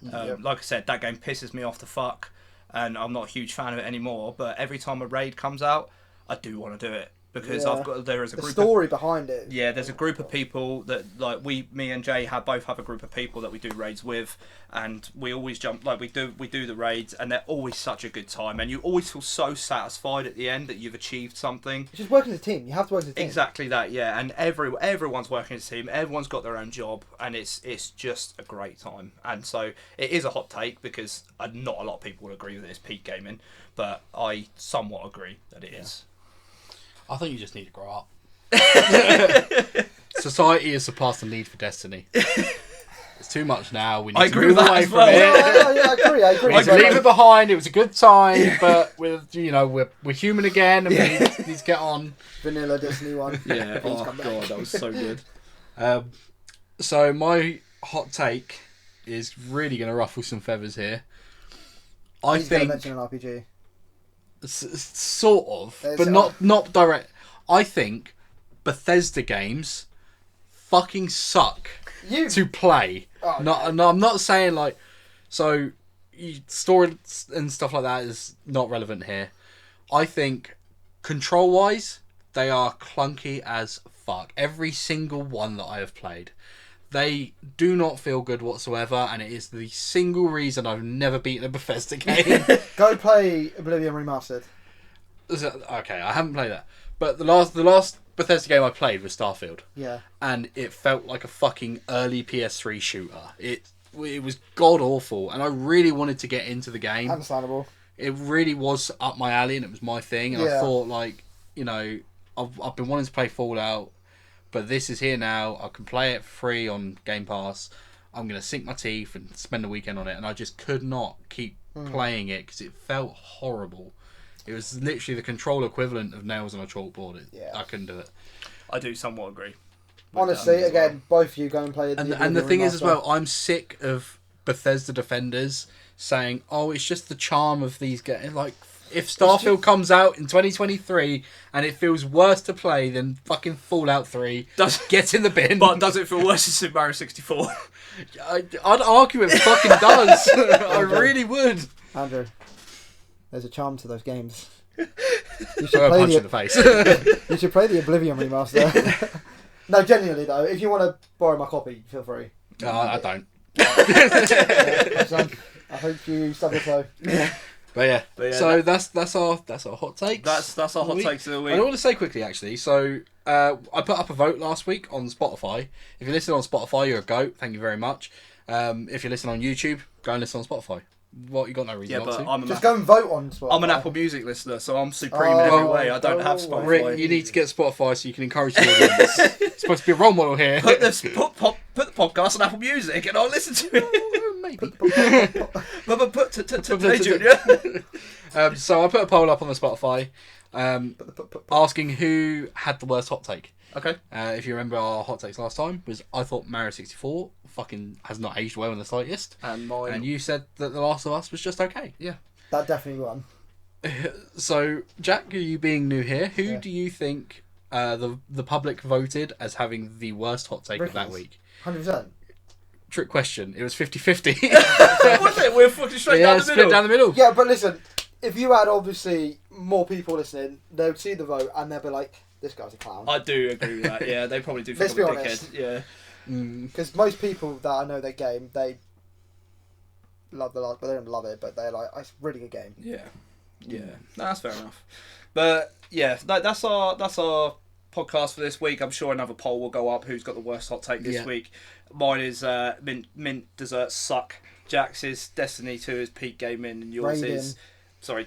Yep. Like I said, that game pisses me off the fuck, and I'm not a huge fan of it anymore. But every time a raid comes out, I do want to do it. Because there is a the group story behind it. Yeah, there's a group of people that like me and Jay both have a group of people that we do raids with, and we always jump we do the raids, and they're always such a good time, and you always feel so satisfied at the end that you've achieved something. It's just working as a team. You have to work as a team. Exactly that, yeah, and everyone's working as a team. Everyone's got their own job, and it's just a great time. And so it is a hot take because not a lot of people would agree with this peak gaming, but I somewhat agree that it is. I think you just need to grow up. Society has surpassed the need for Destiny. It's too much now. We need I to agree move with that away as from well. it. Yeah, I agree. We need to leave it behind. It was a good time, but we're human again, and we need to get on. Vanilla Destiny 1. Yeah, Please oh come back. god, that was so good. So my hot take is really going to ruffle some feathers here. I He's going to think mention an RPG. sort of, There's but not direct. I think Bethesda games fucking suck to play. Oh, No, I'm not saying like story and stuff like that is not relevant here. I think control wise they are clunky as fuck. Every single one that I have played, they do not feel good whatsoever, and it is the single reason I've never beaten a Bethesda game. Go play Oblivion Remastered. Okay, I haven't played that, but the last Bethesda game I played was Starfield. Yeah. And it felt like a fucking early PS3 shooter. It was god awful, and I really wanted to get into the game. Understandable. It really was up my alley, and it was my thing. And I Yeah. thought, like, I've been wanting to play Fallout, but this is here now. I can play it free on Game Pass. I'm gonna sink my teeth and spend the weekend on it, and I just could not keep playing it because it felt horrible. It was literally the control equivalent of nails on a chalkboard. I couldn't do it. I do somewhat agree. Honestly, again, both of you go and play the And the thing is as Remaster. well, I'm sick of Bethesda defenders saying, "Oh, it's just the charm of these games." Like, if Starfield comes out in 2023 and it feels worse to play than fucking Fallout 3, get in the bin. But does it feel worse than Super Mario 64? I'd argue it fucking does. I really would. Andrew, there's a charm to those games. You should Throw a play punch in the face. You should play the Oblivion Remaster. No, genuinely though, if you want to borrow my copy, feel free. I don't. I hope you stub your toe. But yeah, so that's our hot takes. That's our hot takes of the week. I want to say quickly actually. So I put up a vote last week on Spotify. If you listen on Spotify, you're a goat. Thank you very much. If you listen on YouTube, go and listen on Spotify. What, you got no reason Yeah, not but to? I'm Just go and vote on Spotify. I'm an Apple Music listener, so I'm supreme in every way. I don't have Spotify. Rick, you need to get Spotify so you can encourage the audience. You're supposed to be a role model here. Put the podcast on Apple Music and I'll listen to it. Maybe. But today, Junior. So I put a poll up on the Spotify asking who had the worst hot take. Okay. If you remember our hot takes last time, was I thought Mario 64 fucking has not aged well in the slightest. And you said that The Last of Us was just okay. Yeah. That definitely won. So, Jack, you being new here, who do you think the public voted as having the worst hot take of that week? 100%. Trick question. It was 50-50. Was it? We're fucking straight down the split middle. down the middle. Yeah, but listen, if you had obviously more people listening, they would see the vote and they'd be like, this guy's a clown. I do agree with that. Yeah, they probably do Let's think I'm be a honest. dickhead. Yeah. Because most people that I know their game, they love the last, but they don't love it, but they're like, it's a really good game. Yeah. Yeah. No, that's fair enough. But yeah, that's our podcast for this week. I'm sure another poll will go up. Who's got the worst hot take this week? Mine is mint desserts suck. Jack's is Destiny 2 is peak gaming, and yours is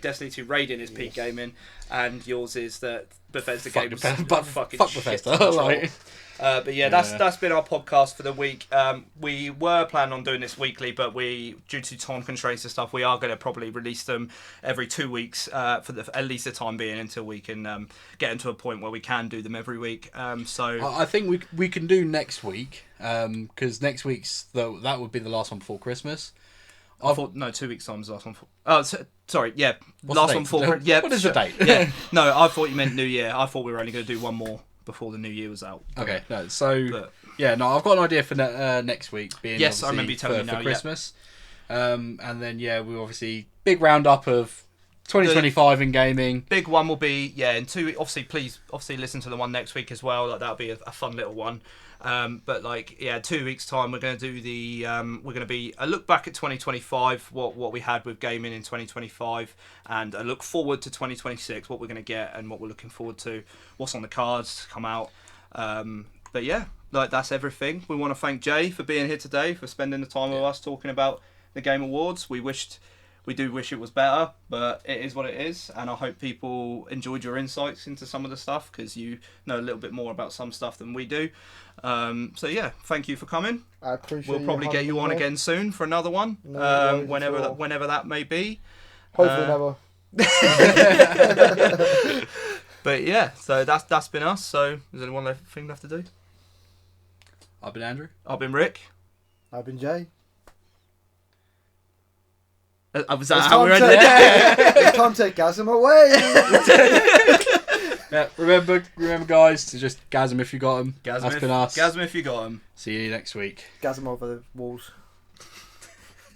Destiny 2 Raiden is peak gaming, and yours is that Bethesda games. Fuck Bethesda. Like. But yeah, that's been our podcast for the week. We were planning on doing this weekly, but due to time constraints and stuff, we are going to probably release them every 2 weeks for at least the time being, until we can get into a point where we can do them every week. So I think we can do next week, because next week's that would be the last one before Christmas. I thought no, 2 weeks time was the last one. Sorry, yeah, What's last the one date? for yeah. What is the date? Yeah, no, I thought you meant New Year. I thought we were only going to do one more before the New Year was out. Okay, no. So But- yeah, no, I've got an idea for next week. Being Yes, I obviously remember you telling for, me now, for yeah. Christmas. And then we obviously big roundup of 2025 in gaming. Big one will be in 2 weeks. Obviously, please listen to the one next week as well. Like that'll be a fun little one. But 2 weeks time we're going to do the we're going to be a look back at 2025, what we had with gaming in 2025, and a look forward to 2026, what we're going to get and what we're looking forward to, what's on the cards to come out. But yeah, that's everything. We want to thank Jay for being here today, for spending the time with us talking about the Game Awards. We do wish it was better, but it is what it is, and I hope people enjoyed your insights into some of the stuff, because you know a little bit more about some stuff than we do. So yeah, thank you for coming. I appreciate. We'll probably get you on again soon for another one, No worries whenever at all. whenever that may be. Hopefully never. But yeah, so that's been us. So is there any one thing left to do? I've been Andrew. I've been Rick. I've been Jay. Was that It's how we time ended it? It's time to take Gasm away. Yeah, remember guys, to just Gasm if you got them. That's been us. Gasm if you got him. See you next week. Gasm over the walls.